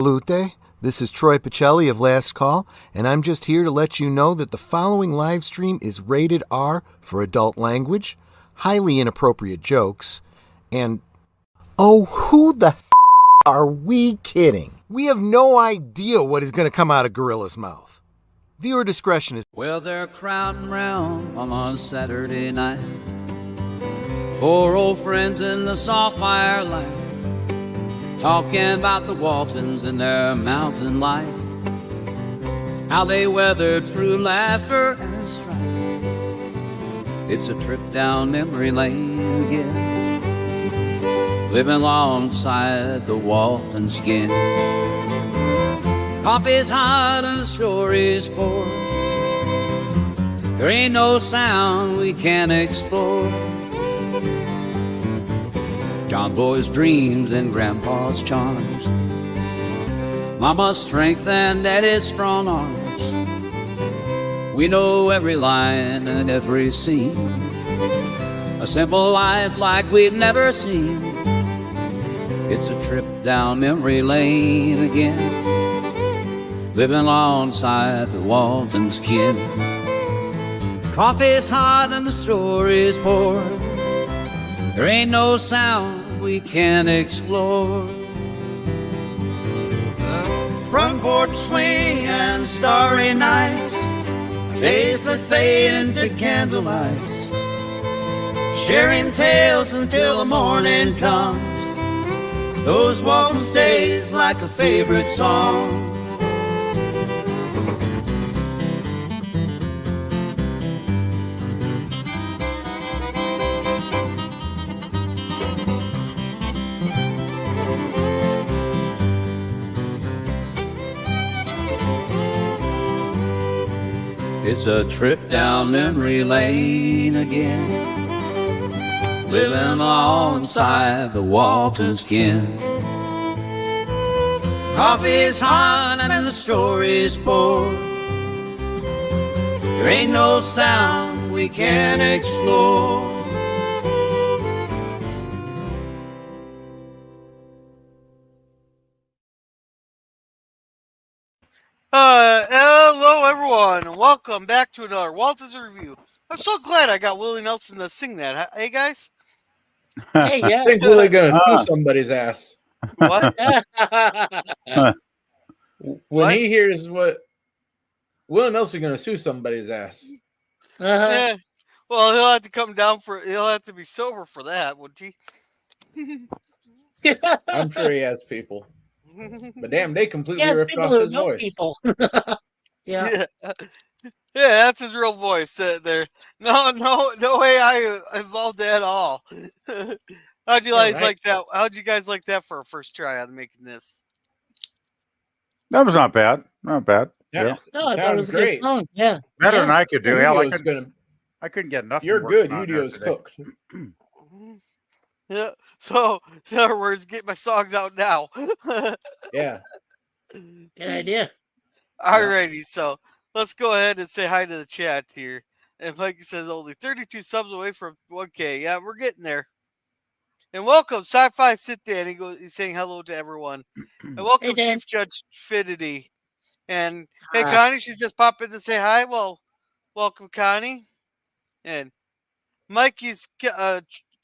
Salute. This is Troy Pacelli of Last Call, and I'm just here to let you know that the following live stream is rated R for adult language, highly inappropriate jokes, and oh, who the are we kidding? We have no idea what is going to come out of Gorilla's mouth. Viewer discretion is... Well, they're crowding round on Saturday night. 4 old friends in the soft firelight, talking about the Waltons and their mountain life, how they weathered through laughter and strife. It's a trip down memory lane again, living alongside the Waltons again. Coffee's hot and the story's poured. There ain't no sound we can't explore. John Boy's dreams and Grandpa's charms, Mama's strength and Daddy's strong arms. We know every line and every scene, a simple life like we've never seen. It's a trip down memory lane again, living alongside the Waltons kin. Coffee's hot and the story's poured. There ain't no sound we can't explore. Front porch swing and starry nights, days that fade into candlelight, sharing tales until the morning comes. Those Waltons days like a favorite song. It's a trip down memory lane again, living alongside the Waltons kin. Coffee's hot and the story's poured. There ain't no sound we can't explore. Hello everyone, and welcome back to another Waltons review. I'm so glad I got Willie Nelson to sing that. Hey guys? Hey, yeah. I think Willie gonna sue somebody's ass. What? When he hears what Willie Nelson gonna sue somebody's ass. Yeah. Well, he'll have to come down he'll have to be sober for that, wouldn't he? I'm sure he has people. But damn, they completely Yes, ripped people off who his know voice. people. Yeah. Yeah, that's his real voice there. No way I involved at all. How'd you guys like that? How'd you guys like that for a first try on making this? That was not bad. Not bad. Yeah. No, I thought it was a good song. Yeah. Better than I could do. Hell, I couldn't get nothing. You're good. Udio's cooked. Yeah. So, in other words, get my songs out now. Yeah. Good idea. Alrighty, so let's go ahead and say hi to the chat here. And Mikey says only 32 subs away from 1K. Yeah, we're getting there. And welcome, Sci-Fi Sit Dan. He's saying hello to everyone. And welcome, Chief Judge Finity. And hey, Connie, she's just popped in to say hi. Well, welcome, Connie. And Mikey's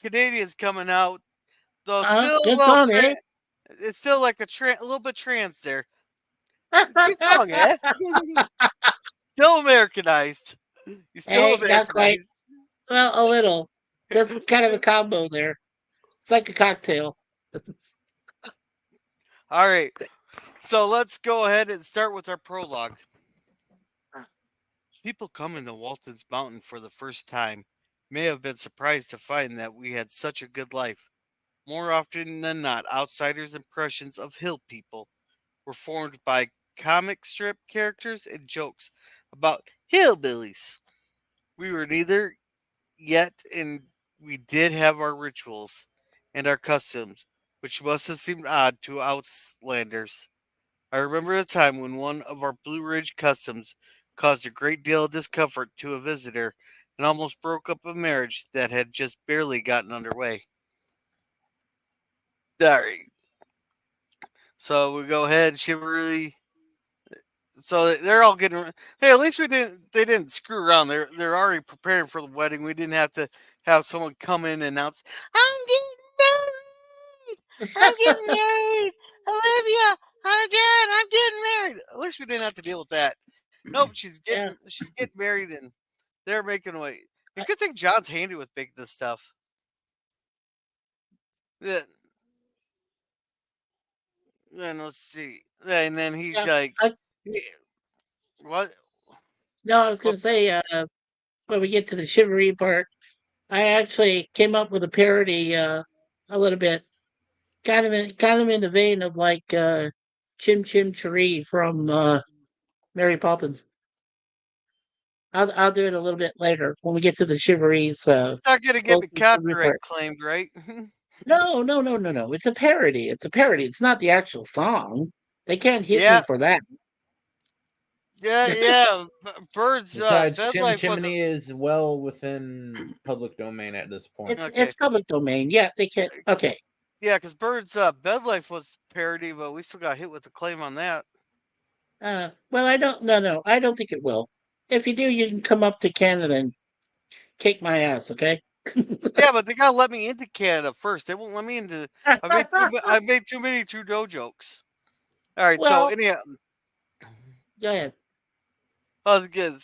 Canadian's coming out. Though still it's still like a little bit trans there. Good song, eh? Still Americanized. He's still Americanized. Not quite. Well, a little. Just kind of a combo there. It's like a cocktail. All right. So let's go ahead and start with our prologue. People coming to Walton's Mountain for the first time may have been surprised to find that we had such a good life. More often than not, outsiders' impressions of hill people were formed by comic strip characters and jokes about hillbillies. We were neither yet, and we did have our rituals and our customs, which must have seemed odd to outlanders. I remember a time when one of our Blue Ridge customs caused a great deal of discomfort to a visitor and almost broke up a marriage that had just barely gotten underway. Sorry. So we go ahead, Shivaree. So they're all getting. Hey, at least we didn't. They didn't screw around. They're already preparing for the wedding. We didn't have to have someone come in and announce, "I'm getting married. I'm getting married. Olivia, I'm getting married." At least we didn't have to deal with that. Nope, Yeah. she's getting married, and they're making away. You I- could think John's handy with making this stuff. Yeah, then let's see. And then he's Yeah. like, I, "Yeah, what? no, I was going What? to say, when we get to the Shivaree part, I actually came up with a parody, a little bit, kind of in the vein of like, Chim Chim Cheree from, Mary Poppins. I'll do it a little bit later when we get to the Shivarees, It's not gonna get me Walton Shivaree copyright part. claimed, right?" No, no, no, no, no. It's a parody. It's a parody. It's not the actual song. They can't hit Yeah, me for that. yeah. Birds. Besides, Bed Chim Life wasn't Chimney is well within public domain at this point. okay. It's public domain. Yeah, they can't. Okay. Yeah, because Birds. Bed Life was parody, but we still got hit with the claim on that. Well, I don't. No, no, I don't think it will. If you do, you can come up to Canada and kick my ass. Okay. Yeah, but they gotta let me into Canada first. They won't let me into. I made too many Trudeau jokes. All right, so Well, anyhow, go ahead. I was gonna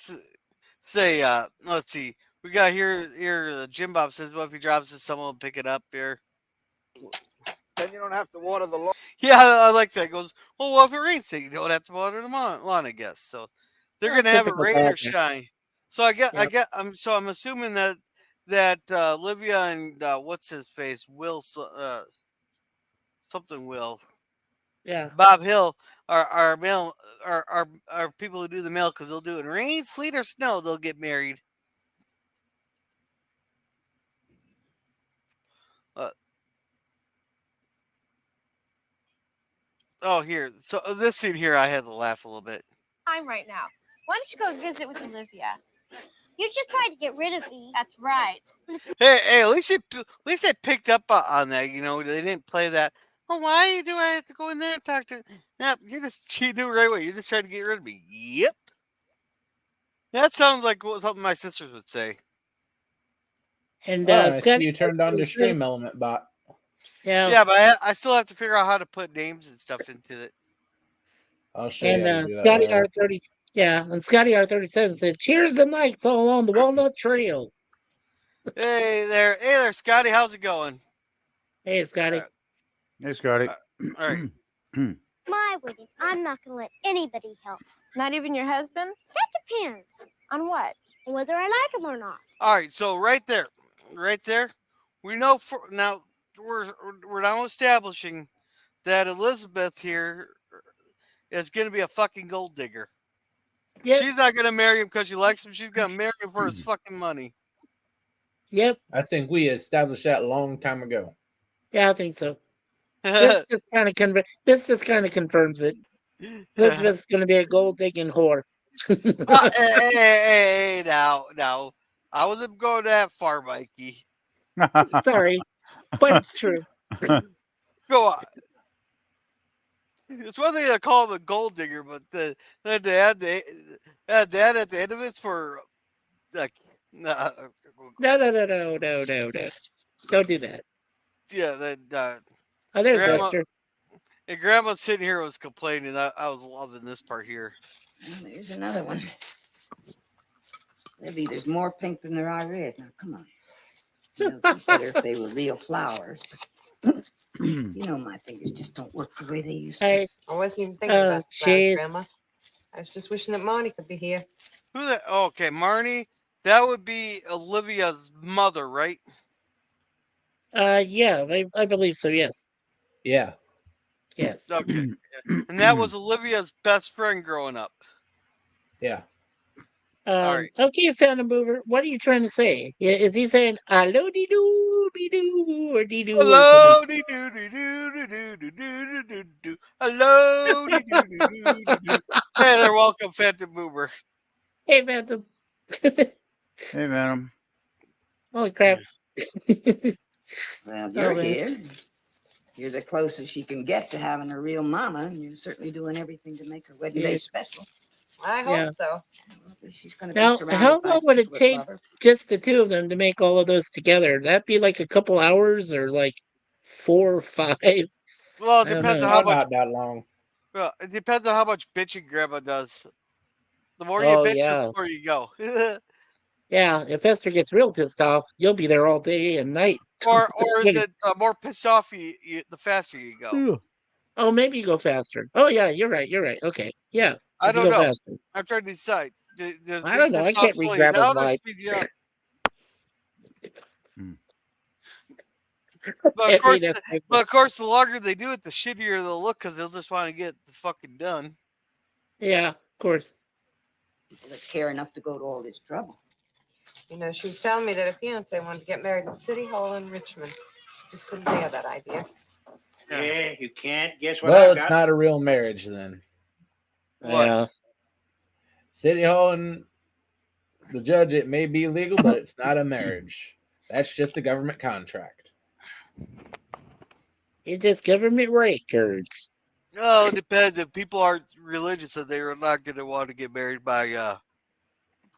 say. Let's see. We got here. Jim Bob says, "Well, if he drops it, someone will pick it up here." Then you don't have to water the lawn. Yeah, I like that. It goes, well, if it rains, then you don't have to water the lawn, I guess. So they're gonna have it Typical rain or Dodger. shine. So Yeah, I'm assuming that Olivia and what's his face, something Will, yeah. Bob Hill are mail are people who do the mail because they'll do it in rain, sleet, or snow. They'll get married. Uh, oh, here. So this scene here, I had to laugh a little bit. Time right now. Why don't you go visit with Olivia? You just tried to get rid of me. That's right. Hey, at least they picked up on that. You know, they didn't play that. Oh, why do I have to go in there and talk to? Yep, she knew right away. You're just trying to get rid of me. Yep, that sounds like something my sisters would say. And Oh, and I see Scotty, you turned on the stream element bot. yeah, Yeah, but I still have to figure out how to put names and stuff into it. I'll show you and how to do that Scotty later. R30, yeah, and Scotty R37 said, "Cheers and lights all along the Walnut Trail." Hey there, Scotty. How's it going? Hey, Scotty. Hey, Scotty. All right. My wedding. I'm not going to let anybody help. Not even your husband? That depends On what? on whether I like him or not. All right. So right there, we know now we're now establishing that Elizabeth here is going to be a fucking gold digger. Yep, She's not going to marry him because she likes him. She's going to marry him for his fucking money. yep. I think we established that a long time ago. Yeah, I think so. This just kind of confirms it. Elizabeth's going to be a gold digging whore. hey, now, I wasn't going that far, Mikey. Sorry, but it's true. Go on. It's one thing to call him a gold digger, but the dad at the end of it for like, No. Don't do that. yeah, that Oh, there's Grandma- Esther. and Grandma sitting here was complaining. I was loving this part here. Well, there's another one. Maybe there's more pink than there are red. Now, come on. It would be better if they were real flowers. But you know, my fingers just don't work the way they used to. Hey, I wasn't even thinking Oh, about the flowers, jeez. Grandma. I was just wishing that Marnie could be here. Who that? Oh, okay, Marnie. That would be Olivia's mother, right? Yeah, I believe so. Yes, Yeah. yes. Okay, and that was Olivia's best friend growing up. Yeah. right. Okay, Phantom Mover. What are you trying to say? Is he saying hello dee doo be doo or dee doo? Hello, dee doo dee doo doo doo doo doo doo doo. Hello, dee doo doo doo doo doo. Hey there, welcome, Phantom Mover. Hey, Phantom. Hey, Madam. Holy crap. Well, you're man. here. You're the closest she can get to having a real mama, and you're certainly doing everything to make her wedding day special. I Yeah. hope so. Well, she's going to be Now, surrounded how by long would it people that take love her. just the two of them to make all of those together? That'd be like a couple hours or like 4 or 5. Well, it I don't depends on know. how No, much. not that long. Well, it depends on how much bitching Grandma does. The more you Oh, bitch, yeah. the more you go. Yeah, if Esther gets real pissed off, you'll be there all day and night. or is it more pissed off the faster you go? Oh, maybe you go faster. Oh, yeah, you're right. You're right. Okay. Yeah, I if you don't go know. faster. I'm trying to decide. Does I being don't know. I pissed off can't read slow you Grandma's down or mind. speed you up? Can't But read Esther's mind. of course, the longer they do it, the shittier they'll look because they'll just want to get the fucking done. Yeah, of course. People that care enough to go to all this trouble. You know, she was telling me that a fiance wanted to get married at City Hall in Richmond. Just couldn't bear that idea. Yeah, you can't guess what Well, I've it's got. not a real marriage then. What? Yeah. City Hall and the judge, it may be legal, but it's not a marriage. That's just a government contract. It's just government records. Oh, it depends. If people aren't religious, then they are not going to want to get married by a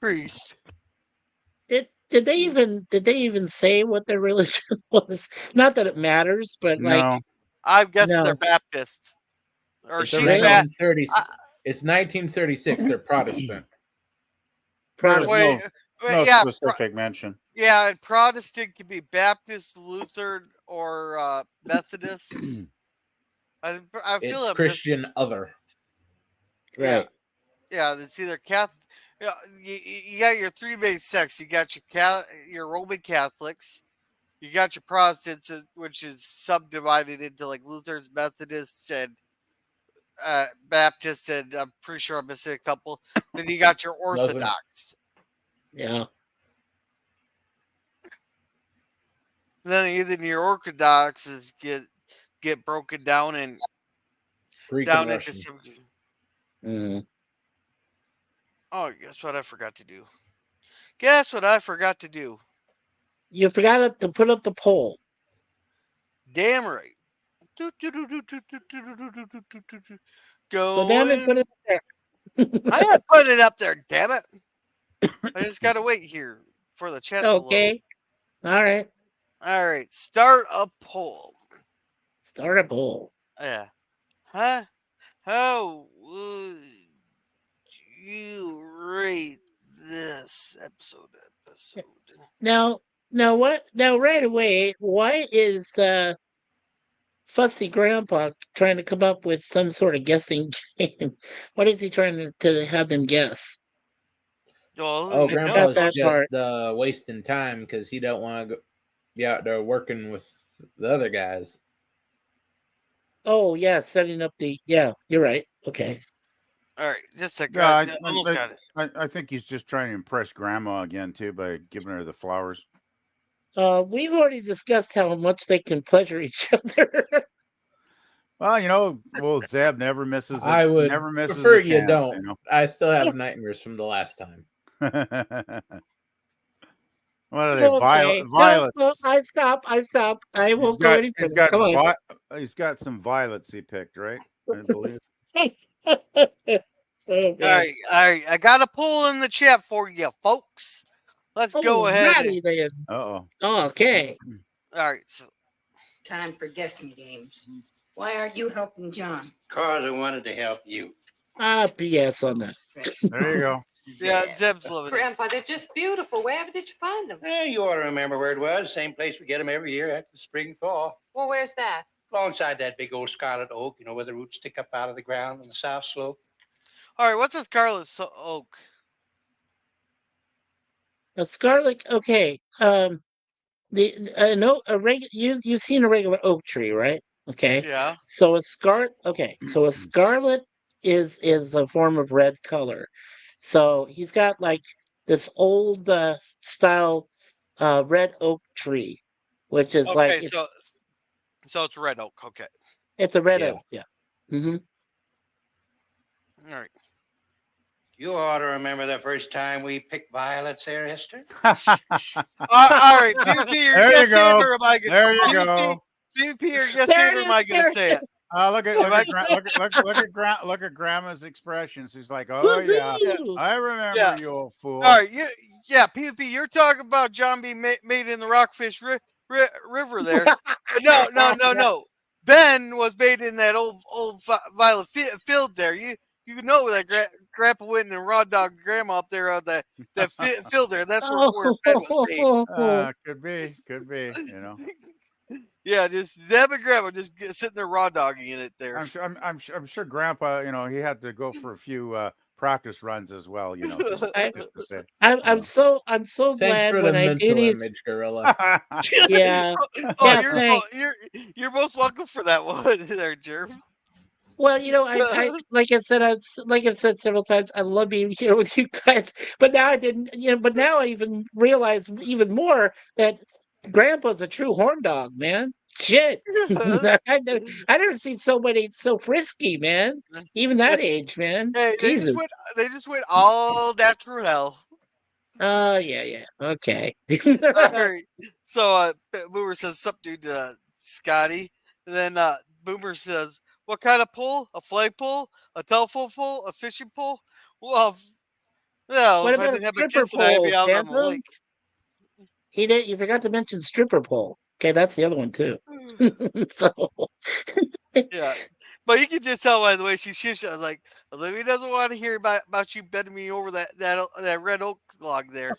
priest. Did they even say what their religion was? Not that it matters, but like No. I'm guessing No. they're Baptists. Or It's she's really? Baptist. 1930. It's 1936. They're Protestant. Protestant. Wait, No yeah, specific mention. yeah, and Protestant can be Baptist, Lutheran, or Methodist. I feel It's that Christian other. Right. Yeah, it's either Catholic. You got your three main sects. You got your Roman Catholics. You got your Protestants, which is subdivided into like Lutherans, Methodists, and Baptists, and I'm pretty sure I'm missing a couple. Then you got your Orthodox. Yeah. And then even your Orthodoxes get broken down and Greek down and into Russian. some. Mhm. Oh, guess what I forgot to do? Guess what I forgot to do? You forgot to put up the poll. Damn right. So damn it, put it up there. I am putting it up there, damn it. I just gotta wait here for the chat to load. Okay. All right. All right, start a poll. Start a poll. Yeah. Huh? How would you rate this episode? Now what? Now right away, why is Fussy Grandpa trying to come up with some sort of guessing game? What is he trying to have them guess? Well, Grandpa's that just part. wasting time because he don't want to be out there working with the other guys. Oh yeah, setting up the You're right. Okay. All right, just a second. Yeah, Almost got it. I think he's just trying to impress Grandma again too by giving her the flowers. We've already discussed how much they can pleasure each other. Well, Zeb never misses. I would never misses prefer a you chance, don't. I still have nightmares from the last time. What are they? Okay. Violets. No, I stop. I won't go any further. Come on. He's got some violets he picked, right? I believe. Okay. All right. I got a poll in the chat for you, folks. Let's go ahead. Righty then. Uh-oh. Okay. All right. So, Time for guessing games. Why aren't you helping John? Because I wanted to help you. BS on that. There you go. yeah, Zeb's loving it. Grandpa, they're just beautiful. Where did you find them? You ought to remember where it was. Same place we get them every year at the spring thaw. Well, where's that? Alongside that big old scarlet oak, where the roots stick up out of the ground on the south slope. All right, what's a scarlet oak? A scarlet. Okay. You've seen a regular oak tree, right? Okay. Yeah. So a scarlet is a form of red color. So he's got like this old style red oak tree, which is okay, so it's red oak. Okay. It's a red oak. Yeah. Mm-hmm. All right. You ought to remember the first time we picked violets there, Esther. All right. Do you There you go. or am I good? There you go. PvP or yes, There or it am I is. going There to say it it? Look at Grandma's expressions. He's like, "Oh yeah, Woohoo! I remember Yeah. you, old fool." All right, yeah, PvP. You're talking about John being made in the Rockfish River there. No. Ben was made in that old violet field there. You know that Grandpa went and raw dog Grandma up there on that field there. That's where Ben was made. Could be. You know, Yeah, just Deb and Grandma just sitting there raw dogging in it there. I'm sure Grandpa, you know, he had to go for a few practice runs as well. You know, just to say. I'm so Thanks glad for when the I do mental these. image, Gorilla. Yeah. Oh, Yeah, thanks. you're most welcome for that one there, Germs. Well, I like I said, like I've said several times, I love being here with you guys. But now I didn't, but now I even realize even more that Grandpa's a true horn dog, man. Shit, I never seen somebody so frisky, man. Even that age, man. Hey, Jesus. they just went all natural. Oh yeah. Okay. All right. So Boomer says something to Scotty. And then Boomer says, "What kind of pull? A flag pull? A telephone pull? A fishing pull? Well, What if I about a didn't have a stripper kiss, I'd pole, be out on the Phantom? lake." He did. You forgot to mention stripper pole. Okay, that's the other one too. So Yeah, but you can just tell by the way she shushes. Like Olivia doesn't want to hear about you bending me over that red oak log there.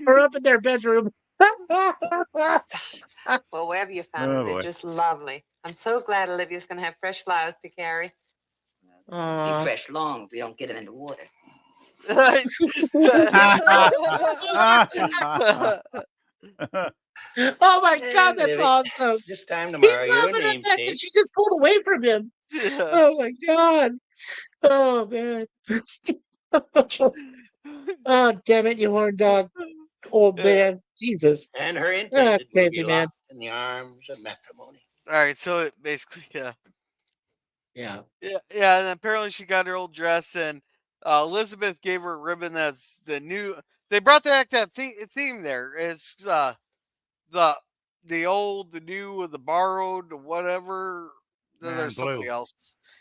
we're up in their bedroom. Well, wherever you found Oh, them, boy. they're just lovely. I'm so glad Olivia's going to have fresh flowers to carry. Be fresh long if we don't get them in the water. Oh my God, that's Livy, awesome. this time He's tomorrow, you're a laughing at that and namesake. she just pulled away from him. Oh my God. Oh man. Oh damn it, you horn dog. Old man. Jesus. And her intended will Crazy be man. locked in the arms of matrimony. All right, so it basically, Yeah. And apparently she got her old dress, and Elizabeth gave her a ribbon that's the new. They brought back that theme there. It's the old, the new, the borrowed, the whatever. Then And there's something blue. else.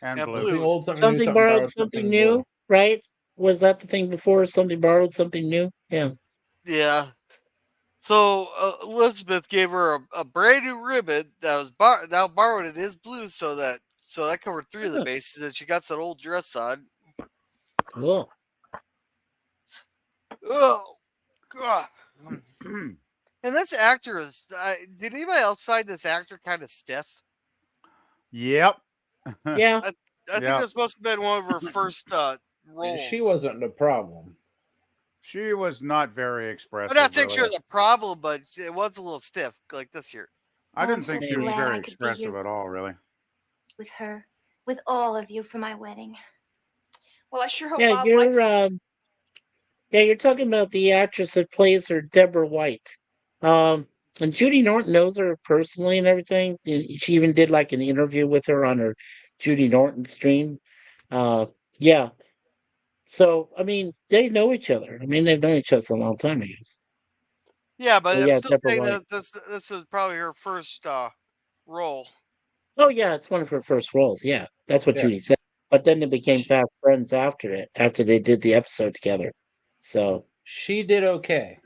And And blue. Something blue. old, something new, Something something borrowed, borrowed, something something new, blue. right? Was that the thing before? Something borrowed, something new? Yeah. Yeah. So Elizabeth gave her a brand new ribbon that was now borrowed and is blue, so that covered three of the Huh. bases, and she got that old dress on. Cool. Oh God! And this actor is. Did anybody else find this actor kind of stiff? Yep. Yeah. I think it was supposed to have been one of her first roles. She wasn't the problem. She was not very expressive. I'm not saying she really. was a problem, but it was a little stiff, like this year. I Oh, didn't I'm think so she was glad I very could be expressive here. at all, really. With her, with all of you for my wedding. Well, I sure hope Yeah, Bob likes this. you're talking about the actress that plays her, Deborah White. And Judy Norton knows her personally and everything. She even did like an interview with her on her Judy Norton stream. Yeah. So I mean, they know each other. I mean, they've known each other for a long time, I guess. Yeah, but So, I'm yeah, still Deborah saying White. that this is probably her first role. Oh yeah, it's one of her first roles. Yeah, that's what Yeah. Judy said. But then they became fast friends after it, after they did the episode together. So She did okay.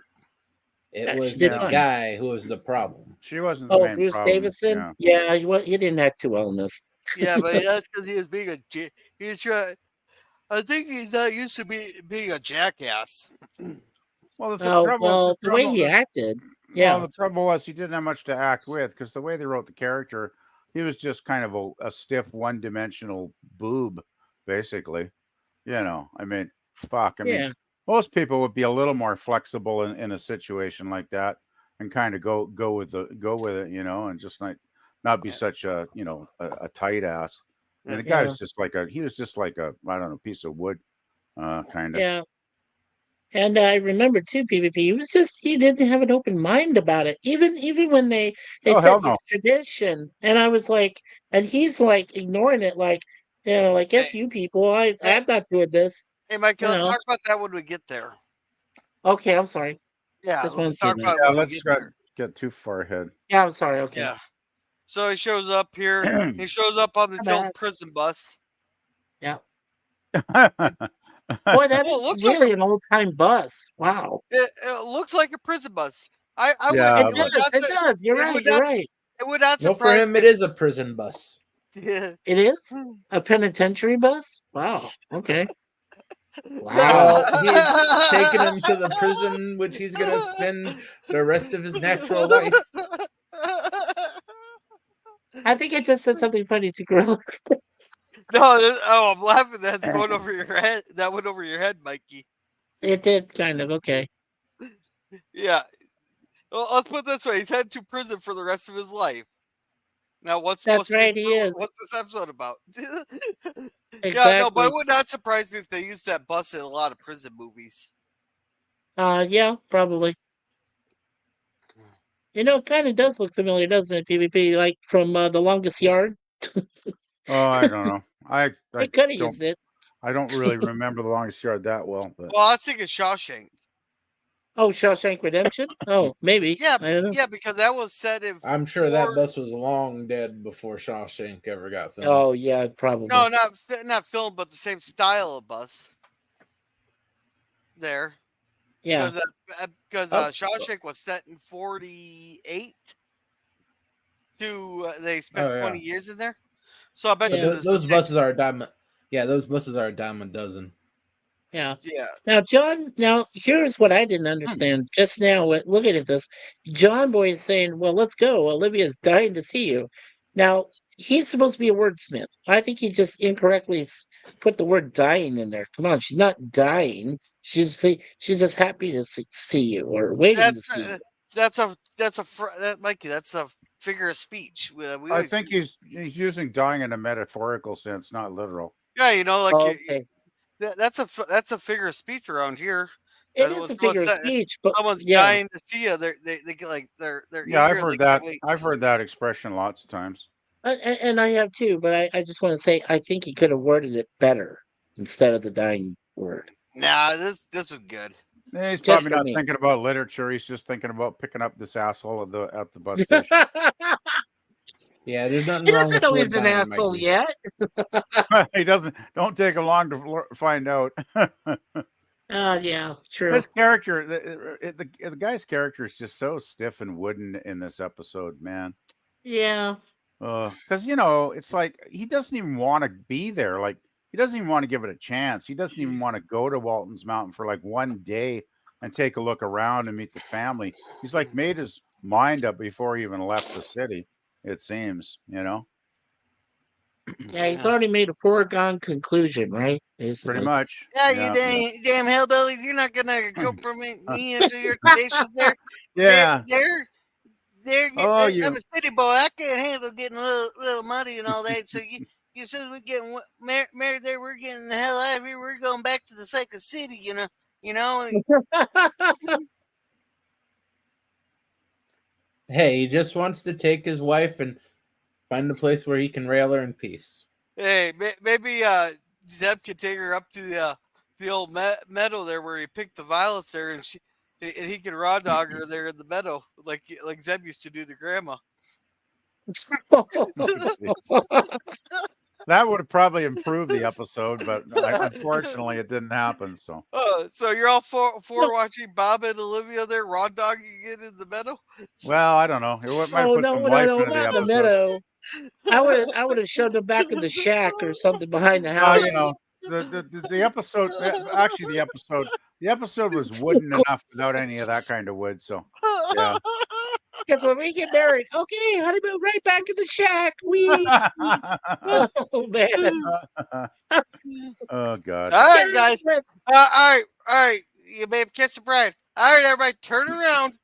It yeah, she was did the fine. guy who was the problem. She wasn't the Oh, main Bruce problem. Davison? Yeah. Yeah, he didn't act too well in this. Yeah, but that's because he was being he's trying. I think he's not used to being a jackass. Well, Oh, well, the way he acted, yeah. Well, the trouble was he didn't have much to act with because the way they wrote the character, he was just kind of a stiff, one-dimensional boob, basically. You know, I mean, fuck. I Yeah. mean, most people would be a little more flexible in a situation like that and kind of go with it, you know, and just not be such a a tight ass. I mean, the guy Yeah. was just like I don't know, piece of wood, kind of. Yeah. And I remember too, PvP. He didn't have an open mind about it. Even when they Oh, said hell no. it's tradition, and I was like, and he's like ignoring it, like like F you people. I'm not doing this. Hey, Mike, You let's know. talk about that when we get there. Okay, I'm sorry. Yeah, Just let's wanted to say talk that. about it Yeah, when we let's get go. there. get too far ahead. Yeah, I'm sorry. Okay. Yeah. So he shows up here. He shows up on the old prison bus. Yeah. Boy, that Well, it is looks really an old time bus. Wow. It looks like a prison bus. I Yeah, would. It does. It does. You're right. You're right. It would not Well, for surprise him, me. it is a prison bus. Yeah. It is a penitentiary bus. Wow. Okay. Well, Wow. he's taking him to the prison, which he's going to spend the rest of his natural life. I think I just said something funny to Gorilla. No, I'm laughing. That's going over your head. That went over your head, Mikey. It did kind of. Okay. Yeah. Well, let's put it this way: he's headed to prison for the rest of his life. Now, That's right. He is. What's this episode about? Exactly. Yeah, no, but it would not surprise me if they used that bus in a lot of prison movies. Yeah, probably. You know, it kind of does look familiar, doesn't it? PvP, like from The Longest Yard. Oh, I don't know. I They could have used it. I don't really remember The Longest Yard that well, but Well, I was thinking Shawshank. Oh, Shawshank Redemption? Oh, maybe. Yeah, I don't know. yeah, because that was set in. I'm sure that bus was long dead before Shawshank ever got filmed. Oh, yeah, probably. No, not film, but the same style of bus. There. Yeah. Because Shawshank was set in 48. They spent 20 years in there. So I bet you those buses are a dime. Yeah, those buses are a dime a dozen. Yeah. Yeah. Now, John, here's what I didn't understand just now. Looking at this, John Boy is saying, well, let's go. Olivia's dying to see you. Now, he's supposed to be a wordsmith. I think he just incorrectly put the word dying in there. Come on, she's not dying. She's just happy to see you or waiting to see you. Mikey, that's a figure of speech. I think he's using dying in a metaphorical sense, not literal. Yeah, you know, like okay. That's a figure of speech around here. It is a figure of speech, but someone's dying to see you. They get like they're yeah. eager, I've heard that. I've heard that expression lots of times. And I have too, but I just want to say I think he could have worded it better instead of the dying word. Nah, this was good. Yeah, he's probably not thinking about literature. He's just thinking about picking up this asshole at the bus station. Yeah, there's nothing he wrong doesn't with know he's an asshole yet. He doesn't. Don't take him long to find out. Yeah, true. This character, the guy's character is just so stiff and wooden in this episode, man. Yeah. Because it's like he doesn't even want to be there. Like he doesn't even want to give it a chance. He doesn't even want to go to Walton's Mountain for like one day and take a look around and meet the family. He's like made his mind up before he even left the city. It seems, Yeah, he's already made a foregone conclusion, right? Basically. Pretty much. Yeah, you damn hillbilly! You're not gonna go from me into your stations there. Yeah. I'm a city boy. I can't handle getting a little muddy and all that. So you said we're getting married there. We're getting the hell out of here. We're going back to the second city. You know. Hey, he just wants to take his wife and find a place where he can rail her in peace. Hey, maybe Zeb could take her up to the old meadow there where he picked the violets there, and he could raw dog her there in the meadow like Zeb used to do to Grandma. That would have probably improved the episode, but unfortunately it didn't happen. So so you're all for watching Bob and Olivia there raw dogging it in the meadow? Well, I don't know. It might put some life into the episode. Meadow. I would have showed them back in the shack or something behind the house. The episode actually the episode was wooden enough without any of that kind of wood. So yeah. Because when we get married, okay, honeymoon, right back in the shack. Oh man. Oh God. All right, guys. All right. You may have kissed the bride. All right, everybody, turn around.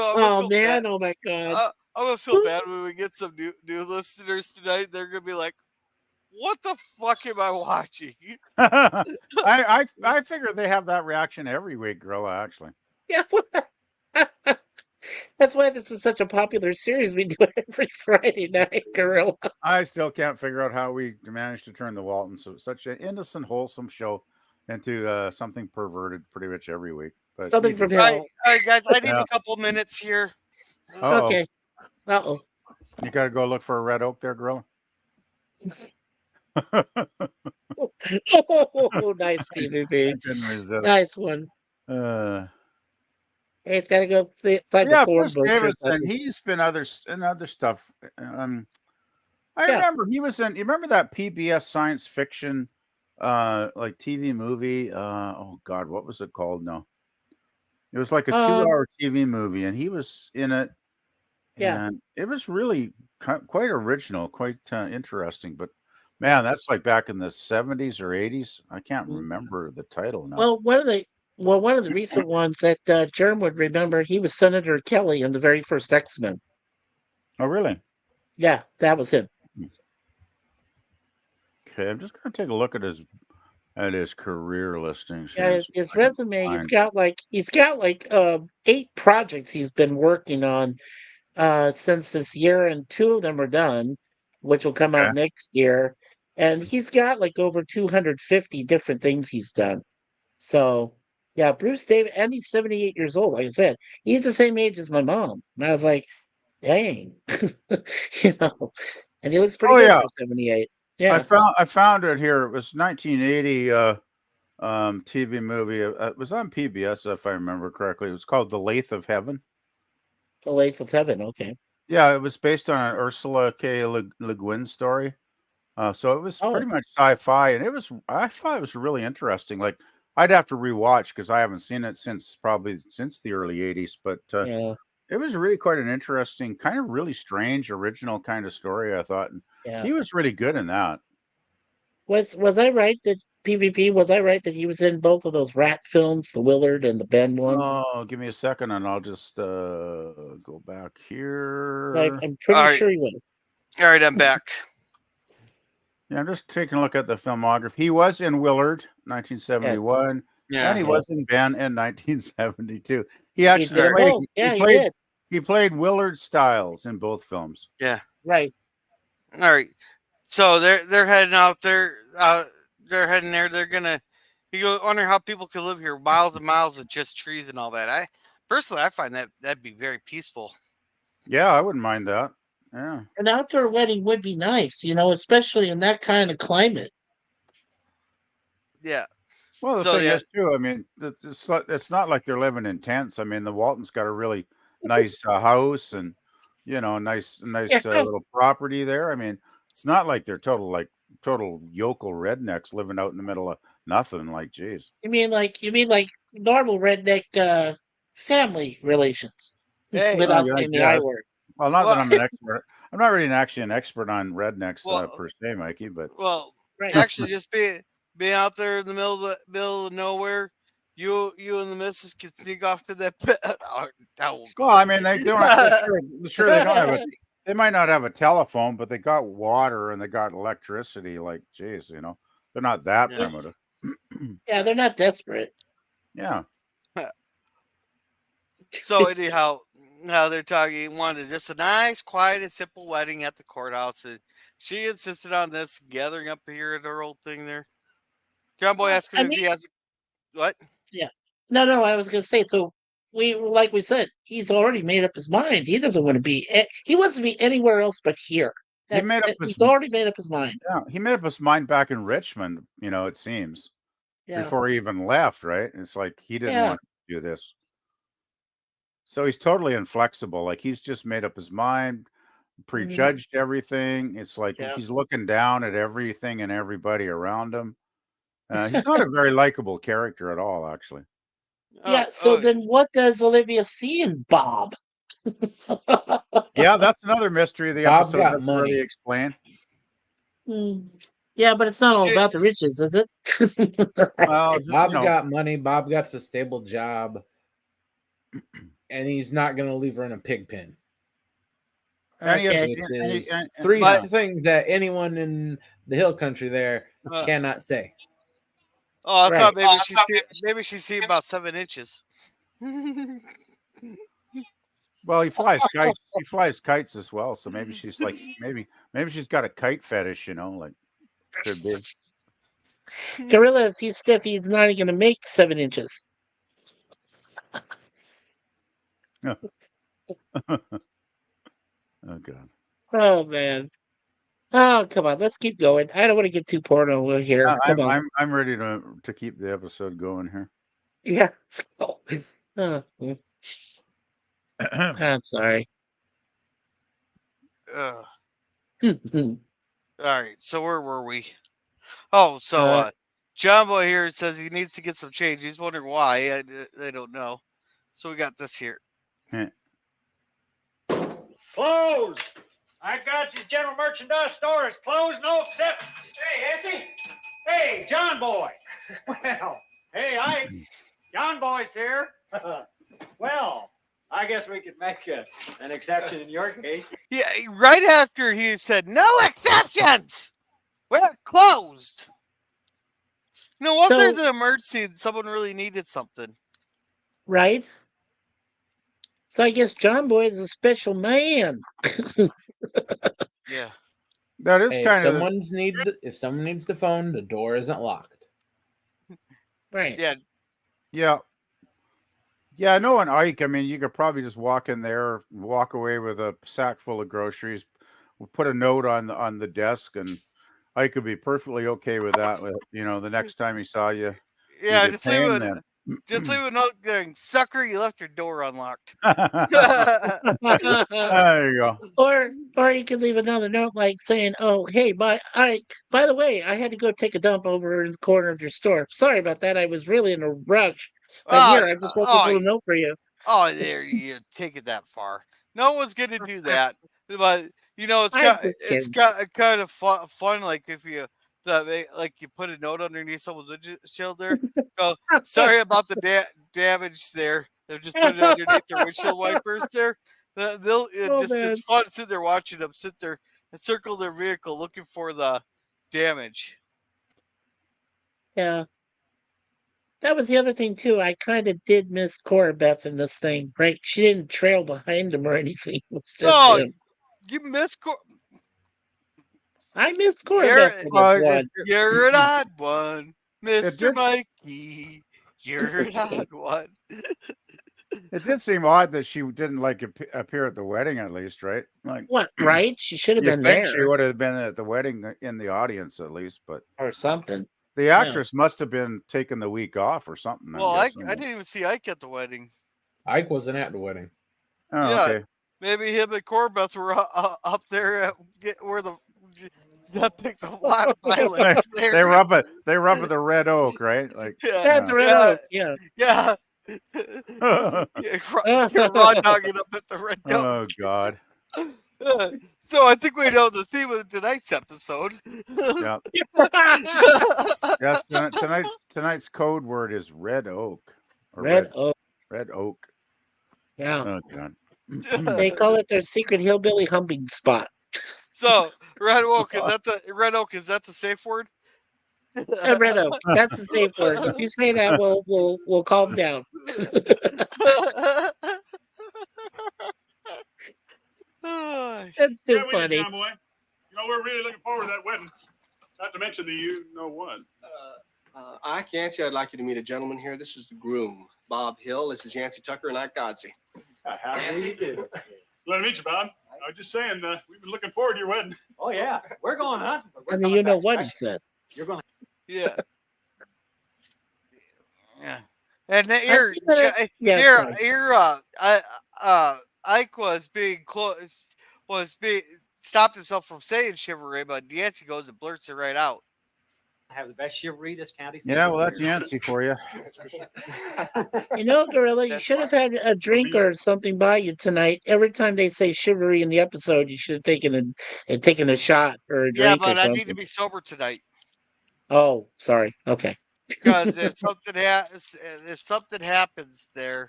Oh man! Oh my God! I'm gonna feel bad when we get some new listeners tonight. They're gonna be like, "What the fuck am I watching?" I figure they have that reaction every week, Gorilla. Actually. Yeah. That's why this is such a popular series. We do it every Friday night, Gorilla. I still can't figure out how we managed to turn the Waltons, so such an innocent, wholesome show, into something perverted pretty much every week. But Something you from do. All right, hell. all right, guys. I need Yeah. a couple minutes here. Uh-oh. Okay. Uh-oh. You got to go look for a red oak there, Gorilla. Oh, nice PvP. I couldn't resist. Nice one. Hey, it's got to go find the yeah, thorn Bruce bush or Davison. something. He's been other stuff. I Yeah. remember he was in. You remember that PBS science fiction, like TV movie? Oh God, what was it called? No, it was like a 2-hour TV movie, and he was in it. Yeah. And it was really quite original, quite interesting. But man, that's like back in the 70s or 80s. I can't remember the title now. Well, one of the recent ones that Germ would remember, he was Senator Kelly in the very first X-Men. Oh, really? Yeah, that was him. Okay, I'm just going to take a look at his career listings. Yeah, his resume. He's got like 8 projects he's been working on since this year, and 2 of them are done, which will come out next year. And he's got like over 250 different things he's done. So, yeah, Bruce Davis, and he's 78 years old. Like I said, he's the same age as my mom. And I was like, dang, and he looks pretty good for 78. Yeah, I found it here. It was 1980 TV movie. It was on PBS, if I remember correctly. It was called The Lathe of Heaven. The Lathe of Heaven. Okay. Yeah, it was based on an Ursula K. Le Guin story. So it was pretty much sci-fi, and I thought it was really interesting. Like, I'd have to rewatch because I haven't seen it since the early 80s, but it was really quite an interesting, kind of really strange, original kind of story, I thought. And he was really good in that. Was I right that PvP? Was I right that he was in both of those rat films, the Willard and the Ben one? Oh, give me a second, and I'll just go back here. I'm pretty sure he was. All right, I'm back. Yeah, I'm just taking a look at the filmography. He was in Willard, 1971. Yeah. And he was in Ben in 1972. He actually he played Willard Stiles in both films. Yeah. Right. All right. So they're heading out there. They're heading there. They're gonna. You go wonder how people could live here, miles and miles with just trees and all that. I personally find that'd be very peaceful. Yeah, I wouldn't mind that. Yeah. An outdoor wedding would be nice, especially in that kind of Yeah. Well, the thing is, too, I mean, it's not like they're living in tents. I mean, the Waltons got a really nice house and, nice little property there. I mean, it's not like they're total yokel rednecks living out in the middle of nothing. Like, geez. You mean like normal redneck family relations without saying the I word. Well, not that I'm an expert. I'm not really actually an expert on rednecks per se, Mikey. But actually, just being out there in the middle of nowhere, you and the missus can sneak off to that. Well, I mean, they don't. Sure, they don't have They might not have a telephone, but they got water and they got electricity. Like, geez, they're not that primitive. Yeah, they're not desperate. Yeah. So anyhow, now they're talking. Wanted just a nice, quiet, and simple wedding at the courthouse. And she insisted on this gathering up here at her old thing there. John Boy asked him if he has what? Yeah. No, I was gonna say, so like we said, he's already made up his mind. He doesn't want to be he wants to be anywhere else but here. He's already made up his mind. Yeah, he made up his mind back in Richmond, it seems. Yeah. Before he even left, right? It's like he didn't want to do this. So he's totally inflexible. Like, he's just made up his mind, prejudged everything. It's like he's looking down at everything and everybody around him. He's not a very likable character at all, actually. Yeah. So then what does Olivia see in Bob? Yeah, that's another mystery of the episode doesn't really explain. Yeah, but it's not all about the riches, is it? Well, Bob's got money. Bob got a stable job. And he's not going to leave her in a pig pen. Three things that anyone in the hill country there cannot say. Oh, I thought maybe she's seen about 7 inches. Well, he flies kites. He flies kites as well. So maybe she's like, maybe she's got a kite fetish. Like could be. Gorilla, if he's stiff, he's not even going to make 7 inches. Oh God. Oh man. Oh come on, let's keep going. I don't want to get too porno here. Come on. I'm ready to keep the episode going here. Yeah. So, I'm sorry. All right. So where were we? Oh, so John Boy here says he needs to get some change. He's wondering why. I don't know. So we got this here. Closed. I got you. General merchandise store is closed. No exception. Hey, Nancy. Hey, John Boy. Well, hey, Ike. John Boy's here. Well, I guess we could make an exception in your case. Yeah, right after he said, no exceptions. We're closed. What if there's an emergency and someone really needed something? Right? So I guess John Boy is a special man. Yeah. That is kind of if someone needs the phone, the door isn't locked. Right. Yeah. Yeah. Yeah, knowing Ike, I mean, you could probably just walk in there, walk away with a sack full of groceries, put a note on the desk, and Ike could be perfectly okay with that. The next time he saw you. Yeah, just leave a note going, sucker, you left your door unlocked. There you go. Or you could leave another note like saying, oh, hey, by the way, I had to go take a dump over in the corner of your store. Sorry about that. I was really in a rush. But here, I just wrote this little note for you. Oh, there you take it that far. No one's going to do that. But, it's kind of fun, like if you put a note underneath someone's windshield there. Go, sorry about the damage there. They'll just put it underneath their windshield wipers there. It's fun to sit there watching them sit there and circle their vehicle looking for the damage. Yeah. That was the other thing, too. I kind of did miss Cora Beth in this thing, right? She didn't trail behind him or anything. It was just him. You missed Cora. I missed Cora Beth in this one. You're an odd one, Mr. Mikey. You're an odd one. It did seem odd that she didn't appear at the wedding, at least, right? Like what? Right? She should have been there. She would have been at the wedding in the audience at least, but or something. The actress must have been taking the week off or something. Well, I didn't even see Ike at the wedding. Ike wasn't at the wedding. Oh, yeah, okay. Maybe him and Corbeth were up there where the pick the violence there. They rub at the red oak, right? Like the red oak. Yeah. Yeah. You're raw dogging up at the red oak. Oh God. So I think we know the theme of tonight's episode. Yeah. Yes, tonight's code word is red oak. Red oak. Red oak. Yeah. Oh God. They call it their secret hillbilly humping spot. So red oak is that the safe word? Red oak. That's the safe word. If you say that, we'll calm down. That's too funny. John Boy. We're really looking forward to that wedding. Not to mention the you-know-what. Ike, Yancy, I'd like you to meet a gentleman here. This is the groom, Bob Hill. This is Yancy Tucker and Ike Godsey. How do you do? Glad to meet you, Bob. I was just saying, we've been looking forward to your wedding. Oh, yeah. We're going hunting. I mean, you know what he said. You're going. Yeah. Yeah. And here, Ike stopped himself from saying Shivaree, but Yancy goes and blurts it right out. I have the best Shivaree this county. Yeah, well, that's Yancy for you. Gorilla, you should have had a drink or something by you tonight. Every time they say Shivaree in the episode, you should have taken a shot or a drink. Yeah, but or something. I need to be sober tonight. Oh, sorry. Okay. Because if something happens there,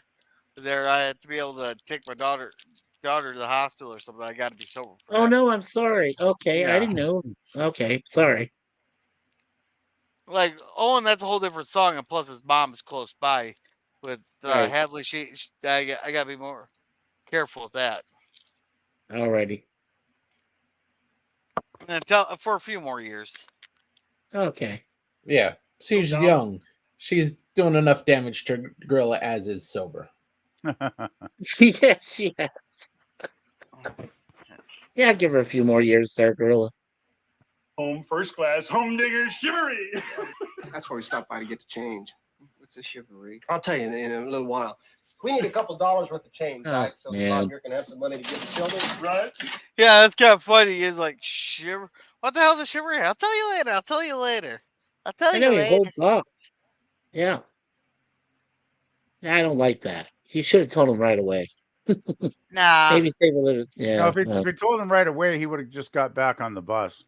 I have to be able to take my daughter to the hospital or something. I got to be sober. Oh no, I'm sorry. Okay, yeah. I didn't know. Okay, sorry. Like Owen, that's a whole different song, and plus his mom is close by with Right. Hadley. I got to be more. Careful with that. Alrighty. And for a few more years. Okay. Yeah, she's young. She's doing enough damage to Gorilla as is sober. Yeah, she has. Yeah, give her a few more years there, Gorilla. Home first class, home digger, Shivaree. That's where we stopped by to get the change. What's a Shivaree? I'll tell you in a little while. We need a couple dollars worth of change, right? So that Bob here can have some money to give the children. Right? Yeah, that's kind of funny. He's like, shiver. What the hell's a shivery? I'll tell you later. I'll tell you later. I'll tell I you know he later. holds off. Yeah. I don't like that. You should have told him right away. Nah. Maybe save a little. Yeah. No, if he told him right away, he would have just got back on the bus.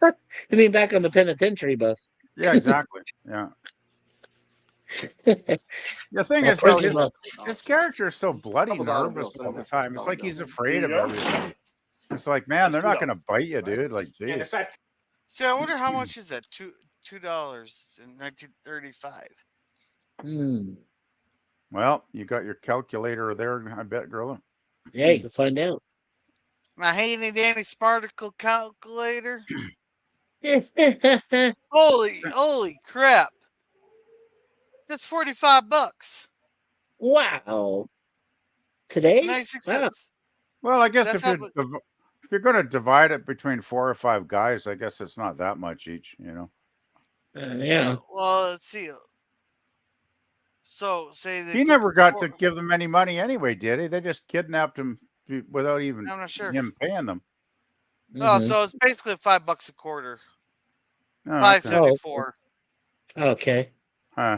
You mean back on the penitentiary bus? Yeah, exactly. Yeah. The thing is, though, his character is so bloody nervous all the time. It's like he's afraid of everything. It's like, man, they're not going to bite you, dude. Like, geez. See, I wonder how much is that? $2 in 1935. Well, you got your calculator there, I bet, Gorilla. Yeah, you can find out. My handy dandy sparticle calculator. holy crap! That's $45. Wow. Today? 96 Wow. cents. Well, I guess That's if you're going to divide it between 4 or 5 guys, I guess it's not that much each, you know. Yeah. Well, let's see. So say that He never got to give them any money anyway, did he? They just kidnapped him without even I'm not sure. him paying them. No, so it's basically $5 a quarter. Oh, $5.74. Okay. Huh.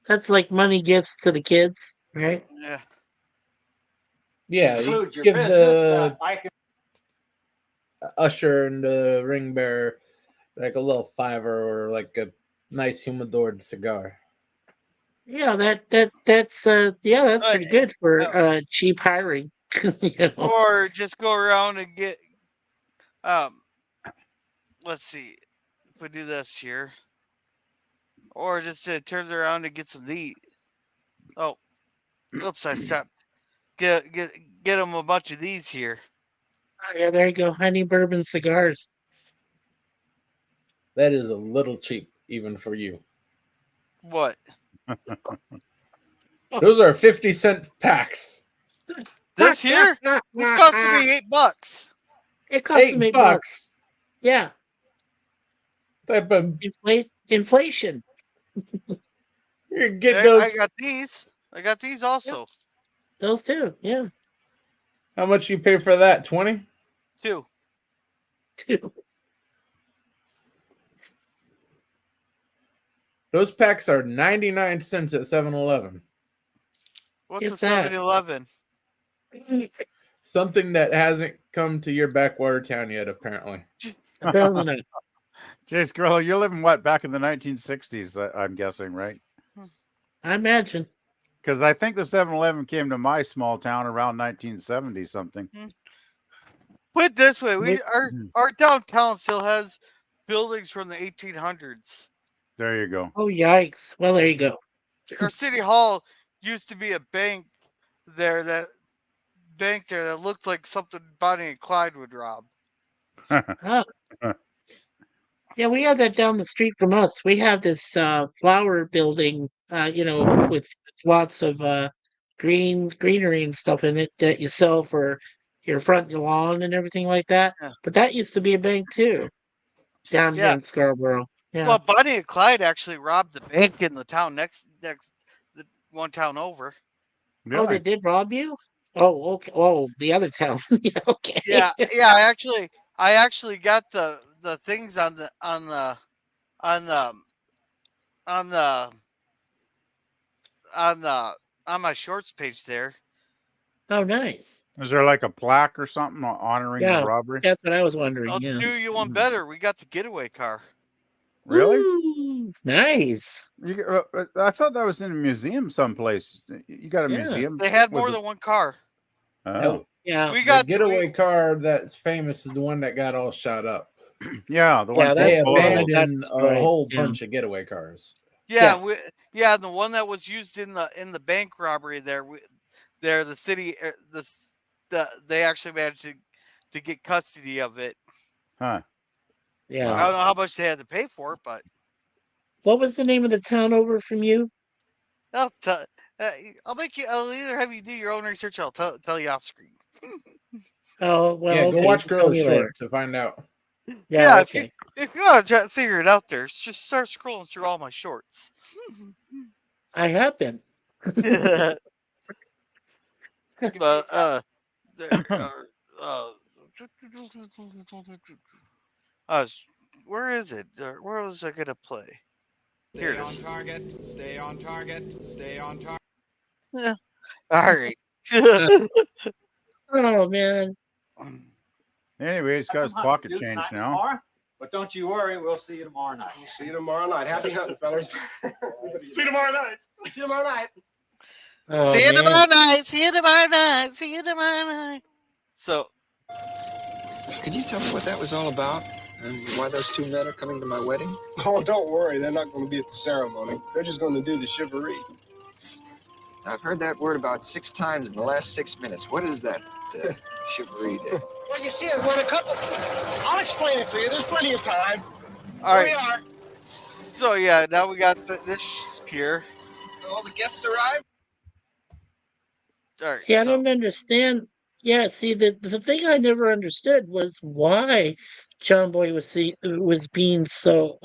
That's like money gifts to the kids, right? Yeah. Yeah, you Include your give business, the Ike usher and the ring bearer like a little $5 or like a nice humidored cigar. Yeah, that's pretty good for cheap hiring. You know? Or just go around and get let's see if we do this here. Or just turn around and get some these. Oh, oops! I stopped. Get them a bunch of these here. Oh, yeah, there you go. Honey bourbon cigars. That is a little cheap, even for you. What? Those are 50-cent packs. This here? This cost me $8. It cost me $8. Yeah. Type of inflation. You get those. I got these. I got these also. Yep. Those too. Yeah. How much you pay for that? 20? 2. Those packs are 99 cents at 7-Eleven. What's a 7-Eleven? Something that hasn't come to your backwater town yet, apparently. Apparently. Jace Gorilla, you're living what, back in the 1960s, I'm guessing, right? I imagine. Because I think the 7-Eleven came to my small town around 1970 something. Put it this way, our downtown still has buildings from the 1800s. There you go. Oh, yikes. Well, there you go. Our city hall used to be a bank there that looked like something Bonnie and Clyde would rob. Oh. Yeah, we have that down the street from us. We have this flower building, with lots of greenery and stuff in it that you sell for your front lawn and everything like that. Yeah. But that used to be a bank too, down here in Scarborough. Yeah. Well, Bonnie and Clyde actually robbed the bank in the town next the one town over. Oh, they did rob you? Oh, okay. Oh, the other town. Yeah, okay. Yeah. I actually got the things on my shorts page there. Oh, nice. Is there like a plaque or something honoring the robbery? That's what I was wondering. I'll do you one better. We got the getaway car. Really? Ooh, nice. I thought that was in a museum someplace. You got a museum? They had more than one car. Oh. Yeah. We got the getaway car that's famous is the one that got all shot up. Yeah, the one they full of abandoned a whole bunch of getaway cars. Yeah, the one that was used in the bank robbery there. The city, they actually managed to get custody of it. Huh. Yeah. I don't know how much they had to pay for it, but What was the name of the town over from you? I'll tell. I'll make you. I'll either have you do your own research. Or I'll tell you off screen. Oh well, Yeah, okay. go watch Tell Girls me Short later. to find out. Yeah, okay. If you want to figure it out, there, just start scrolling through all my shorts. I have been. But where is it? Where was I gonna play? Here it is. Stay on target. Stay on target. Stay on target. Yeah. All right. Oh man. Anyway, he's got his pocket change now. Tomorrow? But don't you worry, we'll see you tomorrow night. We'll see you tomorrow night. Happy hunting, fellas. See you tomorrow night. See you tomorrow night. Oh, see you man. tomorrow night. See you tomorrow night. See you tomorrow night. So, Could you tell me what that was all about? And why those two men are coming to my wedding? Oh, don't worry. They're not going to be at the ceremony. They're just going to do the Shivaree. I've heard that word about 6 times in the last 6 minutes. What is that Shivaree there? Well, you see, we're a couple. I'll explain it to you. There's plenty of time. all Here right. we are. So yeah, now we got this here. All the guests arrived? All right. See, I didn't understand. Yeah, see, the thing I never understood was why John Boy was being so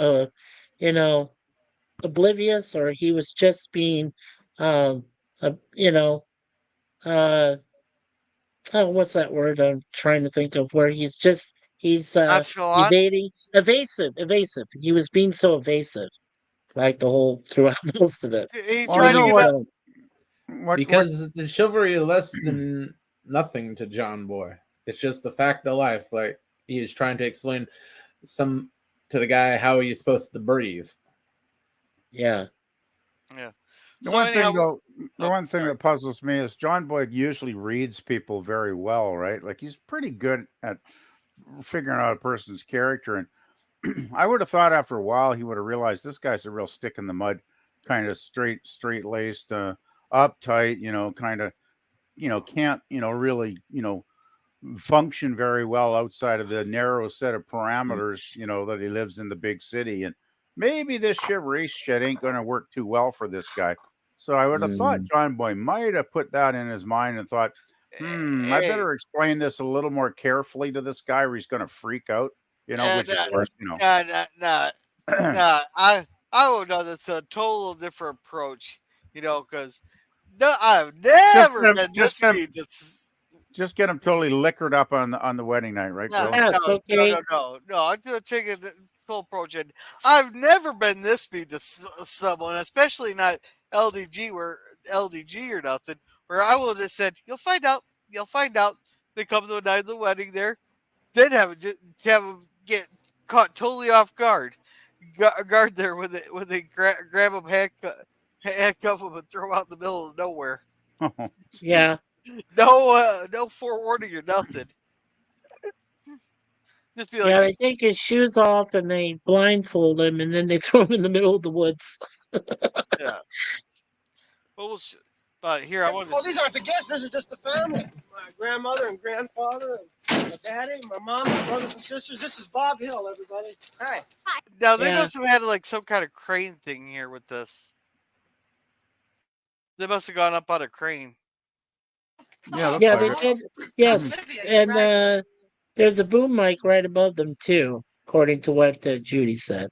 you know, oblivious, or he was just being you know, oh, what's that word I'm trying to think of, where he's Nonchalant? evasive. He was being so evasive, like the whole throughout most of it. He Well, tried you to know get what? Because the chivalry is less than nothing to John Boy. It's just the fact of life. Like he is trying to explain to the guy how he's supposed to breathe. Yeah. Yeah. The So one anyhow, thing, though, the one thing that puzzles me is John Boyd usually reads people very well, right? Like he's pretty good at figuring out a person's character. And I would have thought after a while he would have realized this guy's a real stick in the mud, kind of straight laced, uptight, kind of, can't, really, function very well outside of the narrow set of parameters, that he lives in the big city. And maybe this Shivaree shit ain't going to work too well for this guy. So I would have thought John Boy might have put that in his mind and thought, I better explain this a little more carefully to this guy or he's going to freak out, which of course, Nah. I would know that's a total different approach, because I've never been this mean. Just get him totally liquored up on the wedding night, right, Bill? No. I'm going to take a full approach. And I've never been this mean to someone, especially not LDG or nothing, where I will just said, you'll find out. They come to the night of the wedding there, then have him get caught totally off guard. Guard there when they grab him, handcuff him, and throw him out in the middle of nowhere. Yeah. No forewarning or nothing. Just be like, they take his shoes off and they blindfold him, and then they throw him in the middle of the woods. Yeah. Well, but here I want to. Oh, these aren't the guests. This is just the family. My grandmother and grandfather, and my daddy, my mom, my brothers and sisters. This is Bob Hill, everybody. Hi. Now they must have had like some kind of crane thing here with this. They must have gone up on a crane. Yeah, they did. Yes, and there's a boom mic right above them too, according to what Judy said.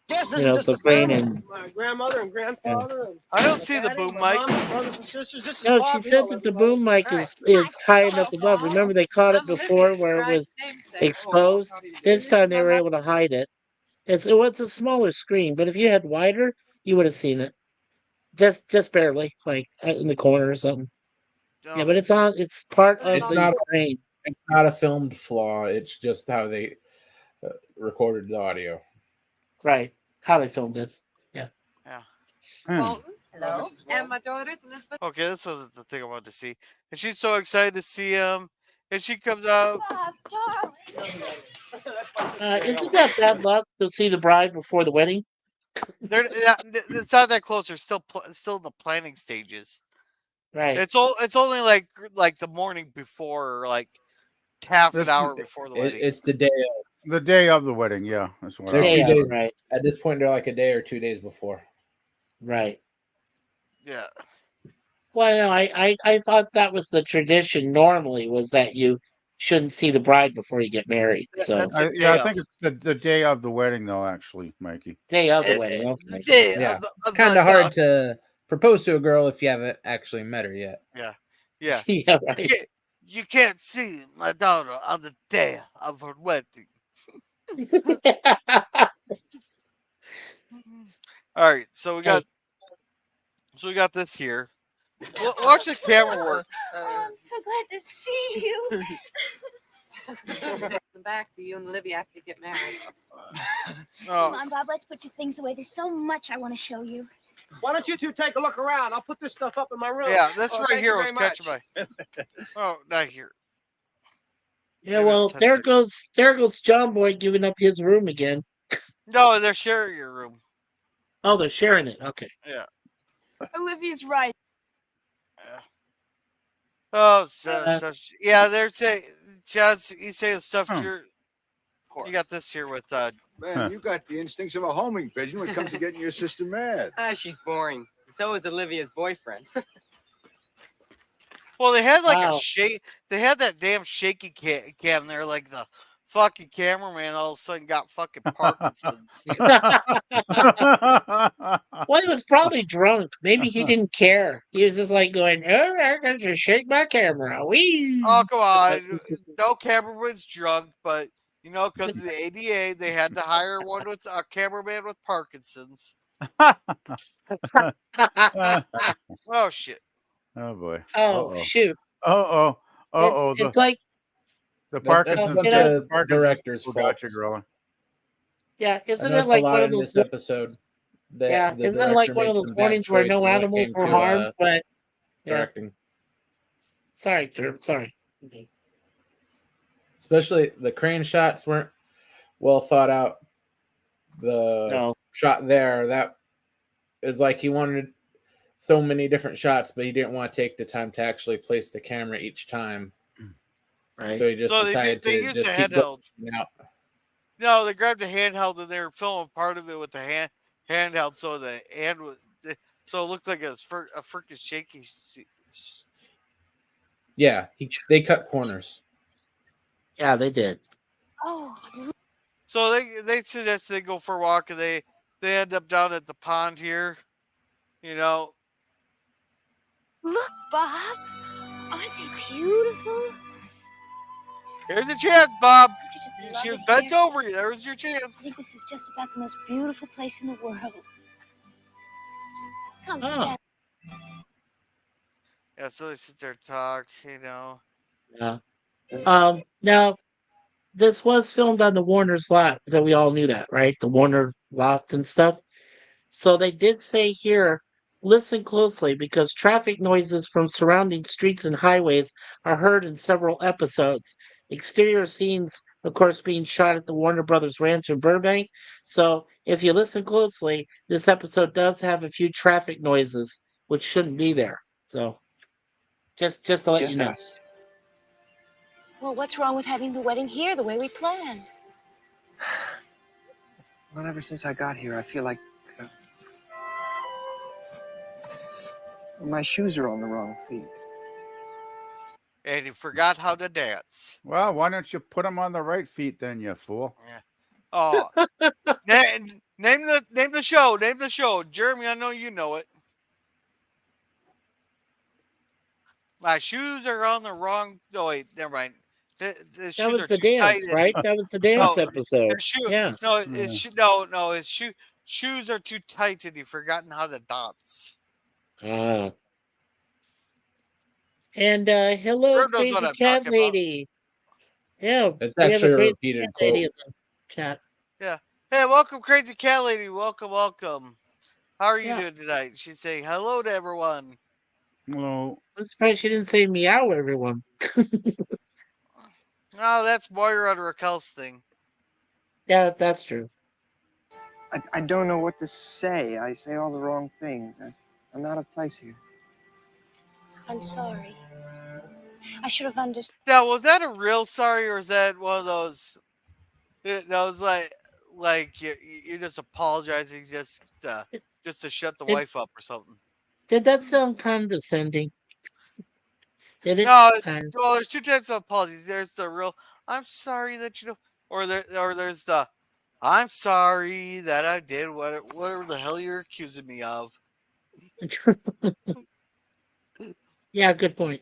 Yes, this is just the crane family. and My grandmother and grandfather. And I don't see the boom mic. Brothers and sisters. This is no, Bob she Hill, said that the boom mic is high enough above. Remember, they caught it before where it was exposed. This time they were able to hide it. It was a smaller screen, but if you had wider, you would have seen it. Just barely, like in the corner or something. Yeah, but it's part of the screen. It's not a filmed flaw. It's just how they recorded the audio. Right. How they filmed it. Yeah. Walton, hello. And my daughters, Elizabeth. Okay, that's what the thing I wanted to see. And she's so excited to see him. and she comes out. Isn't that bad luck to see the bride before the wedding? It's not that close. They're still in the planning stages. Right. It's only like the morning before, or like half an hour before the wedding. It's the day of. The day of the wedding, yeah. That's what They're I 2 was- days. right. At this point, they're like a day or 2 days before. Right. Yeah. Well, no, I thought that was the tradition normally, was that you shouldn't see the bride before you get married. So I think it's the day of the wedding, though. Actually, Mikey. day of the wedding. Okay. Yeah, kind of hard to propose to a girl if you haven't actually met her yet. Yeah. Yeah. Yeah, right. You can't see my daughter on the day of her wedding. All right, so we got this here. Watch the camera work. Oh, I'm so glad to see you. Come back for you and Olivia after you get married. Come on, Bob, let's put your things away. There's so much I want to show you. Why don't you two take a look around? I'll put this stuff up in my room. Yeah, this Oh, right thank here you was very catching much. my. Oh, not here. Yeah, well, there goes John Boy giving up his room again. No, they're sharing your room. Oh, they're sharing it. Okay. Yeah. Olivia's right. Oh, yeah. They're saying, John's. He's saying stuff. You got this here with. Man, you got the instincts of a homing pigeon when it comes to getting your sister mad. She's boring. So is Olivia's boyfriend. Well, they had like a shake. They had that damn shaky cam there, like the fucking cameraman all of a sudden got fucking Parkinson's. Well, he was probably drunk. Maybe he didn't care. He was just like going, "Oh, I'm going to shake my camera." Wee. Oh, come on. No cameraman's drunk, but you know, because of the ADA, they had to hire one with a cameraman with Parkinson's. Oh shit. Oh boy. Oh shoot. It's like the That's a bunch of directors' got you, faults. girl. Yeah, isn't I it noticed like a lot one of in those? this episode? That Yeah, the isn't it like director one of made those some bad mornings where no choices when it animals came were to, harmed? But yeah, directing. sorry, sorry. Especially the crane shots weren't well thought out. The shot there, that is like he wanted so many different shots, but he didn't want to take the time to actually place the camera each time. Right. So he just decided they to used just a keep handheld. going out. No, they grabbed a handheld and they were filming part of it with the handheld, so the hand was, so it looked like it was a freaking shaky. Yeah, they cut corners. Yeah, they did. Oh. So they suggest they go for a walk, and they end up down at the pond here. You know. Look, Bob. Aren't they beautiful? Here's your chance, Bob. love She it bent here? over you. There's your chance. I think this is just about the most beautiful place in the world. Come, sit Oh. down. Yeah, so they sit there and talk, you know. Yeah. Now, this was filmed on the Warner's lot, that we all knew that, right? The Warner loft and stuff. So they did say here, listen closely because traffic noises from surrounding streets and highways are heard in several episodes. Exterior scenes, of course, being shot at the Warner Brothers Ranch in Burbank. So if you listen closely, this episode does have a few traffic noises, which shouldn't be there. So just to let you know. Well, what's wrong with having the wedding here the way we planned? Well, ever since I got here, I feel like my shoes are on the wrong feet. And he forgot how to dance. Well, why don't you put them on the right feet then, you fool? Yeah. Oh, name the show. Name the show, Jeremy. I know you know it. My shoes are on the wrong. No, wait, never mind. The That shoes was are the too dance, tight. right? That was the dance episode. Yeah. No, his shoes are too tight, and he forgotten how to dance. Ah. And hello, Herb knows crazy what I'm cat talking about. lady. Yeah, That's we have actually a crazy repeated cat lady in quote. the chat. Yeah. Hey, welcome, crazy cat lady. Welcome, welcome. How are you Yeah. doing tonight? She's saying hello to everyone. Hello. I'm surprised she didn't say meow, everyone. Oh, that's Moira and Raquel's thing. Yeah, that's true. I don't know what to say. I say all the wrong things. I'm out of place here. I'm sorry. I should have understood. Now, was that a real sorry, or is that one of those? That was like you're just apologizing just to shut the Did, wife up or something. did that sound condescending? Did it? No, well, there's two types of apologies. There's the real "I'm sorry that you know," or there's the "I'm sorry that I did whatever the hell you're accusing me of." Yeah, good point.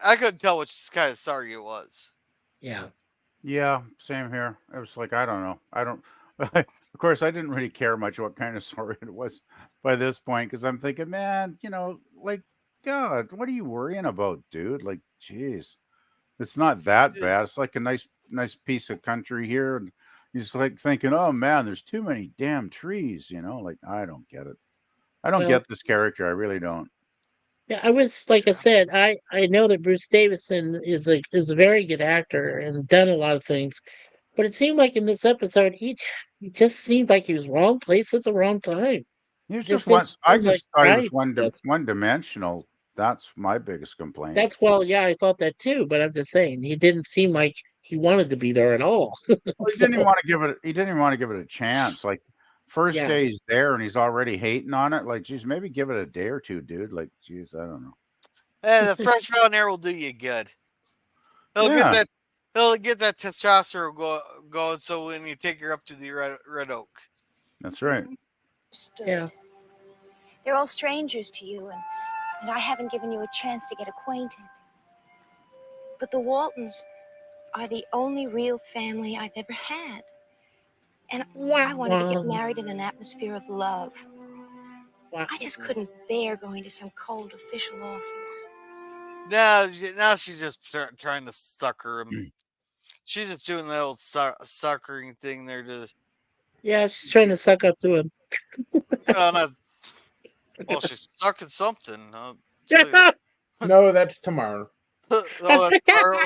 I couldn't tell which kind of sorry it was. Yeah. Yeah, same here. It was like, I don't know. I don't. Of course, I didn't really care much what kind of story it was by this point because I'm thinking, man, like, God, what are you worrying about, dude? Like, jeez, it's not that bad. It's like a nice piece of country here, and he's like thinking, oh man, there's too many damn trees. Like, I don't get it. I don't Well, get this character. I really don't. yeah, I was like I said, I know that Bruce Davison is a very good actor and done a lot of things, but it seemed like in this episode he just seemed like he was wrong place at the wrong time. He was Just just one. didn't I seem like just thought he was right. Yes. one dimensional. That's my biggest complaint. That's well, yeah, I thought that too, but I'm just saying he didn't seem like he wanted to be there at all. Well, he didn't even want to give it. He didn't even want to give it a chance. Like first Yeah. day he's there and he's already hating on it. Like, geez, maybe give it a day or two, dude. Like, geez, I don't know. And the fresh mountain air will do you good. He'll Yeah. get that testosterone going. So when you take her up to the red oak, That's right. Yeah. They're all strangers to you, and I haven't given you a chance to get acquainted. But the Waltons are the only real family I've ever had. And I wanted to get married in an atmosphere of love. I just couldn't bear going to some cold official office. now she's just trying to sucker him. She's just doing that old suckering thing there to. Yeah, she's trying to suck up to him. Well, she's sucking something. No, that's tomorrow. Oh, that's tomorrow.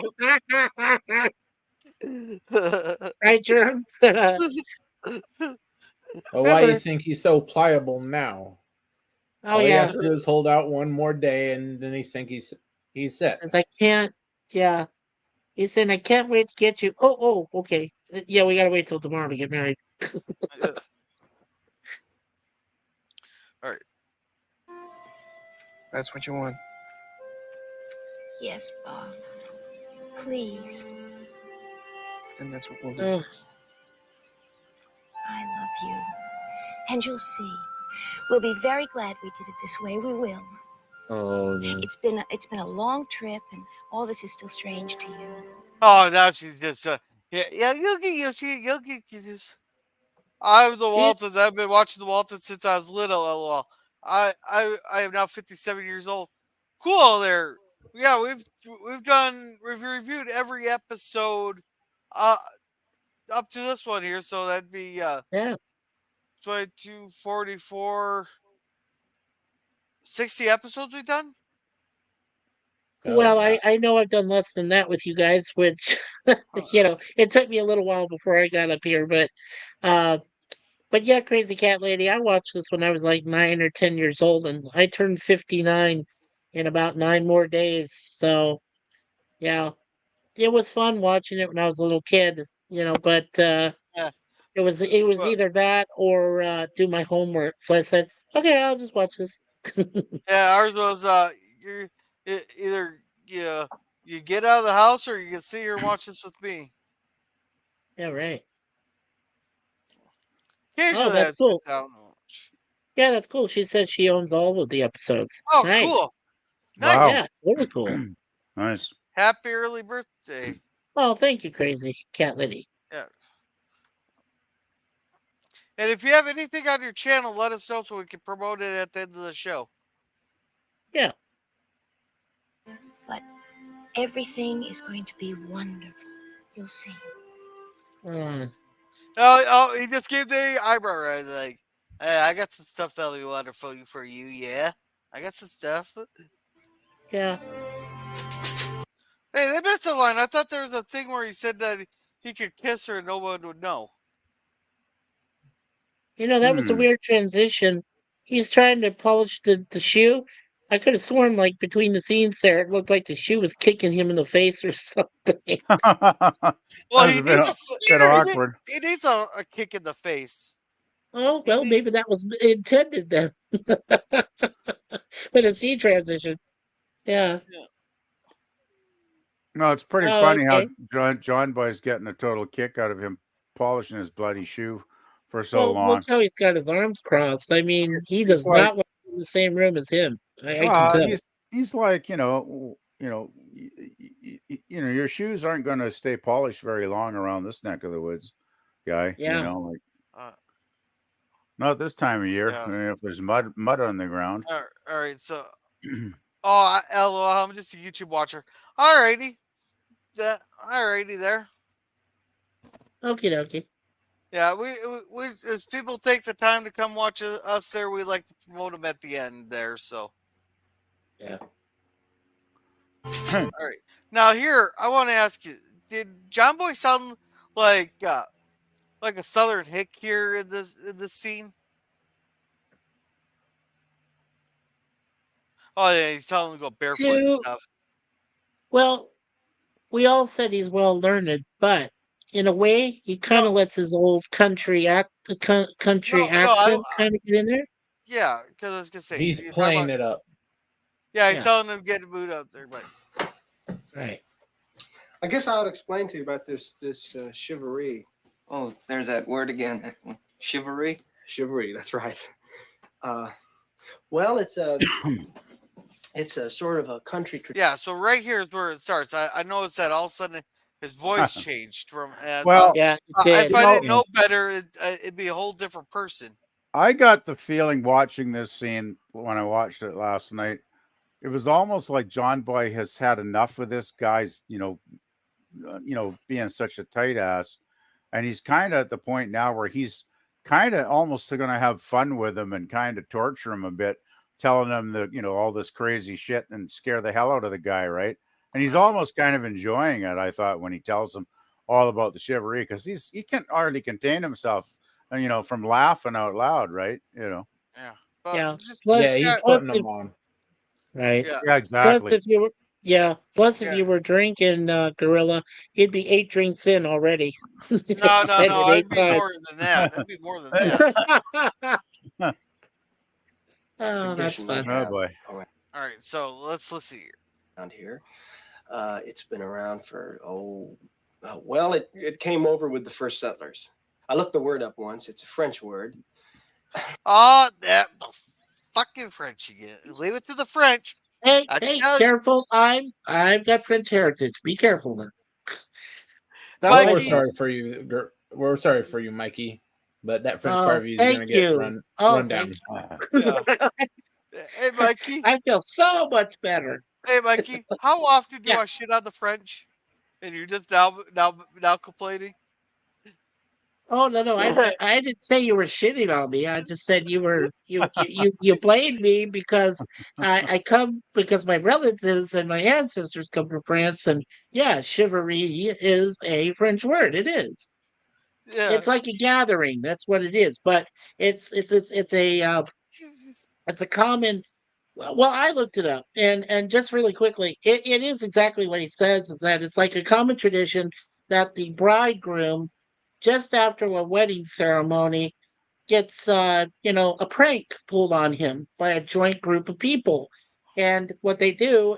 Right, Jerome? Well, why do you think he's so pliable now? Oh, All he yeah. has to do is hold out one more day, and then he think he's set. Says, I can't. Yeah. He said, I can't wait to get you. Oh, okay. Yeah, we got to wait till tomorrow to get married. All right. That's what you want. Yes, Bob. Please. Then that's what we'll do. Ugh. I love you. And you'll see. We'll be very glad we did it this way. We will. Oh, no. It's been a long trip, and all this is still strange to you. Oh, now she's just yeah. You'll get used. I'm the Waltons. I've been watching the Waltons since I was little. LOL. I am now 57 years old. Cool there. Yeah, we've reviewed every episode up to this one here, so that'd be Yeah. 22, 44, 60 episodes we've done. Well, I know I've done less than that with you guys, which it took me a little while before I got up here, but yeah, Crazy Cat Lady, I watched this when I was like 9 or 10 years old, and I turned 59 in about 9 more days. So, yeah, it was fun watching it when I was a little kid, but Yeah. it was either that or do my homework. So I said, okay, I'll just watch this. Yeah, ours was either you get out of the house or you can sit here and watch this with me. Yeah, right. Occasionally, Oh, that's I'd cool. sit down and watch. Yeah, that's cool. She said she owns all of the episodes. Oh, Nice. cool. Wow. Nice. Yeah, really cool. Nice. Happy early birthday. Oh, thank you, Crazy Cat Lady. Yeah. And if you have anything on your channel, let us know so we can promote it at the end of the show. Yeah. But everything is going to be wonderful. You'll see. Oh, he just gave the eyebrow right. Like, hey, I got some stuff that'll be wonderful for you. Yeah, I got some stuff. Yeah. Hey, they missed a line. I thought there was a thing where he said that he could kiss her and no one would know. That was a weird transition. He's trying to polish the shoe. I could have sworn, like, between the scenes there, it looked like the shoe was kicking him in the face or something. Well, was he a bit, needs a bit awkward. he needs a kick in the face. Oh, well, maybe that was intended then. With a scene transition. Yeah. No, it's pretty Oh, funny okay. how John Boy's getting a total kick out of him polishing his bloody shoe for so Well, long. look how he's got his arms crossed. I mean, he He's does like, not want to be in the same room as him. I can tell. he's like, your shoes aren't going to stay polished very long around this neck of the woods, guy. Yeah. Not this time of year. Yeah. If there's mud on the ground. All right, so LOL, I'm just a YouTube watcher. Alrighty. Alrighty there. Okie dokie. Yeah, we if people take the time to come watch us there, we like to promote them at the end there. So yeah. All right. Now here, I want to ask you: did John Boy sound like a Southern hick here in this scene? Oh yeah, he's telling him to go barefoot and stuff. Well, we all said he's well learned, but in a way, he kind of lets his old country accent kind of get in there. Yeah, because I was gonna say he's playing it up. Yeah, he's telling him to get the mood up there, but right. I guess I ought to explain to you about this Shivaree. Oh, there's that word again. Shivaree? Shivaree, that's right. Well, it's a sort of a country tradition. Yeah, so right here is where it starts. I noticed that all of a sudden his voice changed from. Yeah, if I didn't know better, it'd be a whole different person. I got the feeling watching this scene when I watched it last night. It was almost like John Boy has had enough of this guy's, being such a tight ass, and he's kind of at the point now where he's kind of almost going to have fun with him and kind of torture him a bit, telling him that all this crazy shit and scare the hell out of the guy, right? And he's almost kind of enjoying it, I thought, when he tells him all about the Shivaree, because he can't hardly contain himself, from laughing out loud, right? Yeah. Yeah. He's putting them on. Right. Yeah, exactly. Plus, if you were drinking Gorilla, you'd be 8 drinks in already. No, it'd be more than that. It'd be more than that. Oh, that's fun. Oh boy. All right, so let's see here. Around here, it's been around for it came over with the first settlers. I looked the word up once. It's a French word. The fucking French again. Leave it to the French. Hey, careful! I've got French heritage. Be careful now. We're sorry for you. We're sorry for you, Mikey. But that French barbie is going to get run down. Hey, Mikey. I feel so much better. Hey, Mikey. How often do I shit on the French? And you're just now complaining? Oh no! I didn't say you were shitting on me. I just said you blamed me because I come because my relatives and my ancestors come from France, and chivalry is a French word. It is. Yeah. It's like a gathering. That's what it is. But it's a common. Well, I looked it up, and just really quickly, it is exactly what he says. Is that it's like a common tradition that the bridegroom, just after a wedding ceremony, gets a prank pulled on him by a joint group of people. And what they do,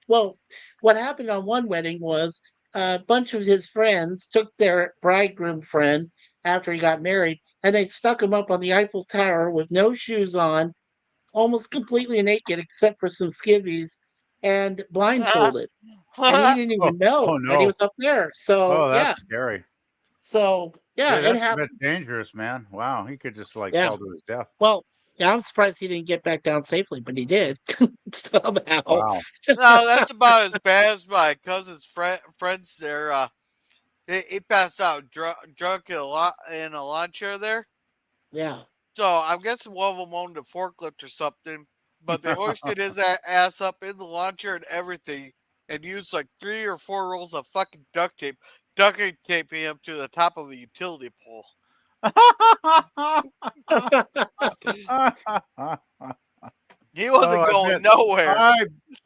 what happened on one wedding was a bunch of his friends took their bridegroom friend after he got married, and they stuck him up on the Eiffel Tower with no shoes on, almost completely naked except for some skivvies, and blindfolded. And he didn't even know that he was up there. So that's scary. So that's it happens. a bit dangerous, man. Wow, he could just fall to his death. Well, I'm surprised he didn't get back down safely, but he did somehow. Wow. No, that's about as bad as my cousin's friends there. He passed out drunk in a lawn chair there. Yeah. So I'm guessing one of them owned a forklift or something, but they hoisted his ass up in the lawn chair and everything and used like 3 or 4 rolls of fucking duct tape him to the top of a utility pole. He wasn't going nowhere.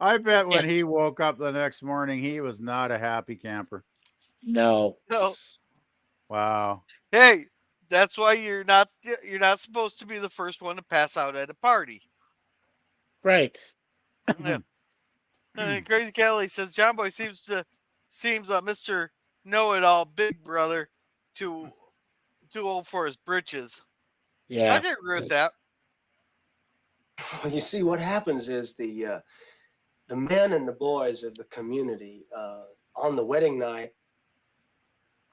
I bet when he woke up the next morning, he was not a happy camper. No. Wow. Hey, that's why you're not supposed to be the first one to pass out at a party. Right. Yeah. Crazy Kelly says John Boy seems Mr. Know-it-all big brother too old for his britches. Yeah. I can agree with that. Well, you see, what happens is the men and the boys of the community on the wedding night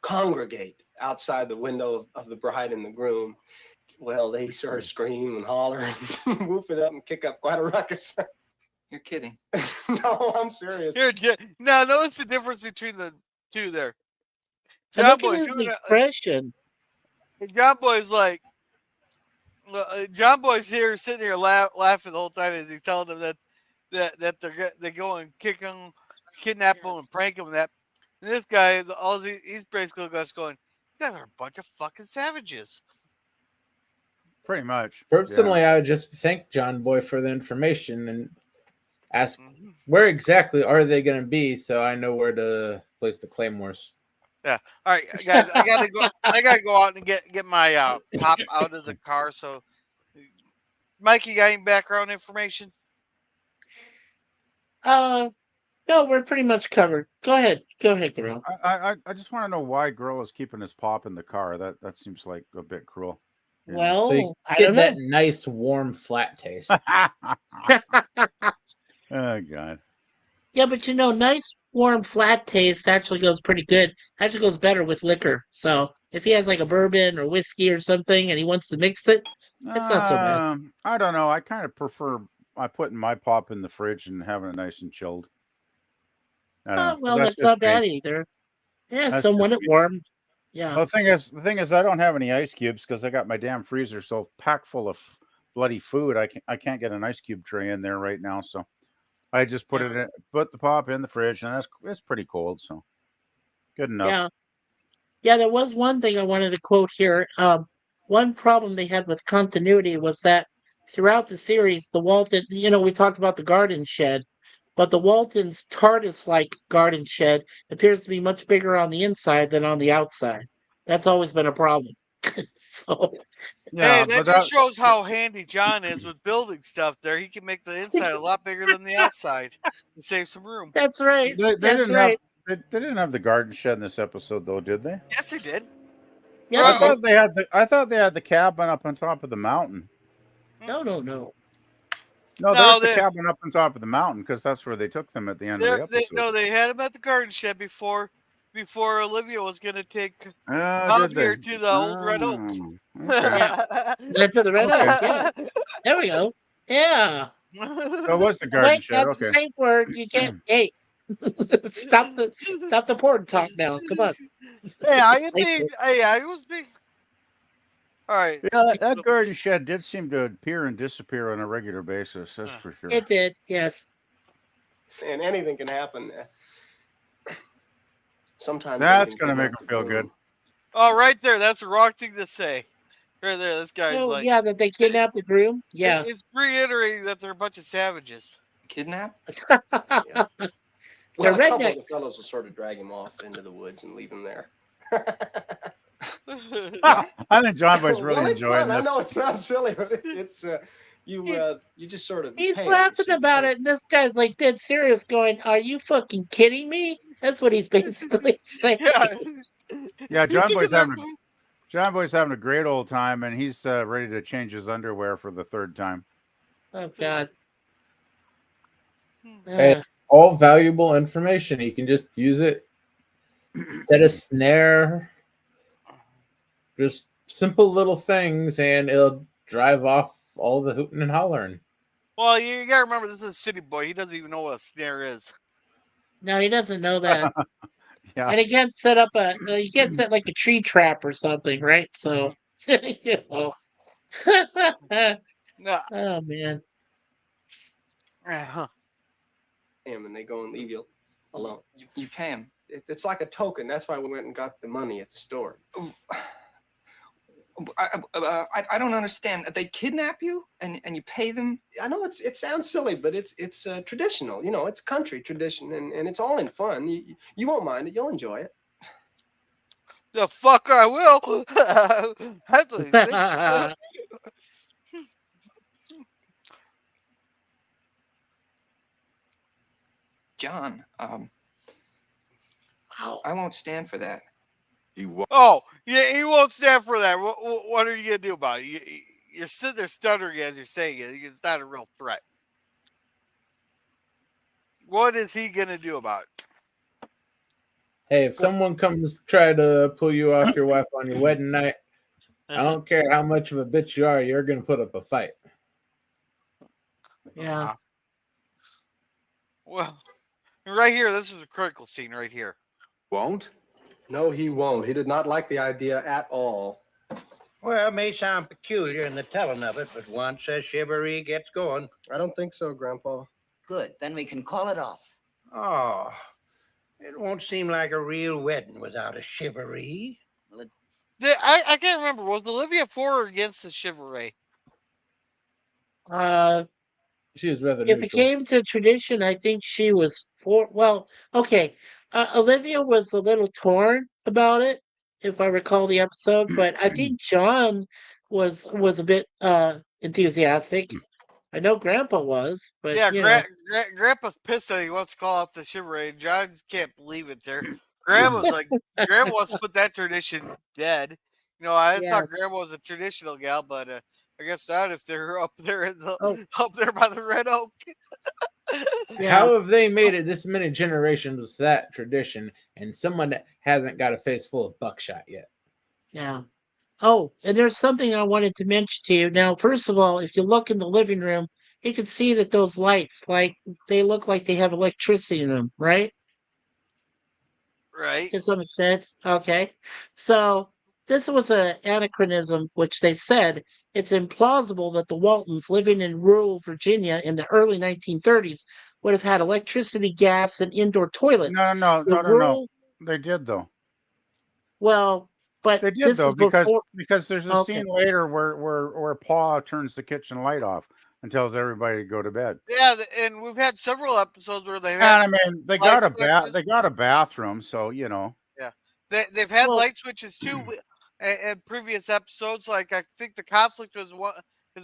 congregate outside the window of the bride and the groom. Well, they sort of scream and holler and whoop it up and kick up quite a ruckus. You're kidding. No, I'm serious. Now, notice the difference between the two there. And look at his expression. John Boy's like, John Boy's here sitting here laughing the whole time as he's telling them that they go and kick him, kidnap him, and prank him. And that. And this guy, he's basically just going, "You guys are a bunch of fucking savages." Pretty much. Personally, I would just thank John Boy for the information and ask where exactly are they going to be, so I know where to place the claymores. Yeah. All right, guys. I gotta go out and get my pop out of the car. So, Mike, you got any background information? No, we're pretty much covered. Go ahead, Girl. I just want to know why Girl is keeping his pop in the car. That seems like a bit cruel. Well, so you I get don't that know. nice warm flat taste. Oh God. Yeah, but nice warm flat taste actually goes pretty good. Actually goes better with liquor. So if he has like a bourbon or whiskey or something and he wants to mix it, it's not so bad. I don't know. I kind of prefer putting my pop in the fridge and having it nice and chilled. Well, that's not bad either. Yeah, That's someone just it warm. Yeah. Well, the thing is, I don't have any ice cubes because I got my damn freezer so packed full of bloody food. I can't get an ice cube tray in there right now, so I just put the pop in the fridge, and it's pretty cold, so good enough. Yeah. There was one thing I wanted to quote here. One problem they had with continuity was that throughout the series, the Walton, we talked about the garden shed, but the Waltons' TARDIS-like garden shed appears to be much bigger on the inside than on the outside. That's always been a problem. So, hey, that just shows how handy John is with building stuff there. He can make the inside a lot bigger than the outside and save some room. That's right. They didn't have the garden shed in this episode, though, did they? Yes, they did. Yeah, I thought they had the cabin up on top of the mountain. No. No, there's the cabin up on top of the mountain because that's where they took them at the end of the episode. They had them at the garden shed before Olivia was going to take Bob here to the old Red Oak. Okay. To the Red Oak. Yeah. There we go. Yeah. So it was the garden shed. That's the same word. You can't. Hey, stop the porn talk now. Come on. Hey, I was big. All right. Yeah, that garden shed did seem to appear and disappear on a regular basis. That's for sure. It did. Yes. And anything can happen. Sometimes that's going to make them feel good. Oh, right there. That's the wrong thing to say. Right there. This guy's like. Yeah, that they kidnapped the groom. Yeah. It's reiterating that they're a bunch of savages. Kidnap? Well, a couple rednecks. of the fellows will sort of drag him off into the woods and leave him there. I think John Boy's really enjoying this. I know it sounds silly, but it's you just sort of. He's laughing about it, and this guy's like dead serious, going, "Are you fucking kidding me?" That's what he's basically saying. Yeah, John Boy's having a great old time, and he's ready to change his underwear for the third time. Oh God! And all valuable information. You can just use it. Set a snare. Just simple little things, and it'll drive off all the hooting and hollering. Well, you gotta remember, this is a city boy. He doesn't even know what a snare is. No, he doesn't know that. Yeah. And he can't set up you can't set like a tree trap or something, right? So, you know. No. Oh man. Huh. Damn, and they go and leave you alone. You pay him. It's like a token. That's why we went and got the money at the store. I don't understand. They kidnap you and you pay them? I know it sounds silly, but it's traditional. You know, it's country tradition, and it's all in fun. You won't mind it. You'll enjoy it. The fuck I will. That's John, I won't stand for that. Oh, yeah, he won't stand for that. What are you going to do about it? You're sitting there stuttering as you're saying it. It's not a real threat. What is he going to do about it? Hey, if someone comes try to pull you off your wife on your wedding night, I don't care how much of a bitch you are, you're going to put up a fight. Yeah. Well, right here, this is a critical scene right here. Won't? No, he won't. He did not like the idea at all. Well, it may sound peculiar in the telling of it, but once Shivaree gets going. I don't think so, Grandpa. Good. Then we can call it off. Oh, it won't seem like a real wedding without a Shivaree. I can't remember. Was Olivia for or against the Shivaree? She was rather If neutral. it came to tradition, I think she was for. Well, okay. Olivia was a little torn about it, if I recall the episode, but I think John was a bit enthusiastic. I know Grandpa was, but Yeah, you know. Grandpa's pissed that he wants to call out the Shivaree. John just can't believe it there. Grandma's like, Grandma wants to put that tradition dead. You know, I thought Grandma was a traditional gal, but I guess not if they're up there up there by the Red Oak. How have they made it this many generations with that tradition and someone that hasn't got a face full of buckshot yet? Yeah. Oh, and there's something I wanted to mention to you. Now, first of all, if you look in the living room, you can see that those lights, like, they look like they have electricity in them, right? Right. To some extent. Okay. So this was an anachronism, which they said it's implausible that the Waltons living in rural Virginia in the early 1930s would have had electricity, gas, and indoor toilets. No. They did though. Well, but they did this though is before because there's a scene later where Pa turns the kitchen light off and tells everybody to go to bed. Yeah, and we've had several episodes where they And had. I mean, they got a bathroom, so you know. Yeah, they've had light switches too in previous episodes. Like I think the conflict was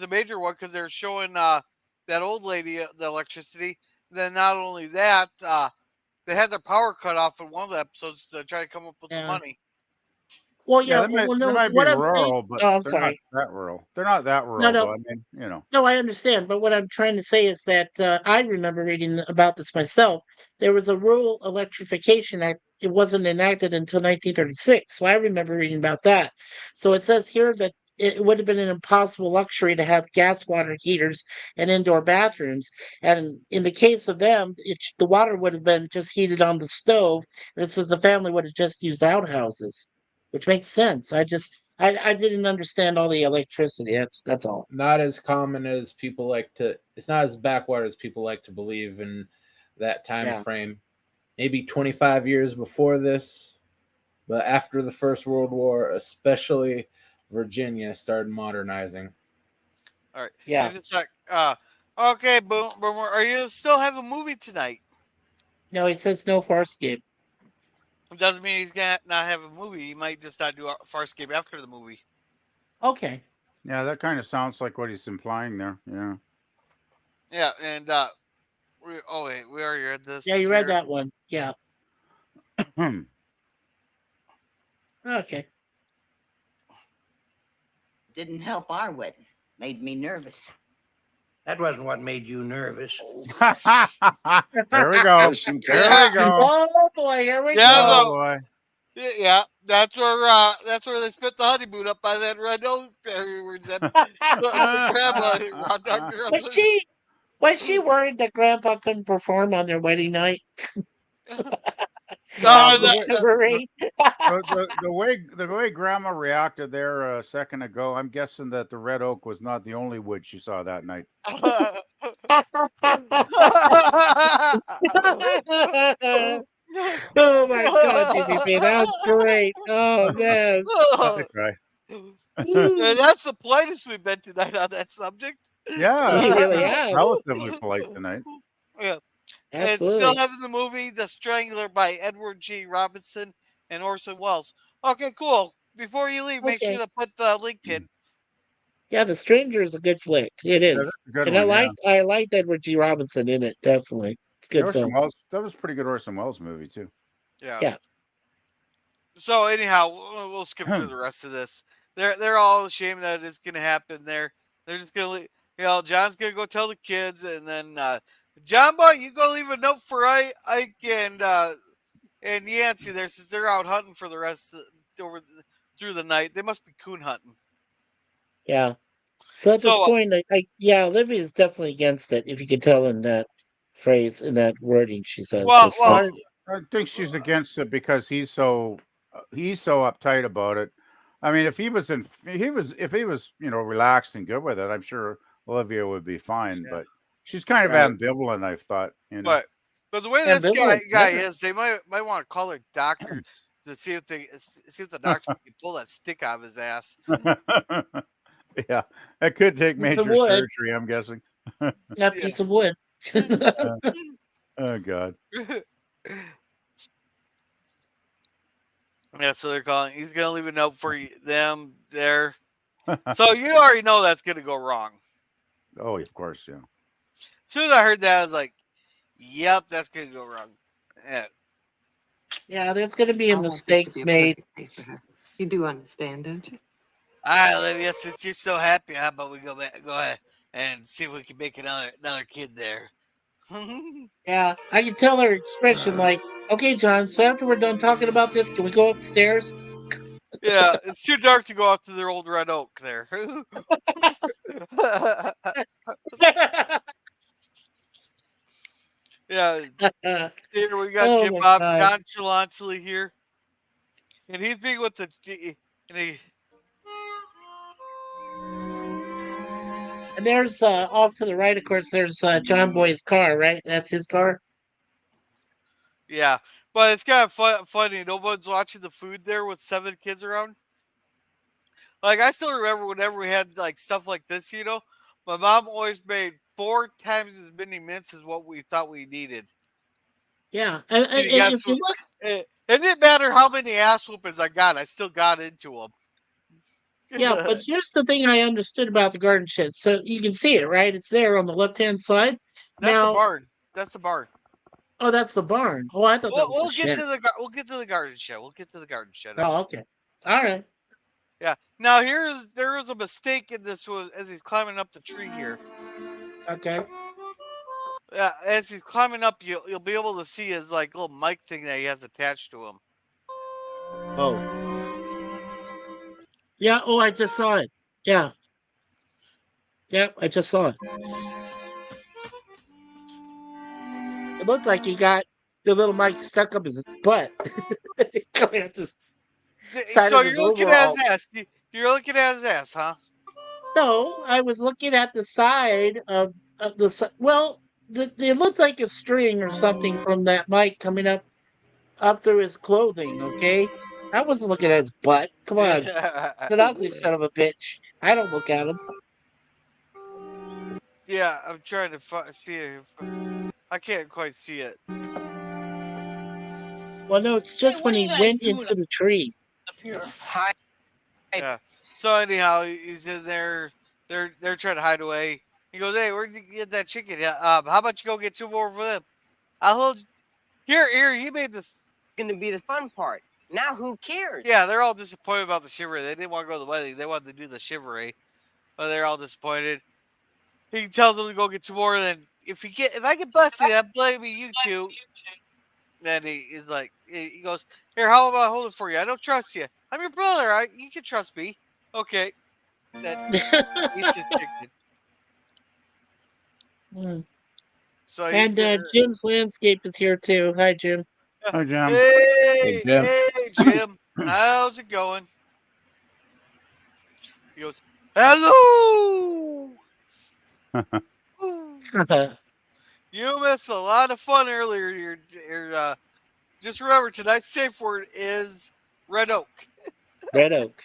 a major one because they're showing that old lady the electricity. Then not only that, they had their power cut off in one of the episodes to try to come up with the money. Well, yeah, they might be rural, but they're not that rural. They're not that rural, though. I mean, you know. No, I understand, but what I'm trying to say is that I remember reading about this myself. There was a rural electrification act. It wasn't enacted until 1936, so I remember reading about that. So it says here that it would have been an impossible luxury to have gas water heaters and indoor bathrooms. And in the case of them, the water would have been just heated on the stove, and it says the family would have just used outhouses, which makes sense. I didn't understand all the electricity. That's all. Not as common as people like to. It's not as backwater as people like to believe in that time frame. Maybe 25 years before this, but after the First World War, especially Virginia started modernizing. All right. Yeah. It's like, okay, Boomer, are you still have a movie tonight? No, it says no Farscape. It doesn't mean he's gonna not have a movie. He might just not do a Farscape after the movie. Okay. Yeah, that kind of sounds like what he's implying there. Yeah. Yeah, and we already read this. Yeah, you read that one. Yeah. Okay. Didn't help our wedding. Made me nervous. That wasn't what made you nervous. There we go. There we go. Oh boy, here we Yeah, go. Oh boy. Yeah, that's where they spent the honeymoon up by that Red Oak. Was she worried that Grandpa couldn't perform on their wedding night? The way Grandma reacted there a second ago, I'm guessing that the Red Oak was not the only wood she saw that night. Oh my God, DDP, that's great. Oh man. That's right. And that's the politest we've been tonight on that subject. Yeah, You really have. relatively polite tonight. Yeah. And still Absolutely. having the movie The Strangler by Edward G. Robinson and Orson Welles. Okay, cool. Before you leave, make sure Okay. to put the link in. Yeah, The Stranger is a good flick. It Yeah, is. that's a good And one. Yeah, I liked Edward G. Robinson in it, definitely. It's a good Orson film. Welles. That was a pretty good Orson Welles movie too. Yeah. Yeah. So anyhow, we'll skip through the rest of this. They're all ashamed that it's going to happen. They're just going to, John's going to go tell the kids, and then John Boy, you go leave a note for Ike and Yancy there, since they're out hunting for the rest through the night. They must be coon hunting. Yeah. So at this point, Olivia is definitely against it. If you could tell in that phrase, in that wording, she says. Well, I think she's against it because he's so uptight about it. I mean, if he was relaxed and good with it, I'm sure Olivia would be fine. But she's kind of ambivalent, I've thought. But the way this guy is, they might want to call their doctor to see if the doctor can pull that stick out of his ass. Yeah, that could take major surgery, I'm guessing. That piece of wood. Oh God. Yeah, so they're calling. He's gonna leave a note for them there. So you already know that's gonna go wrong. Oh, of course, yeah. As soon as I heard that, I was like, "Yep, that's gonna go wrong." Yeah. Yeah, there's gonna be mistakes made. You do understand, don't you? All right, Olivia. Since you're so happy, how about we go ahead and see if we can make another kid there. Yeah, I can tell her expression like, "Okay, John. So after we're done talking about this, can we go upstairs?" Yeah, it's too dark to go out to their old red oak there. Yeah, here we got Jim Bob nonchalantly here, and he's being with And there's off to the right, of course. There's John Boy's car, right? That's his car. Yeah, but it's kind of funny. Nobody's watching the food there with 7 kids around. Like, I still remember whenever we had like stuff like this, my mom always made 4 times as many mints as what we thought we needed. Yeah, and if you look, it didn't matter how many ass whoopings I got, I still got into them. Yeah, but here's the thing I understood about the garden shed. So you can see it, right? It's there on the left-hand side. That's the barn. That's the barn. Oh, that's the barn. Oh, I thought that was the shed. We'll get to the garden shed. We'll get to the garden shed. Oh, okay. All right. Yeah. Now there was a mistake in this as he's climbing up the tree here. Okay. Yeah, as he's climbing up, you'll be able to see his like little mic thing that he has attached to him. Oh. Yeah. Oh, I just saw it. Yeah. Yep, I just saw it. It looked like he got the little mic stuck up his butt. Going up this side So of his you're looking overall. at his ass. You're looking at his ass, huh? No, I was looking at the side of the. Well, it looked like a string or something from that mic coming up through his clothing. Okay, I wasn't looking at his butt. Come on, it's an ugly son of a bitch. I don't look at him. Yeah, I'm trying to see it. I can't quite see it. Well, no, it's just when he went into the tree. Hi. Yeah. So anyhow, he's in there. They're trying to hide away. He goes, "Hey, where'd you get that chicken? How about you go get 2 more for them? I'll hold you. Here. He made this. Going to be the fun part. Now who cares? Yeah, they're all disappointed about the Shivaree. They didn't want to go to the wedding. They wanted to do the Shivaree, but they're all disappointed. He tells them to go get 2 more. And then if I get busted, I'm blaming you 2. Then he's like, he goes, "Here, how about I hold it for you? I don't trust you. I'm your brother. You can trust me." Okay. That eats his chicken. So and Jim's landscape is here too. Hi, Jim. Hi, Jim. Hey, Jim. Jim. How's it going? He goes, "Hello." You missed a lot of fun earlier. Just remember, tonight's safe word is red oak. Red Oak.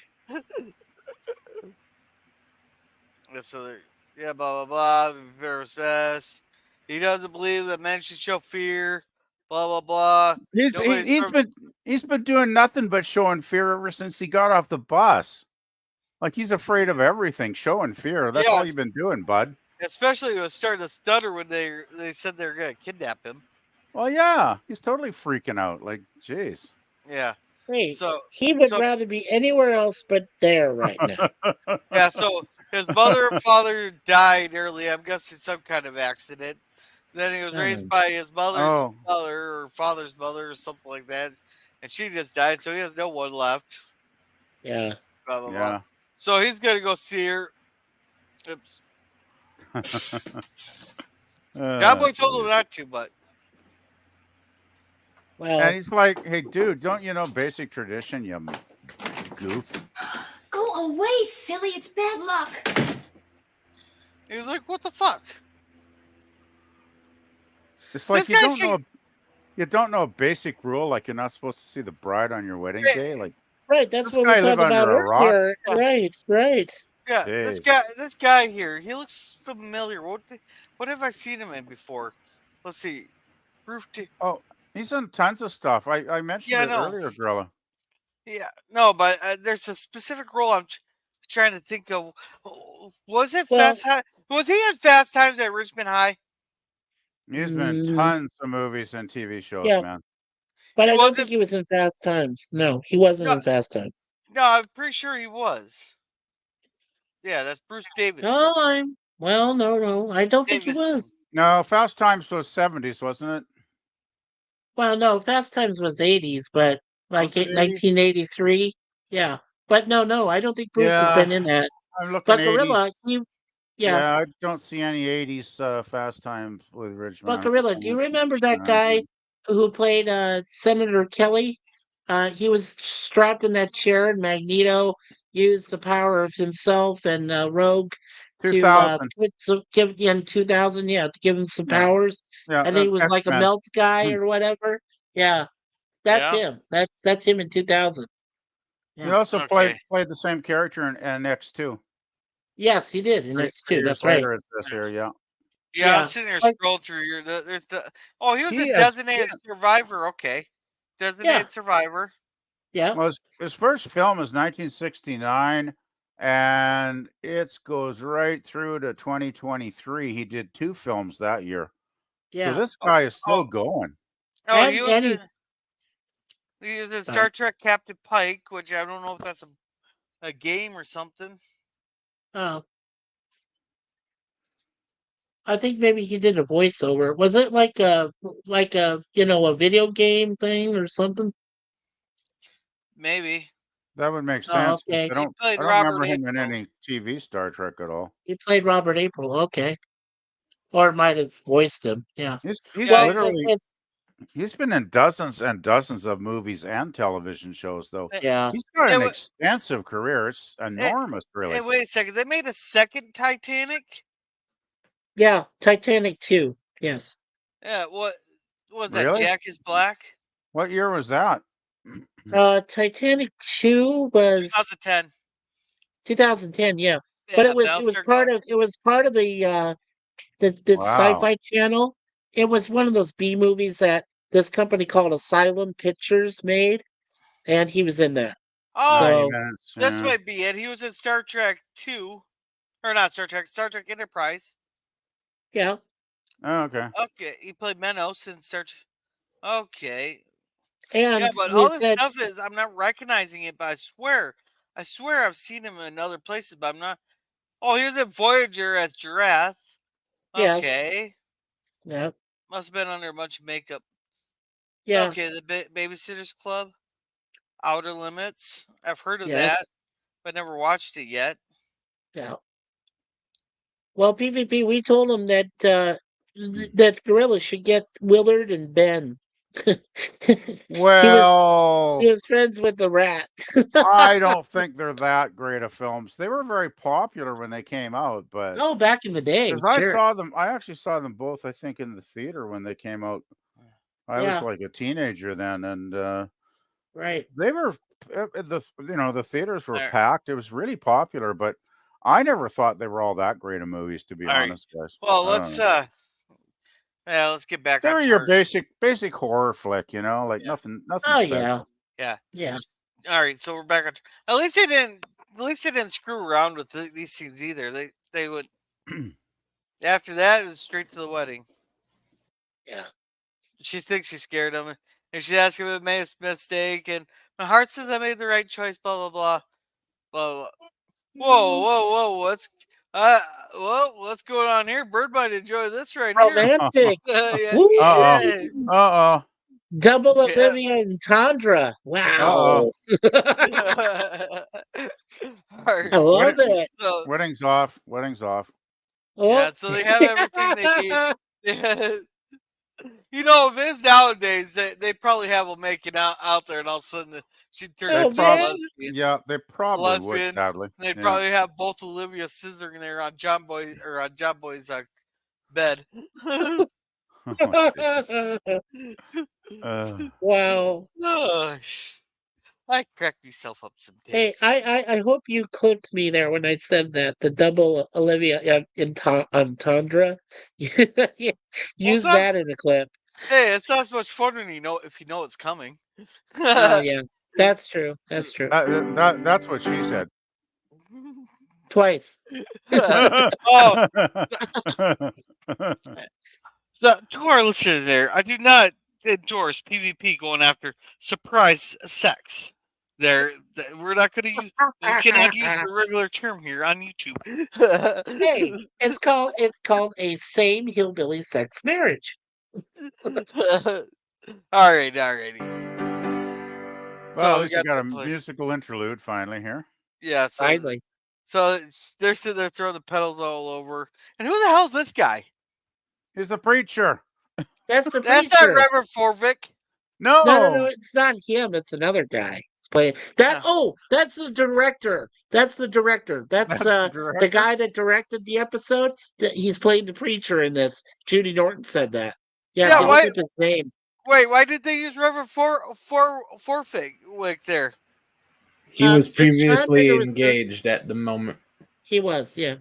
Yeah, blah blah blah. Very best. He doesn't believe that men should show fear. Blah blah blah. He's been doing nothing but showing fear ever since he got off the bus. Like he's afraid of everything, showing fear. That's all you've been doing, bud. Especially when it was starting to stutter when they said they were going to kidnap him. Well, yeah, he's totally freaking out. Like, jeez. Yeah. Hey, So he would rather be anywhere else but there right now. Yeah. So his mother and father died early. I'm guessing some kind of accident. Then he was raised by his mother's mother or father's mother or something like that, and she just died. So he has no one left. Yeah. Blah blah blah. So he's gonna go see her. Oops. Cowboy told him not to, but. Well, and he's like, "Hey, dude, don't you know basic tradition, you goof?" Go away, silly. It's bad luck. He was like, "What the fuck?" It's like you don't know a basic rule, like you're not supposed to see the bride on your wedding day. Like, right, that's what we talked about earlier. Right. Yeah, this guy here, he looks familiar. What have I seen him in before? Let's see. Oh, he's in tons of stuff. I mentioned it earlier, Gorilla. Yeah, no, but there's a specific role I'm trying to think of. Was it Fast High? Was he in Fast Times at Richmond High? He's been in tons of movies and TV shows, man. But I don't think he was in Fast Times. No, he wasn't in Fast Times. No, I'm pretty sure he was. Yeah, that's Bruce Davidson. No, I don't think he was. No, Fast Times was 70s, wasn't it? Well, no, Fast Times was 80s, but like 1983. Yeah. But no, I don't think Bruce has been in that. I'm looking but 80s. Gorilla, Yeah, I don't see any 80s Fast Times with Richmond. But Gorilla, do you remember that guy who played Senator Kelly? He was strapped in that chair, and Magneto used the power of himself and Rogue to give in 2000, to give him some powers. And he was like a melt guy or whatever. Yeah, that's him. That's him in 2000. He also played the same character in X2. Yes, he did in X2. That's right. Yeah, I'm sitting there scrolling through here. He was a designated survivor. Okay, designated survivor. Yeah. Well, his first film is 1969, and it goes right through to 2023. He did 2 films that year. Yeah. So this guy is still going. Oh, he was in Star Trek Captain Pike, which I don't know if that's a game or something. Oh. I think maybe he did a voiceover. Was it like a a video game thing or something? Maybe. That would make sense. Okay. I don't remember him in any TV Star Trek at all. He played Robert April. Okay. Or might have voiced him. Yeah. He's literally he's been in dozens and dozens of movies and television shows, though. Yeah. He's got an extensive career. It's enormous, really. Hey, wait a second. They made a second Titanic? Yeah, Titanic 2. Yes. Yeah, what was that? Really? Jack is Black? What year was that? Titanic 2 was 2010. 2010, yeah. But it was part of the Sci-Fi Channel. It was one of those B movies that this company called Asylum Pictures made, and he was in that. Oh, this might be it. He was in Star Trek 2. Or not Star Trek Enterprise. Yeah. Oh, okay. Okay, he played Menos in Star Trek. Okay. And yeah, but all this stuff is I'm not recognizing it, but I swear I've seen him in other places, but I'm not. Oh, he was in Voyager as Giraffe. Okay. Yeah. Must have been under a bunch of makeup. Yeah. Okay, the Babysitters Club, Outer Limits. I've heard of Yes. that, but never watched it yet. Yeah. Well, PvP, we told him that that Gorilla should get Willard and Ben Well, he was friends with the rat. I don't think they're that great of films. They were very popular when they came out, but Oh, back in the day, because I sure. saw them, I actually saw them both. I think in the theater when they came out. I was Yeah. like a teenager then, and Right. they were the theaters were packed. It was really popular, but I never thought they were all that great of movies, to be All right. honest, guys. Well, I don't know. let's get back They on were your target. basic horror flick, like nothing Oh special. Yeah. Yeah. All right, so we're back on. At least they didn't screw around with these scenes either. They would. After that, it was straight to the wedding. Yeah. She thinks she scared him, and she asks him if he made a mistake, and my heart says I made the right choice. Blah blah blah, blah blah. Whoa! What's going on here? Bird might enjoy this right Romantic. here. Uh-oh. Double Olivia and Tundra. Wow. I love it. Wedding's off. Oh. Yeah, so they have everything they need. If it's nowadays, they probably have them making out there, and all of a sudden she'd turn into a lesbian. Yeah, they probably would. Sadly, They'd probably have both Olivia scissoring there on John Boy's bed. Wow. I cracked myself up some Hey, days. I hope you clipped me there when I said that the double Olivia entendre. Use that in a clip. Hey, it's not as much fun when if you know it's coming. Oh yes, that's true. That's true. That's what she said. Twice. Oh. To our listener there, I do not endorse PvP going after surprise sex. We're not going to use. We cannot use the regular term here on YouTube. Hey, it's called a same hillbilly sex marriage. Alrighty. Well, at least we got a musical interlude finally here. Yeah, finally. So they're sitting there throwing the pedals all over. And who the hell's this guy? He's the preacher. That's the preacher. That's not Reverend Forvic. No, it's not him. It's another guy. It's playing that. Oh, that's the director. That's the guy that directed the episode. He's playing the preacher in this. Judy Norton said that. Yeah, look up his name. Wait, why did they use Reverend Forvic there? He was previously engaged at the moment. He was, yeah.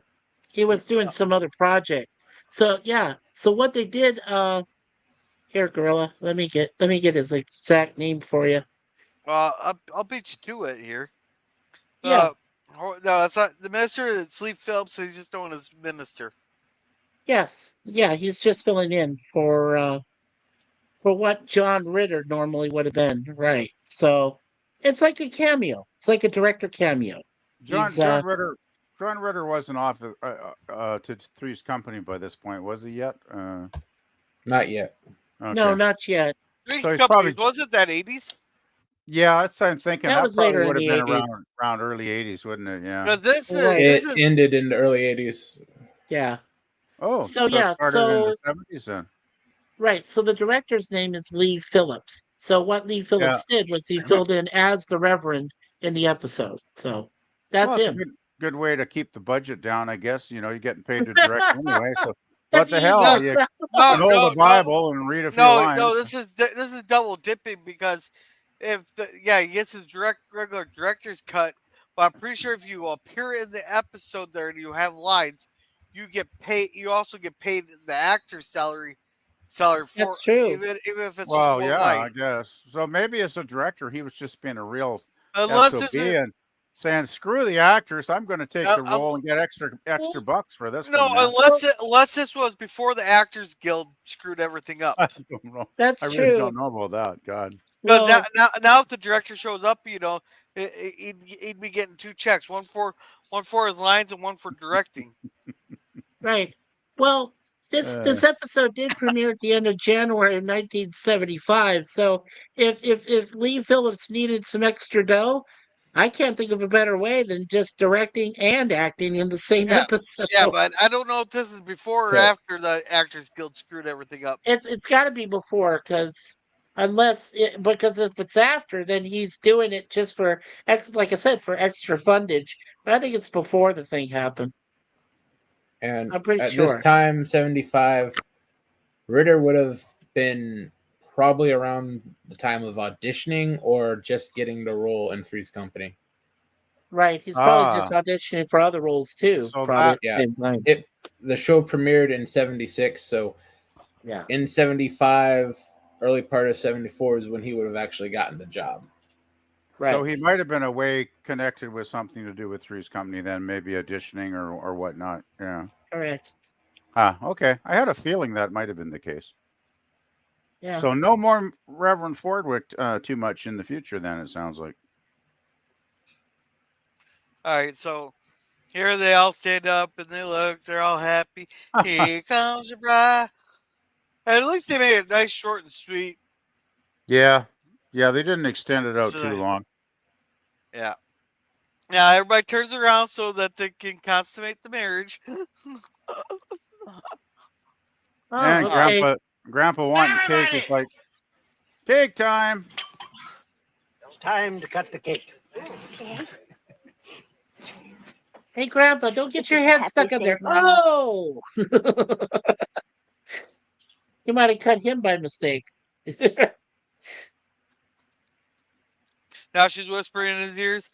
He was doing some other project. So yeah. So what they did, here, Gorilla. Let me get his exact name for you. I'll beat you to it here. Yeah. No, that's not the minister. It's Lee Phillips. He's just known as minister. Yes. Yeah, he's just filling in for what John Ritter normally would have been, right? So it's like a cameo. It's like a director cameo. John Ritter wasn't off to Three's Company by this point, was he yet? Not yet. Okay. No, not yet. Three's Company, was it that 80s? Yeah, that's what I'm thinking. That was later would have in the been 80s. around early 80s, wouldn't it? Yeah. It ended in the early 80s. Yeah. Oh, so it started in the 70s then. Right. So the director's name is Lee Phillips. So what Lee Phillips did was he filled in as the Reverend in the episode. So that's him. A good way to keep the budget down, I guess. You're getting paid to direct anyway. So what the hell? You know the Bible and read a few lines. No, this is double dipping because he gets his regular director's cut, but I'm pretty sure if you appear in the episode there and you have lines, you get paid. You also get paid the actor's salary. That's true. Even if it's well, yeah, I guess. So maybe as a director, he was just being a real SOB and saying, "Screw the actors, I'm going to take the role and get extra bucks for this." No, unless this was before the Actors Guild screwed everything up. I don't know. That's I true. really don't know about that. God. Well, now if the director shows up, he'd be getting two checks, one for his lines and one for directing. Right. Well, this episode did premiere at the end of January of 1975. So if Lee Phillips needed some extra dough, I can't think of a better way than just directing and acting in the same episode. Yeah, but I don't know if this is before or after the Actors Guild screwed everything up. It's got to be before because because if it's after, then he's doing it just for like I said, for extra fundage. But I think it's before the thing happened. And I'm pretty at sure. this time, 75, Ritter would have been probably around the time of auditioning or just getting the role in Three's Company. Right. He's probably just auditioning for other roles too. So probably that- at the same time. The show premiered in 76, so Yeah. in 75, early part of 74 is when he would have actually gotten the job. So he might have been away connected with something to do with Three's Company, then maybe auditioning or whatnot. Yeah. Correct. Okay. I had a feeling that might have been the case. Yeah. So no more Reverend Fordwick too much in the future, then it sounds like. All right, so here they all stand up and they look. They're all happy. Here comes the bride. And at least they made it nice, short, and sweet. Yeah. Yeah, they didn't extend it out So too long. Yeah. Yeah, everybody turns around so that they can consummate the marriage. And okay. Grandpa wanting cake is like, cake time. Time to cut the cake. Hey, Grandpa, don't get your head stuck in there. Mama. Oh! You might have cut him by mistake. Now she's whispering in his ears.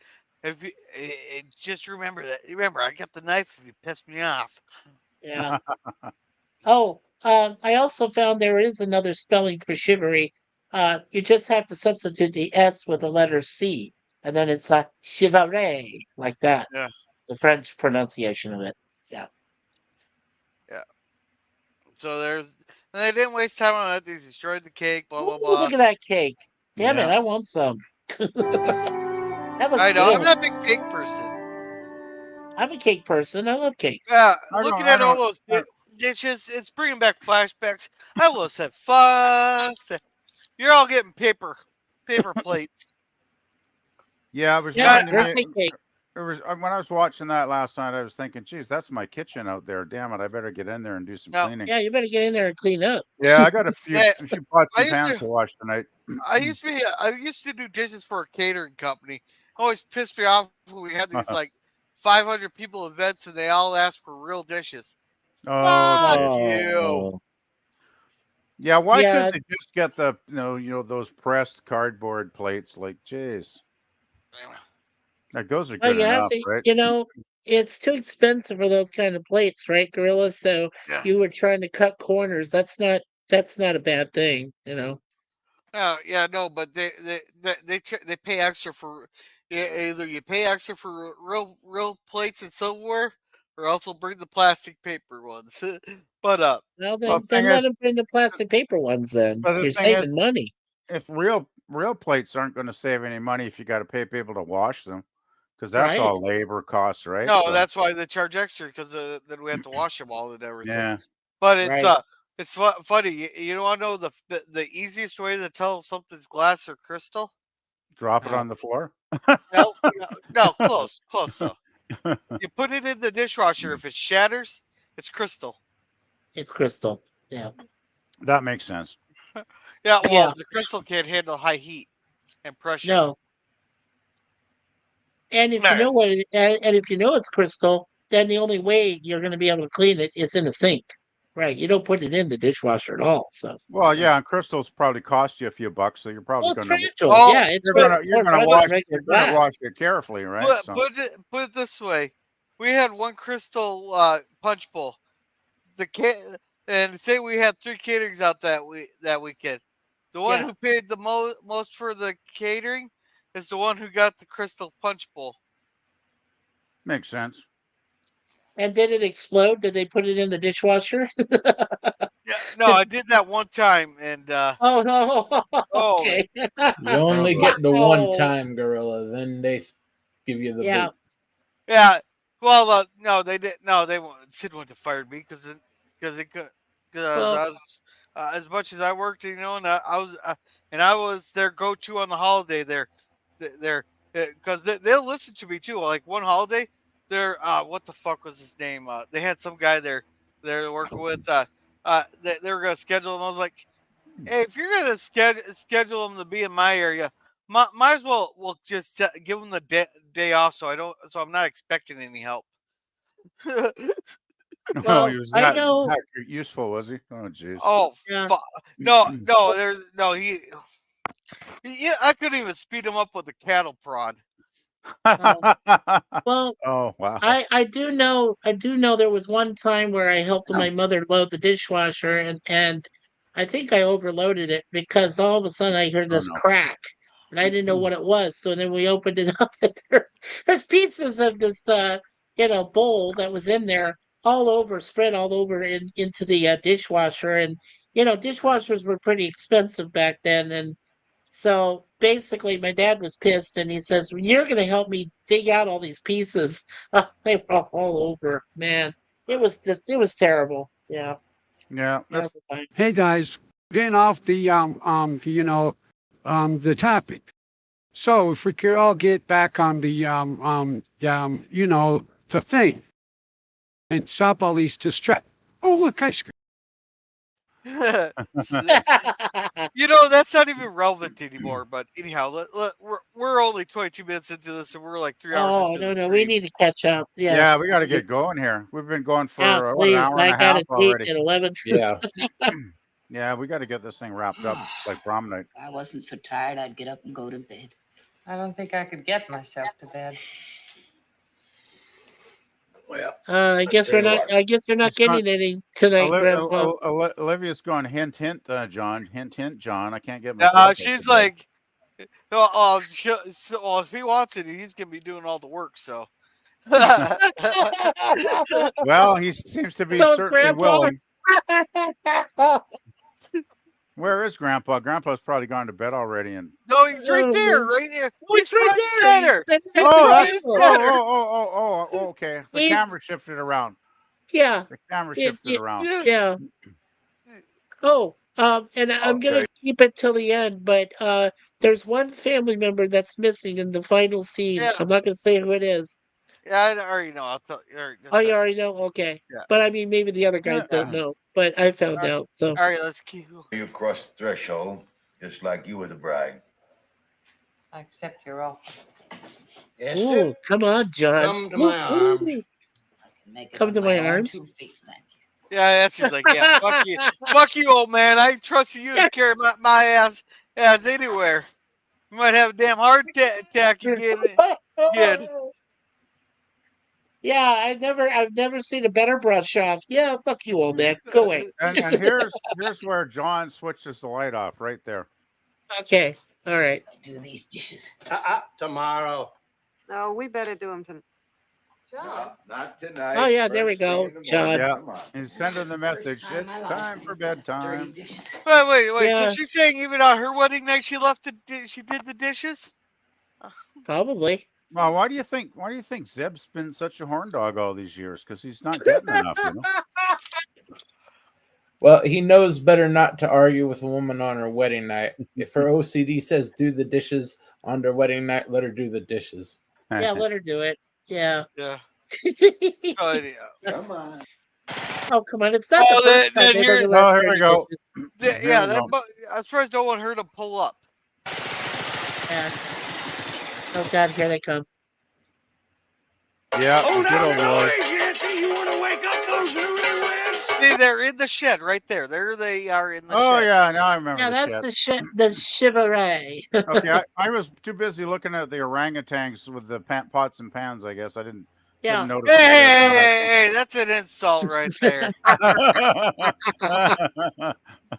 Just remember that. Remember, I got the knife if you piss me off. Yeah. I also found there is another spelling for Shivaree. You just have to substitute the S with the letter C, and then it's Shivaree, like that. Yeah. The French pronunciation of it. Yeah. Yeah. So they didn't waste time on that. They destroyed the cake. Blah blah Ooh, blah. look at that cake. Damn it, Yeah. I want some. That looks I know. good. I'm not a big cake person. I'm a cake person. I love cakes. Yeah, looking at all those dishes, it's bringing back flashbacks. I would have said, "Fuck that." You're all getting paper plates. Yeah, I was when I was watching that last night, I was thinking, geez, that's my kitchen out there. Damn it, I better get in there and do some cleaning. Yeah, you better get in there and clean up. Yeah, I got a few pots I and used pans to- to wash tonight. I used to do dishes for a catering company. Always pissed me off when we had these like 500 people events and they all asked for real dishes. Oh, Fuck you. Yeah, why Yeah. couldn't they just get the those pressed cardboard plates? Like, jeez, like those are Well, good you have enough, to, right? it's too expensive for those kind of plates, right, Gorilla? So Yeah. you were trying to cut corners. That's not a bad thing, Yeah, no, but they pay extra for either you pay extra for real plates and silverware, or also bring the plastic paper ones. But Well, Well, then thing let is- them bring the plastic paper ones. Then But the you're thing is, saving money. if real plates aren't going to save any money if you got to pay people to wash them, because that's all labor costs, right? no, So- that's why they charge extra because then we have to wash them all and everything. Yeah. But it's Right. it's funny. You want to know the easiest way to tell if something's glass or crystal? drop it on the floor. No, close though. You put it in the dishwasher. If it shatters, it's crystal. It's crystal. Yeah. That makes sense. Yeah, well, Yeah. the crystal can't handle high heat and pressure. No. And if you know what, and if you know it's crystal, then the only way you're going to be able to clean it is in a sink, right? You don't put it in the dishwasher at all. So. Well, yeah, and crystals probably cost you a few bucks, so you're probably Well, it's going to. fragile. Yeah, it's you're going to wash. You're regular going to glass. wash it carefully, right? So- Put it this way: we had one crystal punch bowl. And say we had 3 caterings out that weekend. The one Yeah. who paid the most for the catering is the one who got the crystal punch bowl. Makes sense. And did it explode? Did they put it in the dishwasher? Yeah, no, I did that one time, and Oh no! okay. You only get the Oh. one time, Gorilla. Then they give you the Yeah. boot. Yeah. Well, no, they didn't. No, they won't. Sid wouldn't have fired me because as much as I worked, and I was their go-to on the holiday. Because they'll listen to me too. Like one holiday, what the fuck was his name? They had some guy there they're working with. They were gonna schedule, and I was like, if you're gonna schedule them to be in my area, might as well just give them the day off, so I'm not expecting any help. Oh, he was I that know. useful, was he? Oh, jeez. Oh, Yeah. no, yeah, I couldn't even speed him up with a cattle prod. Well, Oh, wow. I do know there was one time where I helped my mother load the dishwasher, and I think I overloaded it because all of a sudden I heard this no. crack, and I didn't know what it was. So then we opened it up, and there's pieces of this bowl that was in there spread all over into the dishwasher, and dishwashers were pretty expensive back then, and so basically, my dad was pissed, and he says, "You're going to help me dig out all these pieces." They were all over, man. It was terrible. Yeah. Yeah. Terrible time. Hey guys, getting off the the topic. So if we could all get back on the the thing and stop all these distract. Oh look, ice cream. That's not even relevant anymore. But anyhow, we're only 22 minutes into this, and we're like 3 hours Oh into no, we need to catch up. Yeah. Yeah, we got to get going here. We've been going for an please. hour and I a got half a date already. at 11. Yeah. Yeah, we got to get this thing wrapped up like prom night. If I wasn't so tired, I'd get up and go to bed. I don't think I could get myself to bed. Well, I guess we're not. I guess you're not getting any tonight, Grandpa. Olivia's going hint, hint, John. Hint, hint, John. I can't get myself. No, she's like, if he wants it, he's gonna be doing all the work. So. Well, he seems to be certainly willing. Where is Grandpa? Grandpa's probably gone to bed already. And no, he's right there, right there. He's right there. Center. Okay. The camera shifted around. Yeah. The camera shifted around. Yeah. Oh, and I'm gonna keep it till the end, but there's one family member that's missing in the final scene. Yeah. I'm not gonna say who it is. Yeah, I already know. I'll tell you. Oh, you already know? Okay. Yeah. But I mean, maybe the other guys don't know. But I found out. So. All right, let's keep. You cross the threshold just like you were the bride. I accept your offer. Ooh, come on, John. Come to my arms. Come to my arms. 2 feet, thank you. Yeah, that's just like, yeah, fuck you, fuck you, old man. I ain't trusting you to carry my ass anywhere. You might have a damn heart attack again. Yeah, I've never seen a better brush off. Yeah, fuck you, old man. Go away. And here's where John switches the light off right there. Okay. All right. Do these dishes. Tomorrow. No, we better do them tonight. John. Not tonight. Oh yeah, there we go, John. Yeah, and sending the message. It's time for bedtime. Wait. Yeah. So she's saying even on her wedding night she did the dishes? Probably. Well, why do you think Zeb's been such a horn dog all these years? Because he's not getting enough, you know? Well, he knows better not to argue with a woman on her wedding night. If her OCD says do the dishes on their wedding night, let her do the dishes. Yeah, let her do it. Yeah. Yeah. Oh, yeah. Come on. Oh, come on. It's not the first time they've ever let her here we do go. Yeah, I'm surprised I don't want her to pull up. Yeah. Oh God, here they come. Yeah. Hold good on old the Lord. noise, Yancy. You want to wake up those newlyweds? See, they're in the shed right there. There they are in the Oh shed. yeah, now I remember. Yeah, that's the Shivaree. Okay, I was too busy looking at the orangutans with the pots and pans. I guess I didn't notice. Hey, that's an insult right there.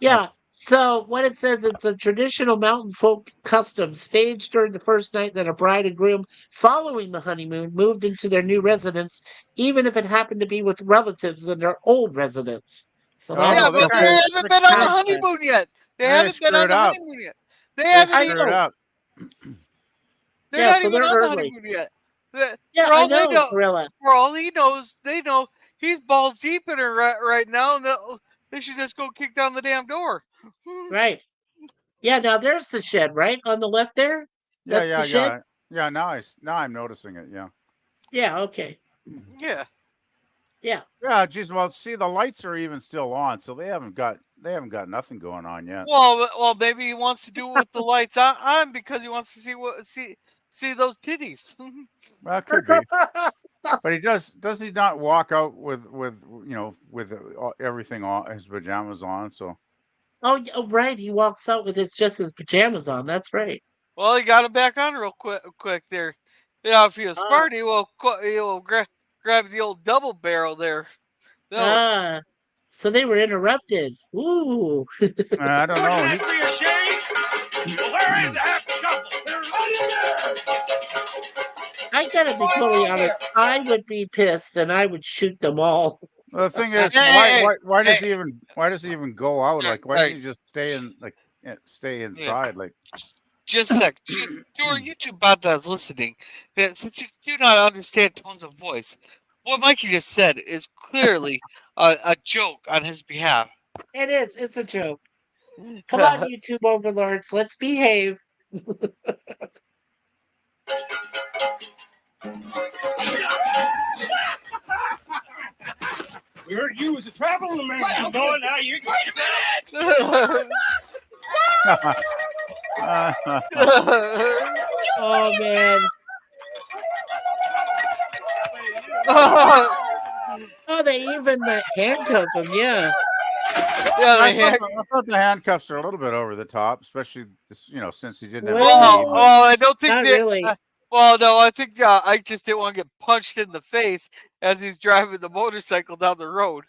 Yeah. So what it says, it's a traditional mountain folk custom staged during the first night that a bride and groom following the honeymoon moved into their new residence, even if it happened to be with relatives in their old residence. So that's yeah, but they haven't been on the honeymoon yet. They haven't been on the honeymoon yet. They haven't even. They're not even on the honeymoon yet. Yeah, I know, Gorilla. For all he knows, they know he's balls deep in her right now, and they should just go kick down the damn door. Right. Yeah, now there's the shed, right? On the left there? That's the shed? Yeah, now I'm noticing it, yeah. Yeah, okay. Yeah. Yeah. Yeah, geez, well, see, the lights are even still on, so they haven't got they haven't got nothing going on yet. Well, maybe he wants to do it with the lights on because he wants to see those titties. Well, it could be. But he does he not walk out with everything on, his pajamas on? So. Oh, right. He walks out with his pajamas on. That's right. Well, he got it back on real quick there. Yeah, if he was smart, he will grab the old double barrel there. No. So they were interrupted. Ooh. I don't know. Wouldn't that be a shame? Well, where is the happy couple? They're right in there. I gotta be totally honest. I would be pissed and I would shoot them all. Well, the thing is, why does he even go out? Like, why doesn't he just stay inside? Like, just a sec, YouTube bot that's listening. Since you do not understand tones of voice, what Mikey just said is clearly a joke on his behalf. It is. It's a joke. Come on, YouTube overlords. Let's behave. We heard you was a traveling man. No, now you. Wait a minute. Oh man. Oh, they even handcuff him. Yeah. Yeah, I thought the handcuffs are a little bit over the top, especially since he didn't have. Well, I don't think not really. Well, no, I think I just didn't want to get punched in the face as he's driving the motorcycle down the road.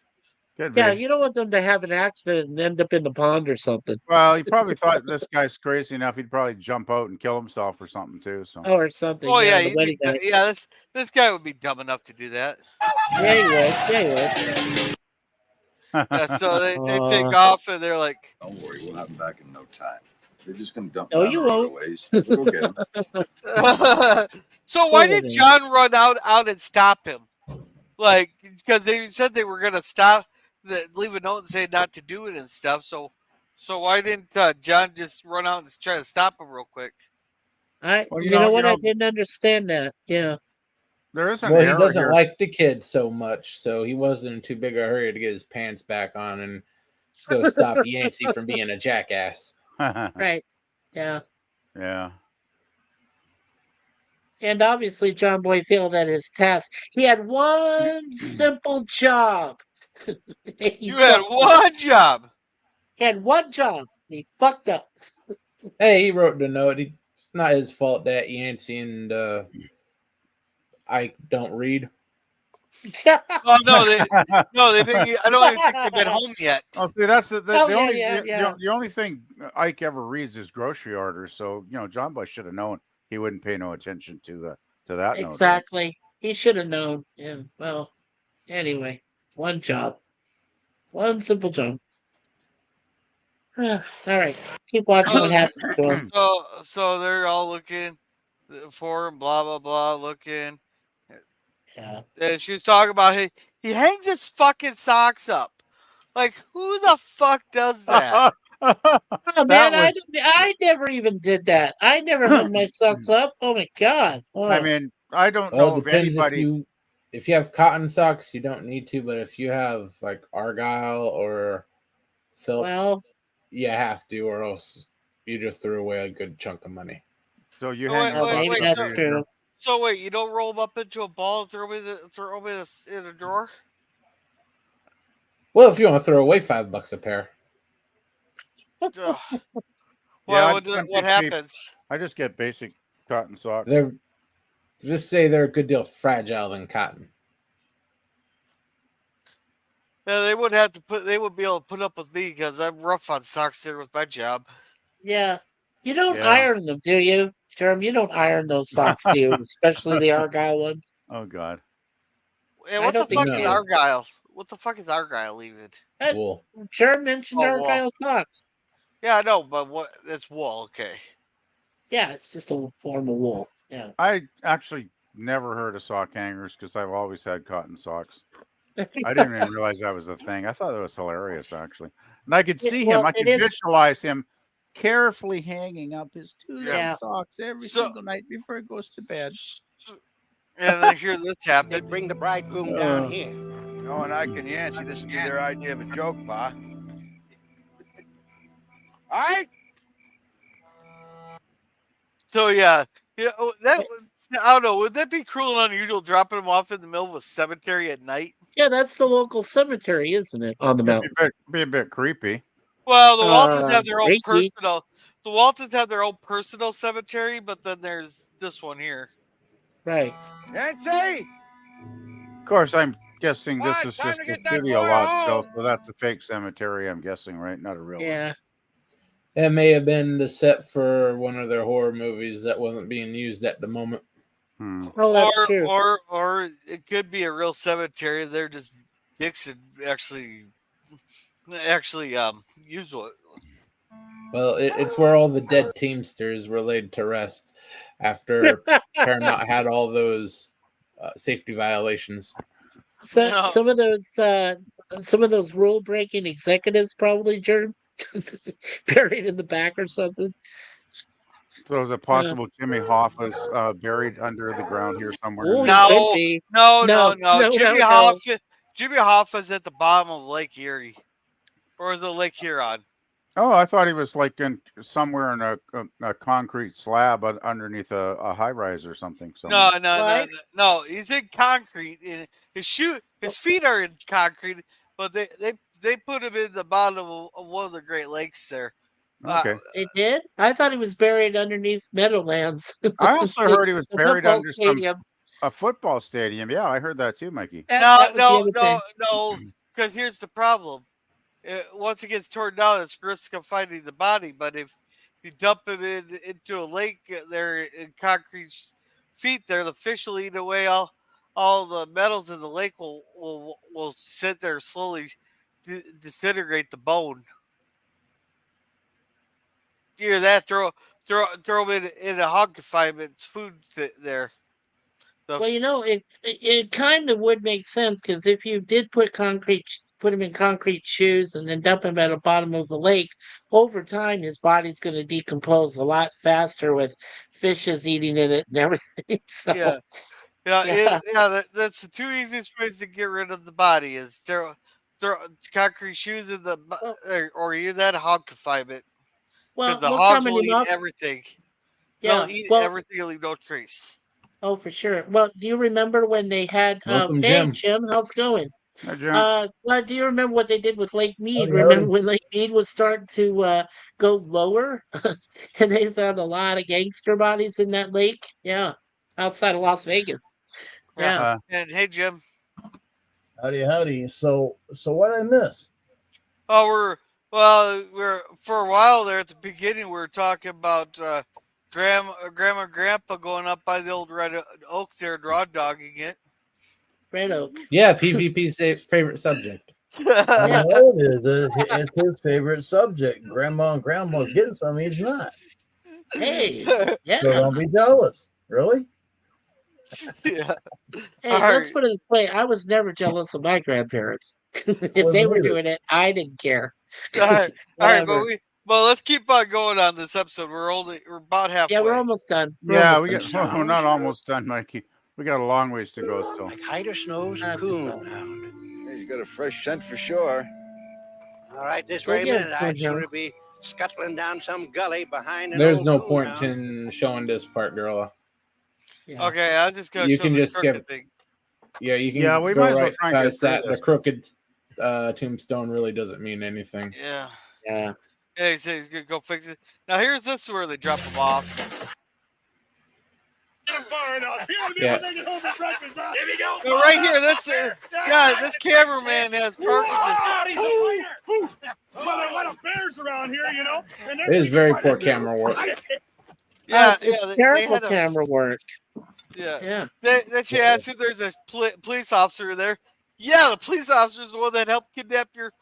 Yeah, you don't want them to have an accident and end up in the pond or something. Well, he probably thought this guy's crazy enough. He'd probably jump out and kill himself or something too. So. Oh, or something. Oh yeah, this guy would be dumb enough to do that. Yeah, he would. Yeah, he would. Yeah, so they take off and they're like, "Don't worry, we'll have him back in no time. They're just gonna dump. Oh, you won't. We'll go get him." So why did John run out and stop him? Like, because they said they were gonna leave a note and say not to do it and stuff. So why didn't John just run out and try to stop him real quick? You know what? I didn't understand that. Yeah. There is he doesn't like the kid so much, so he wasn't in too big a hurry to get his pants back on and go stop Yancy from being a jackass. Right. Yeah. Yeah. And obviously, John Boy failed at his task. He had one simple job. You had one job. He had one job. He fucked up. Hey, he wrote the note. It's not his fault that Yancy and Ike don't read. Oh no, they didn't. I don't even think they've been home yet. Oh, see, that's the only thing Ike ever reads is grocery orders. So John Boy should have known he wouldn't pay no attention to that. Exactly, note. He should have known. Yeah. Well, anyway, one job, one simple job. All right, keep watching what happens to him. So they're all looking for him. Blah blah blah. Looking. Yeah. And she was talking about he hangs his fucking socks up. Like, who the fuck does that? Oh man, I never even did that. I never hung my socks up. Oh my god. Oh. I mean, I don't know if anybody. If you have cotton socks, you don't need to. But if you have like argyle or silk, you have to, or else you just threw away a good chunk of money. So you hang. Maybe that's true. So wait, you don't roll them up into a ball and throw me in a drawer? Well, if you want to throw away $5 a pair. Well, what happens? I just get basic cotton socks. Just say they're a good deal fragile than cotton. Yeah, they would have to They would be able to put up with me because I'm rough on socks there with my job. Yeah, you don't iron them, do you, Jerm? You don't iron those socks, do you? Especially the argyle ones. Oh God. Yeah, what the fuck is argyle? What the fuck is argyle even? Wool. Jerm mentioned argyle socks. Yeah, I know, but it's wool, okay. Yeah, it's just a form of wool. Yeah. I actually never heard of sock hangers because I've always had cotton socks. I didn't even realize that was a thing. I thought it was hilarious, actually. And I could see him. I could visualize him carefully hanging up his two little socks every single night before he goes to bed. And then hear this happen. They bring the bridegroom down here. Knowing Ike and Yancy, this would be their idea of a joke, Pa. right. So yeah, that I don't know. Would that be cruel and unusual dropping them off in the middle of a cemetery at night? Yeah, that's the local cemetery, isn't it? On the It'd be mountain. be a bit creepy. Well, the Waltons have their own Freaky. personal. The Waltons have their own personal cemetery, but then there's this one here. Right. Yancy. Of course, I'm guessing this What? is Time just to a get that studio boy lot still, home. so that's the fake cemetery. I'm guessing, right? Not a real one. Yeah. That may have been the set for one of their horror movies that wasn't being used at the moment. Oh, that's true. Or it could be a real cemetery. They're just Dixon actually use one. Well, it's where all the dead Teamsters were laid to rest after Paramount had all those safety violations. So some of those rule breaking executives probably buried in the back or something. So is it possible Jimmy Hoffa's buried under the ground here somewhere? Oh, No, could be. no. No, Jimmy no. Hoffa. Jimmy Hoffa's at the bottom of Lake Erie, or is it Lake Huron? Oh, I thought he was like in somewhere in a concrete slab underneath a high rise or something. No. He's in concrete. And his feet are in concrete, but they put him in the bottom of one of the Great Lakes there. Okay. They did? I thought he was buried underneath Meadowlands. I also heard he was The buried football under stadium. a football stadium. Yeah, I heard that too, Mikey. That was the other thing. No. Because here's the problem. Once it gets torn down, it's risk of finding the body. But if you dump him into a lake there in concrete feet, there the fish will eat away all the metals in the lake. Will sit there slowly disintegrate the bone. Either that, throw him in a hog confinement food there. Well, it kind of would make sense because if you did put him in concrete shoes and then dump him at the bottom of the lake, over time his body's going to decompose a lot faster with fishes eating in it and everything. So, that's the two easiest ways to get rid of the body is throw concrete shoes in the or either that hog confinement. Because the hogs will eat everything. They'll eat everything and leave no trace. Oh, for sure. Well, do you remember when they had Welcome, hey, Jim. Jim, how's it going? Hi, Jim. Well, do you remember what they did with Lake Mead? Howdy, Remember howdy. when Lake Mead was starting to go lower? And they found a lot of gangster bodies in that lake? Yeah. Outside of Las Vegas. Yeah. And hey, Jim. Howdy. So what did I miss? Oh, we're for a while there at the beginning. We were talking about grandma and grandpa going up by the old red oak there and raw dogging it. Red oak. Yeah, PvP's favorite subject. I know it is. It's his favorite subject. Grandma and grandma's getting some. He's not. Hey, yeah. So don't be jealous. Really? Yeah. Hey, let's put it this way. I was never jealous of my grandparents. If they were doing it, I didn't care. All right, but let's keep on going on this episode. We're about halfway. Yeah, we're almost done. We're not almost done, Mikey. We got a long ways to go still. Like Hyder's nose and coonhound. Yeah, you got a fresh scent for sure. All right, this Go very get it, minute, I'd Jim. sure be scuttling down some gully behind an There's old no coonhound. point in showing this part, Gorilla. Yeah. Okay, I'll just go You show can the just crooked skip- thing. Yeah, you can Yeah, we go might as well right try and get past through that. this. The crooked tombstone really doesn't mean anything. Yeah. Yeah. Yeah, he said he's gonna go fix it. Now here's this where they drop him off. Yeah. Here we go. No, right here, this cameraman has Parkinson's. Well, a lot of bears around here, you know. And It is very poor camera work. Yeah, it's terrible camera work. Yeah. Then she asked if there's a police officer there. Yeah, the police officer is the one that helped kidnap your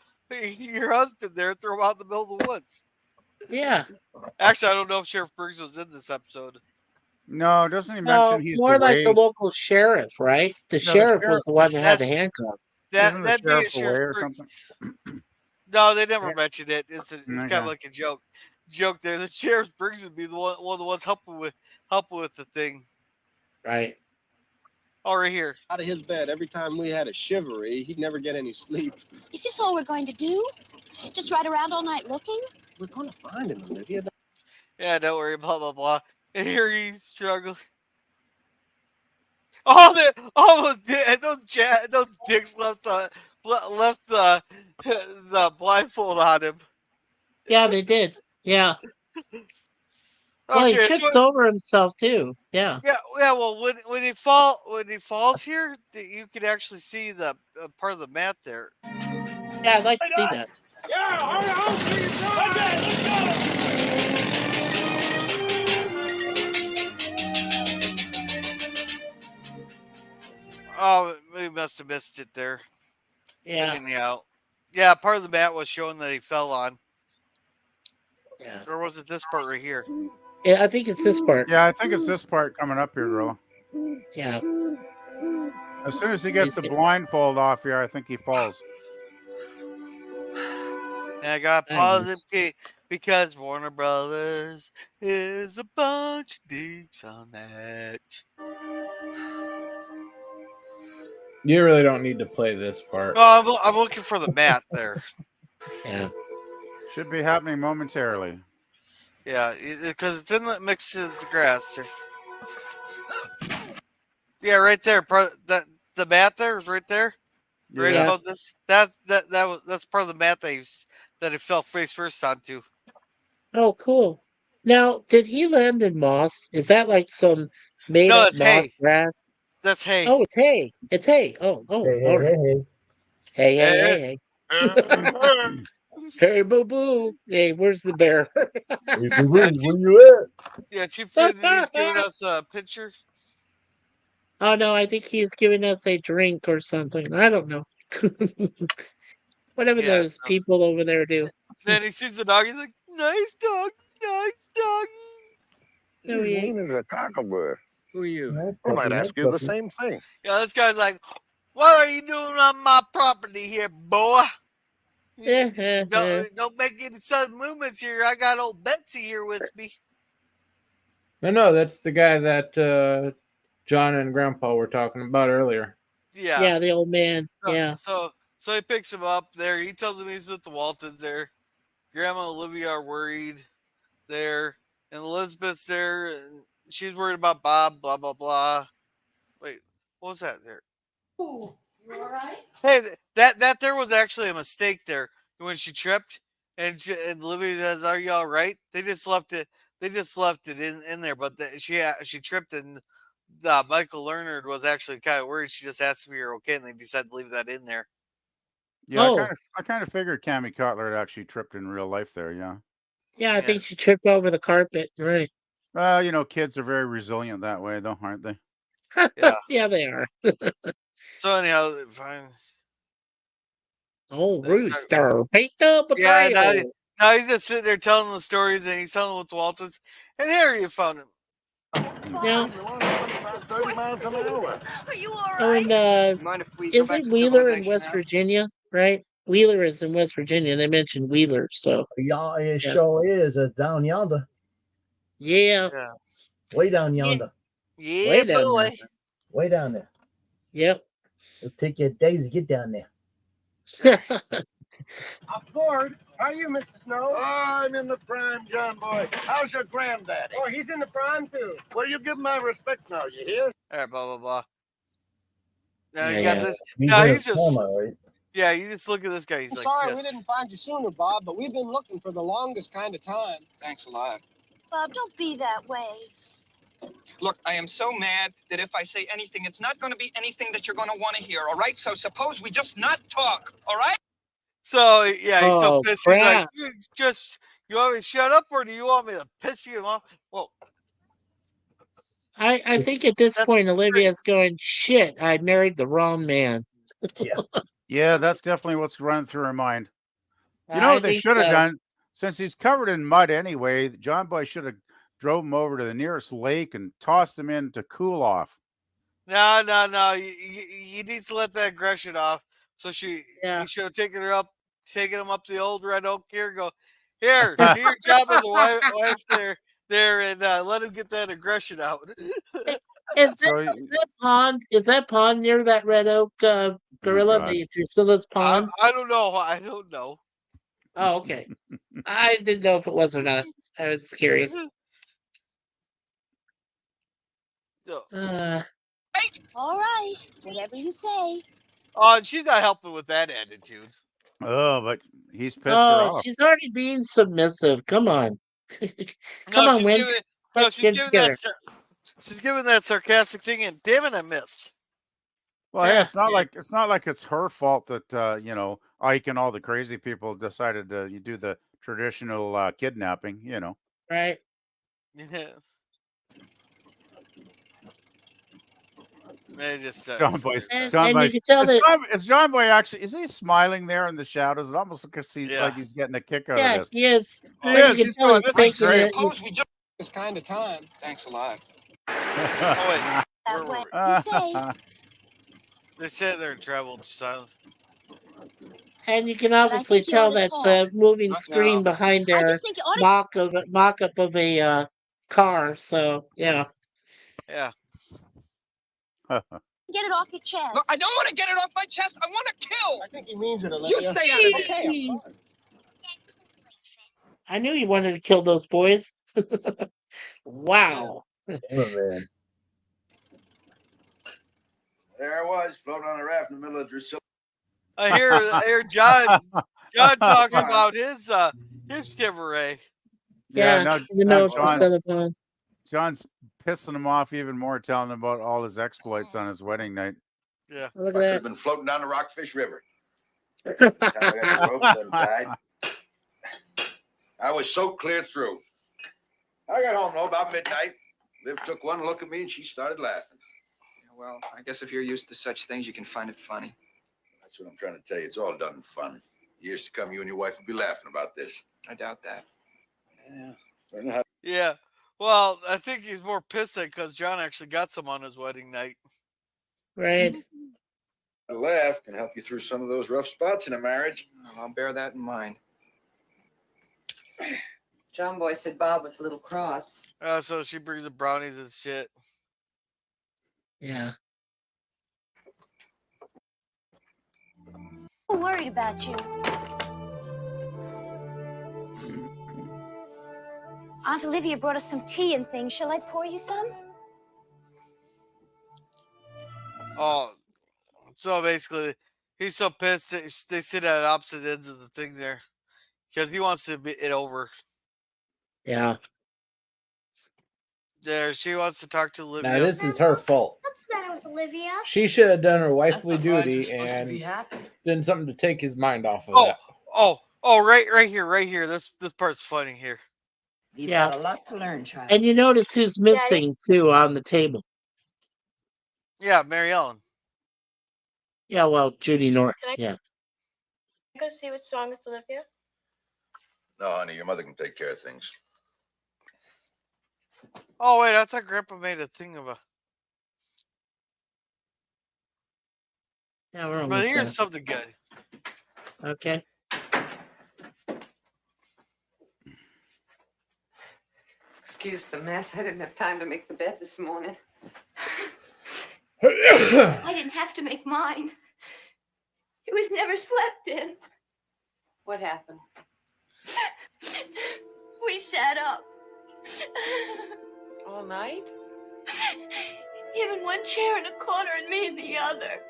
husband there and throw him out in the middle of the woods. Yeah. Actually, I don't know if Sheriff Briggs was in this episode. No, doesn't he No, mention he's more the like way? the local sheriff, right? The sheriff was the one that had the handcuffs. Isn't the That'd be a sheriff away or Sheriff Briggs. something? No, they never mentioned it. It's kind Okay. of like a joke there. The Sheriff Briggs would be one of the ones helping with the thing. Right. Oh, right here. Out of his bed every time we had a shivaree, he'd never get any sleep. Is this all we're going to do? Just ride around all night looking? We're going to find him, Olivia. Yeah, don't worry, blah, blah, blah. And here he's struggling. Those dicks left the blindfold on him. Yeah, they did. Yeah. Well, he Okay, tripped over himself too. Yeah. Yeah. Well, when he falls here, you can actually see the part of the mat there. Yeah, I'd like to see that. Yeah, hurry home, okay, let's Oh, we must have missed it there. Yeah. Anyhow, yeah, part of the mat was showing that he fell on. Yeah. Or was it this part right here? Yeah, I think it's this part. Yeah, I think it's this part coming up here, girl. Yeah. As soon as he gets the blindfold off here, I think he falls. And I got a positive key because Warner Brothers is a bunch of dicks on that. You really don't need to play this part. Oh, I'm looking for the mat there. Yeah. Should be happening momentarily. Yeah, because it's in the mix of the grass. Yeah, right there. That the mat there is right there. Right Yeah. above this. That's part of the mat that he fell face first onto. Oh, cool. Now, did he land in moss? Is that like some made No, up it's moss hay. grass? That's hay. Oh, it's hay. It's hay. Oh, Hey, all right. hey. Hey. Hey, boo boo. Hey, where's the bear? Where you Yeah, Chief Finney's giving us a picture. Oh no, I think he's giving us a drink or something. I don't know. Whatever Yeah, those people over there do. Then he sees the dog. He's like, "Nice dog, nice dog." No, he ain't. is a cockabird. Who are you? I might ask you the same thing. Yeah, this guy's like, "What are you doing on my property here, boy? Don't make any sudden movements here. I got old Betsy here with me." No, that's the guy that John and Grandpa were talking about earlier. Yeah. Yeah, the old man. Yeah. So he picks him up there. He tells him he's with the Waltons there. Grandma and Olivia are worried there. And Elizabeth's there. And she's worried about Bob, blah, blah, blah. Wait, what was that there? Oh, you all right? Hey, that there was actually a mistake there when she tripped. And Olivia says, "Are you all right?" They just left it. They just left it in there. But she tripped and Michael Leonard was actually kind of worried. She just asked if you're okay, and they decided to leave that in there. Yeah, I kind of figured Cammy Cutler had actually tripped in real life there. Yeah. Yeah, I think she tripped over the carpet. Right. Well, kids are very resilient that way, though, aren't they? Yeah. Yeah, they are. So anyhow, fine. Oh, rooster, picked up a Yeah, trail. now he's just sitting there telling the stories, and he's telling them with the Waltons. And here you found him. Yeah. 30 miles an hour. Are you all Oh, right? and isn't Wheeler in West Virginia, right? Wheeler is in West Virginia. They mentioned Wheeler, so Yeah, it sure is. It's down yonder. yeah. Way down yonder. Yeah, Way down boy. there. Way down there. Yep. It'll take you days to get down there. I'm bored. How are you, Mr. Snow? I'm in the prime, John boy. How's your granddaddy? Oh, he's in the prime, too. Well, you give my respects now, you hear? All right, blah blah blah. Now you Yeah, got this. he's Now in he's a just. coma, right? Yeah, you just look at this guy. He's I'm like, sorry yes. we didn't find you sooner, Bob, but we've been looking for the longest kind of time. Thanks a lot. Bob, don't be that way. Look, I am so mad that if I say anything, it's not going to be anything that you're going to want to hear, all right? So suppose we just not talk, all right? So yeah, he's so Oh, pissed. He's like, crap. you want me to shut up, or do you want me to piss you off? Well, I think at this point Olivia's going, shit, I married the wrong man. Yeah, that's definitely what's running through her mind. You I know what they think should have so. done? Since he's covered in mud anyway, John Boy should have drove him over to the nearest lake and tossed him in to cool off. no. You need to let that aggression off. So he should have taken him up the old red oak here. And go here, do your job as a wife there, and let him get that aggression out. Is that pond? Is that pond near that red oak gorilla? God. The Drusilla's pond? I don't know. I don't know. Oh, okay. I didn't know if it was or not. I was curious. All right, whatever you say. Oh, and she's not helping with that attitude. Oh, but he's pissed her Oh, off. she's already being submissive. Come on. Come No, on, she's Wench. giving. No, Let's she's get giving together. that. She's giving that sarcastic thing, and damn it, I missed. Well, hey, Yeah. it's not like it's her fault that you know, Ike and all the crazy people decided to you do the traditional kidnapping. You know, Right. Yeah. They just John Boy's And John you Boy's can tell that. is John Boy actually is he smiling there in the shadows? It almost looks Yeah. like he's getting a kick out Yeah, of this. he is. He But you is. can He's tell going, he's this is taking great. it. Suppose we just this kind of time. Thanks a lot. Oh wait, That way you say. they said they're in trouble. Silence. And you can But I obviously think you ought tell to that's talk. a moving Not screen now. behind I their just think you ought to mock up of a car. So yeah. Yeah. get it off your chest. Look, I don't want to get it off my chest. I want to kill. I think he means it, Olivia. You stay out of this. Okay, I'm sorry. I knew he wanted to kill those boys. Wow. Damn it, man. There I was, floating on a raft in the middle of Drusilla. I hear John talks about his Shivaree. Yeah, now John's John's pissing him off even more, telling him about all his exploits on his wedding night. Yeah. Look I could at have been floating down the Rockfish River. By the time I got the ropes untied. I was so clear through. I got home though about midnight. Liv took one look at me and she started laughing. Well, I guess if you're used to such things, you can find it funny. That's what I'm trying to tell you. It's all done in fun. Years to come, you and your wife will be laughing about this. I doubt that. Yeah. Yeah. Well, I think he's more pissed at because John actually got some on his wedding night. Right. A laugh can help you through some of those rough spots in a marriage. I'll bear that in mind. John Boy said Bob was a little cross. So she brings the brownies and shit. Yeah. I'm worried about you. Aunt Olivia brought us some tea and things. Shall I pour you some? Oh, so basically, he's so pissed that they sit at opposite ends of the thing there because he wants to be it over. Yeah. There, she wants to talk to Olivia. Now this is her fault. What's the matter with Olivia? She should have done her wifely thought wives were duty supposed to and be happy. done something to take his mind off of Oh, that. right here. This part's funny here. You've Yeah. got a lot to learn, child. And you notice who's missing too on the table. Yeah, Mary Ellen. Yeah, well, Judy North. Can I- Yeah. Go see what's wrong with Olivia. No, honey, your mother can take care of things. Oh wait, I thought Grandpa made a thing of a. Yeah, we're But almost here's done. something good. Okay. Excuse the mess. I didn't have time to make the bed this morning. I didn't have to make mine. It was never slept in. What happened? We sat up. All night? Him in one chair in a corner and me in the other.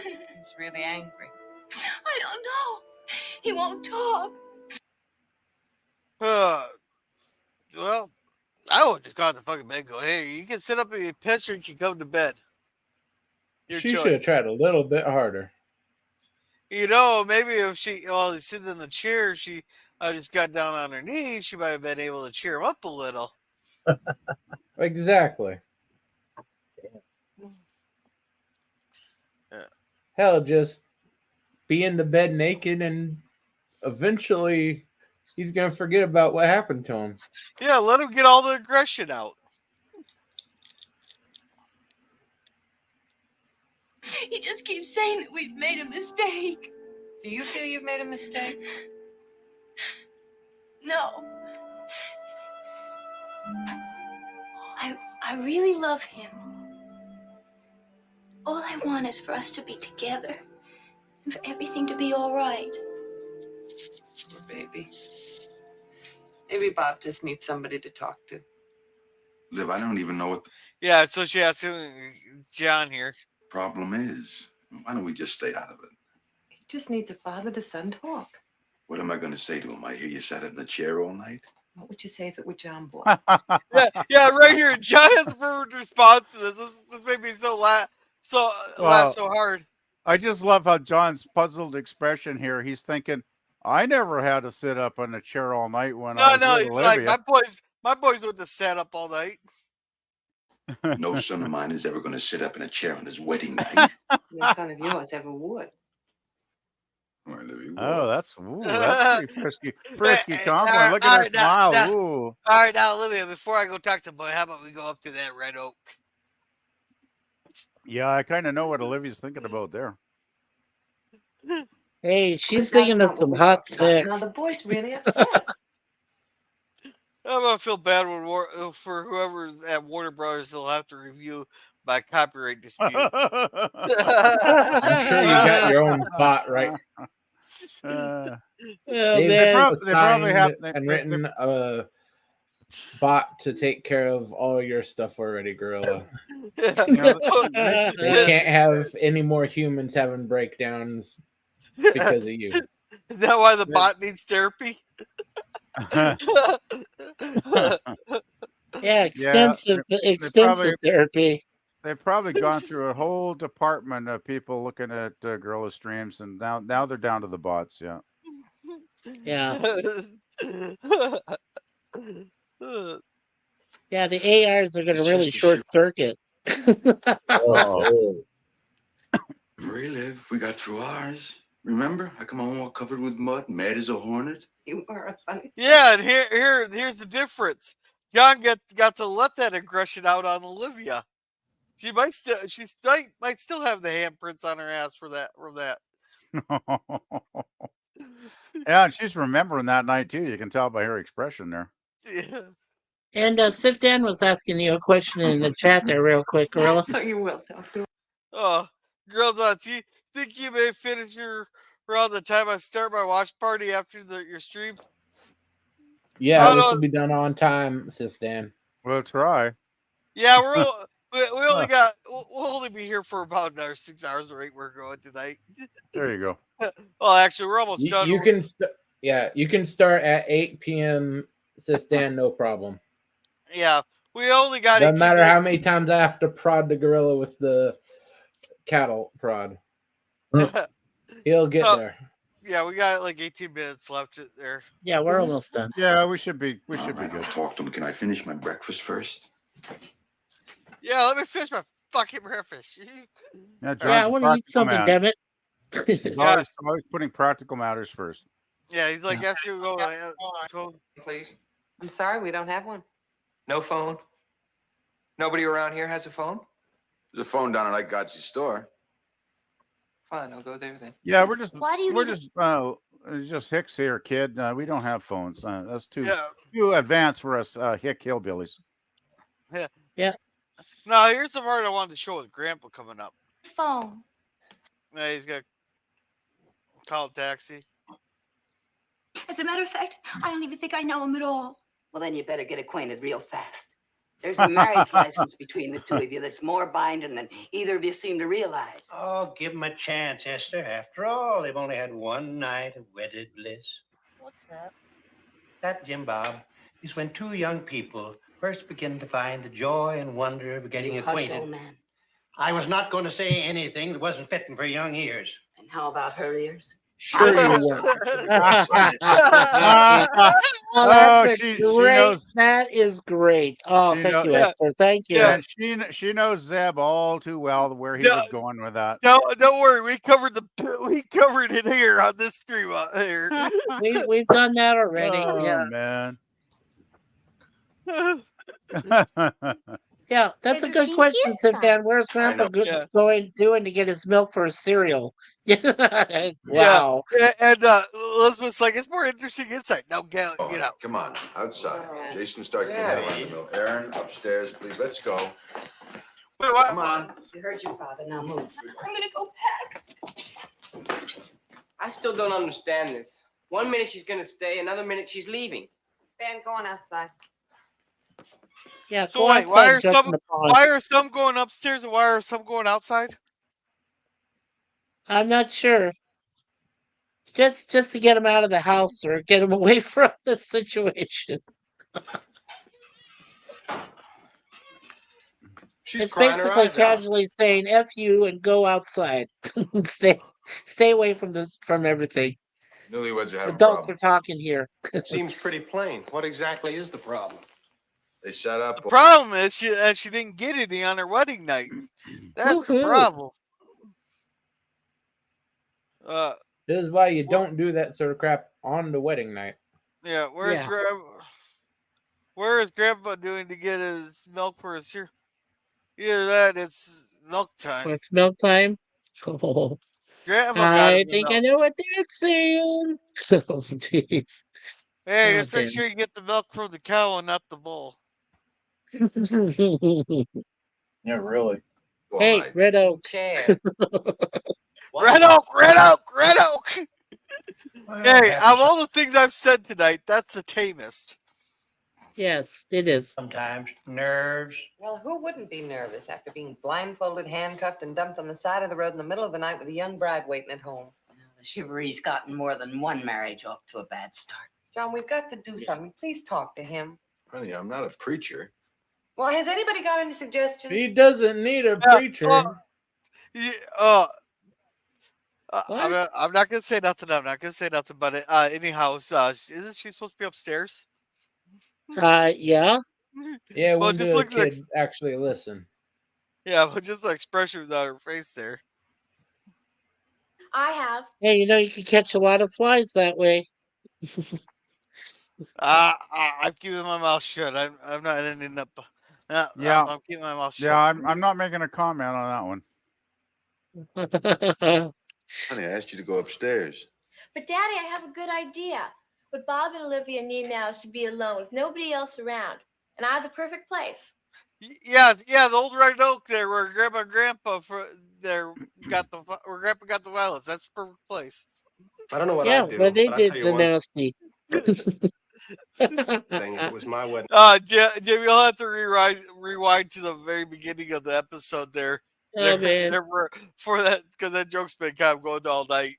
He's really angry. I don't know. He won't talk. Well, I would just go out the fucking bed and go, hey, you can sit up and you piss or you can come to bed. Your She choice. should have tried a little bit harder. You know, maybe if he's sitting in the chair, she just got down on her knees, she might have been able to cheer him up a little. Exactly. Yeah. Hell, just be in the bed naked and eventually he's going to forget about what happened to him. Yeah, let him get all the aggression out. He just keeps saying that we've made a mistake. Do you feel you've made a mistake? No. I really love him. All I want is for us to be together and for everything to be all right. baby. Maybe Bob just needs somebody to talk to. Liv, I don't even know what the Yeah, so she asked John here. problem is. Why don't we just stay out of it? He just needs a father-to-son talk. What am I going to say to him? I hear you sat in the chair all night. What would you say if it were John Boy? yeah, right here. John has a rude response to this. This made me laugh so hard. I just love how John's puzzled expression here. He's thinking, I never had to sit up in a chair all night when I was with he's like, Olivia. my boys wouldn't have sat up all night. No son of mine is ever going to sit up in a chair on his wedding night. No son of yours ever would. Oh, that's pretty frisky compliment. Look at her smile. Ooh. All right, now, Olivia, before I go talk to Boy, how about we go up to that red oak? Yeah, I kind of know what Olivia's thinking about there. Hey, she's thinking of some hot sex. Now the boy's really upset. I'm gonna feel bad for whoever at Warner Brothers. They'll have to review my copyright dispute. I'm sure you got your own spot, right? They probably have written a bot to take care of all your stuff already, Gorilla. They can't have any more humans having breakdowns because of you. Is that why the bot needs therapy? Yeah, extensive therapy. They've probably gone through a whole department of people looking at Gorilla streams, and now they're down to the bots. Yeah. Yeah. Yeah, the ARs are going to really short circuit. Liv, we got through ours. Remember? I come home all covered with mud, mad as a hornet. You are a funny. Yeah, and here's the difference. John got to let that aggression out on Olivia. She might still have the handprints on her ass from that. Yeah, and she's remembering that night too. You can tell by her expression there. Yeah. And Sif Dan was asking you a question in the chat there, real quick, Gorilla. Oh, you will talk to her. Oh, girl, do you think you may finish around the time I start my watch party after your stream? Yeah, this will be done on time, Sis Dan. We'll try. Yeah, we'll only be here for about another 6 hours, right? We're going tonight. There you go. Well, actually, we're almost done. You can start at 8 p.m. Sis Dan, no problem. Yeah, we only got. Doesn't matter how many times I have to prod the gorilla with the cattle prod. He'll get there. Yeah, we got like 18 minutes left there. Yeah, we're almost done. Yeah, we should be good. Talk to him. Can I finish my breakfast first? Yeah, let me finish my fucking breakfast. Yeah, I want to eat something, damn it. He's always putting practical matters first. Yeah, he's like, that's gonna go. Please. I'm sorry, we don't have one. No phone. Nobody around here has a phone? There's a phone down at Ike Godsy's store. Fine, I'll go there then. Yeah, it's just Hicks here, kid. We don't have phones. That's too advanced for us hick hillbillies. Yeah. Yeah. No, here's the part I wanted to show with Grandpa coming up. Phone. Yeah, he's got to call a taxi. As a matter of fact, I don't even think I know him at all. Well, then you better get acquainted real fast. There's a marriage license between the two of you that's more binding than either of you seem to realize. Oh, give them a chance, Esther. After all, they've only had one night of wedded bliss. What's that? That, Jim Bob, is when two young people first begin to find the joy and wonder of getting acquainted. Hush, old man. I was not going to say anything that wasn't fitting for young ears. And how about her ears? Sure you weren't. That is great. Oh, thank you, Esther. Thank you. Yeah, she knows Zeb all too well where he was going with that. No, don't worry. We covered it here on this stream here. We've done that already. Oh, yeah, man. Yeah, that's a good question, Cynthia. Where's Grandpa doing to get his milk for his cereal? Wow. Yeah. And Elizabeth's like, it's more interesting inside. Now get out. Come on, outside. Jason, start getting out of the mill. Aaron, upstairs, please. Let's go. Wait, what? Come on. You heard your father. Now move. I'm gonna go pack. I still don't understand this. 1 minute she's gonna stay, another minute she's leaving. Ben, go on outside. Yeah, So go wait, outside and jump in the pond. why are some going upstairs and why are some going outside? I'm not sure. Just to get him out of the house or get him away from the situation. She's It's crying her basically eyes out. casually saying "F you" and go outside. stay away from everything. Newlyweds are having Adults problems. are talking here. Seems pretty plain. What exactly is the problem? They shut up. The problem is she didn't get any on her wedding night. That's the Woohoo. problem. This is why you don't do that sort of crap on the wedding night. Yeah, where is Grandpa doing to get his milk for his year? Either that, it's milk time. It's milk time. Oh, Grandpa got I him the think I milk. know what that's saying. Oh, jeez. Hey, Oh, just make sure you get the milk from the cow and not the bull. Yeah, really. Hey, Red Oak. Chair. Red Oak, Red Oak, Red Oak. Hey, of all the things I've said tonight, that's the tamest. Yes, it is. Sometimes nerves. Well, who wouldn't be nervous after being blindfolded, handcuffed, and dumped on the side of the road in the middle of the night with a young bride waiting at home? Shivaree's gotten more than one marriage off to a bad start. John, we've got to do something. Please talk to him. Honey, I'm not a preacher. Well, has anybody got any suggestions? He doesn't need a preacher. I'm not gonna say nothing. I'm not gonna say nothing. But anyhow, isn't she supposed to be upstairs? Yeah. Yeah, Well, when just the look like- kid actually listen. Yeah, but just the expression without her face there. I have. Hey, you can catch a lot of flies that way. I'm keeping my mouth shut. I'm not ending up. Yeah. I'm keeping my mouth shut. Yeah, I'm not making a comment on that one. Honey, I asked you to go upstairs. But Daddy, I have a good idea. What Bob and Olivia need now is to be alone with nobody else around. And I have the perfect place. Yeah, the old red oak there where Grandma and Grandpa where Grandpa got the violets. That's the perfect place. I don't know what Yeah, I'd do. where they but I'll did tell you the one nasty. thing. If it was my wedding. Jimmy, you'll have to rewind to the very beginning of the episode there. Oh, man. For that, because that joke's been kind of going all night.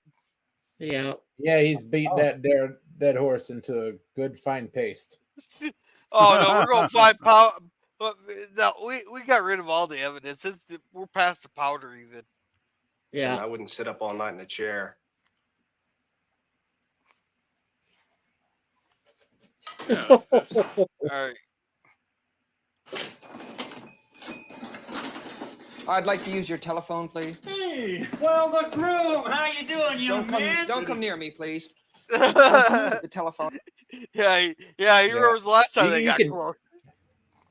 Yeah. Yeah, he's beat that dead horse into a good fine paste. Oh no, we're going 5 pound. No, we got rid of all the evidence. We're past the powder even. Yeah. And I wouldn't sit up all night in a chair. All right. I'd like to use your telephone, please. Hey, well, the groom. How you doing, young man? Don't come near me, please. The telephone. Yeah, he remembers the last time they got close.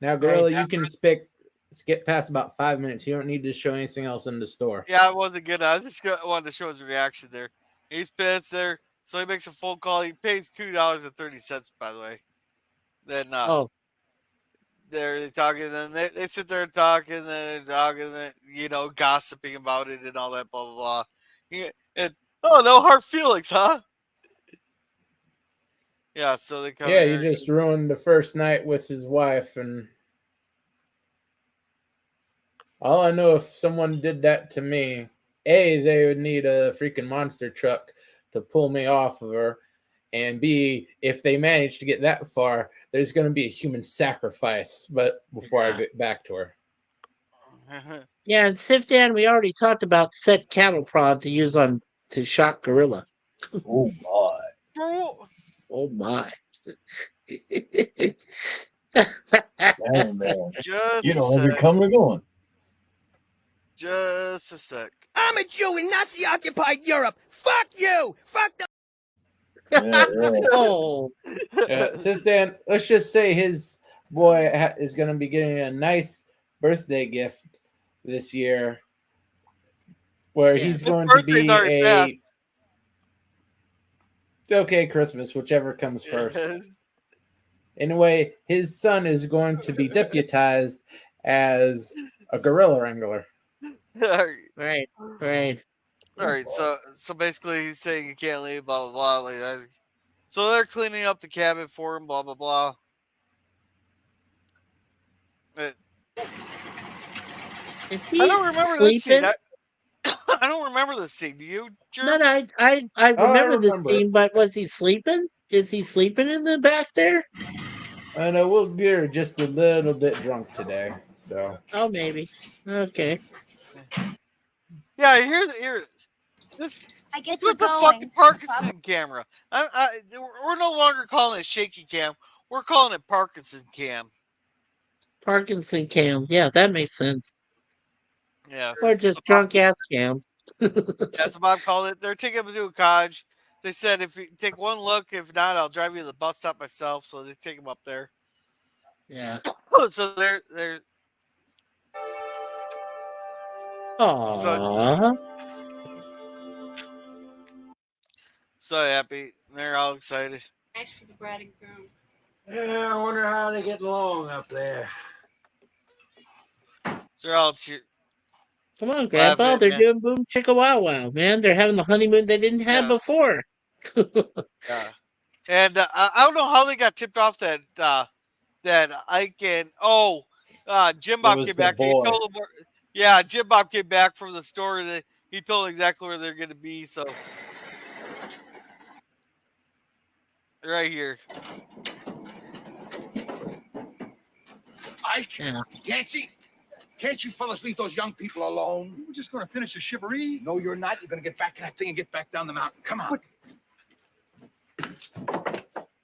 Now, Gorilla, you can skip past about 5 minutes. You don't need to show anything else in the store. Yeah, it wasn't good. I was just wanted to show his reaction there. He's pissed there, so he makes a phone call. He pays $2.30, by the way. Then they're talking, and then they sit there and talking, and they're talking, and, gossiping about it and all that, blah blah blah. And no hard feelings, huh? Yeah, so they come. Yeah, he just ruined the first night with his wife, and all I know, if someone did that to me, A, they would need a freaking monster truck to pull me off of her, and B, if they manage to get that far, there's going to be a human sacrifice. But before I get back to her, Yeah, and Sifdan, we already talked about set cattle prod to use to shock gorilla. Oh my! Oh my! Damn, man. Just You a don't know if you're sec. coming or going. Just a sec. I'm a Jew in Nazi-occupied Europe. Fuck you. Fuck the. Yeah, right. Oh. Since then, let's just say his boy is going to be getting a nice birthday gift this year, where he's going to be Christmas, whichever comes first. Anyway, his son is going to be deputized as a gorilla wrangler. Right. All right, so basically he's saying you can't leave, blah blah blah. Like, So they're cleaning up the cabin for him, blah, blah, blah. Is I he don't remember this scene. sleeping? I don't remember this scene. Do you, No, Jeremy? no, I I remember this remember. scene, but was he sleeping? Is he sleeping in the back there? I know Will Gear just a little bit drunk today, so. Oh, maybe. Okay. Yeah, here. This. I guess What's we're with the going. fucking Parkinson camera? We're no longer calling it shaky cam. We're calling it Parkinson cam. Parkinson cam. Yeah, that makes sense. Yeah. Or just drunk ass cam. Yeah, so Bob called it. They're taking him to a cottage. They said if you take one look, if not, I'll drive you to the bus stop myself. So they take him up there. Yeah. So they're Aww. so happy. They're all excited. Nice for the bride and groom. Yeah, I wonder how they get along up there. They're all cheer. Come on, Grandpa. Laughing, They're man. doing boom chicka wow wow, man. They're having the honeymoon they didn't have before. Yeah. And I don't know how they got tipped off that that Ike and Jim Bob came back. He told them Jim Bob came back from the store. That he told exactly where they're going to be. So right here. Ike, Yancy, can't you fellas leave those young people alone? We're just going to finish a Shivaree. No, you're not. You're going to get back in that thing and get back down the mountain. Come on.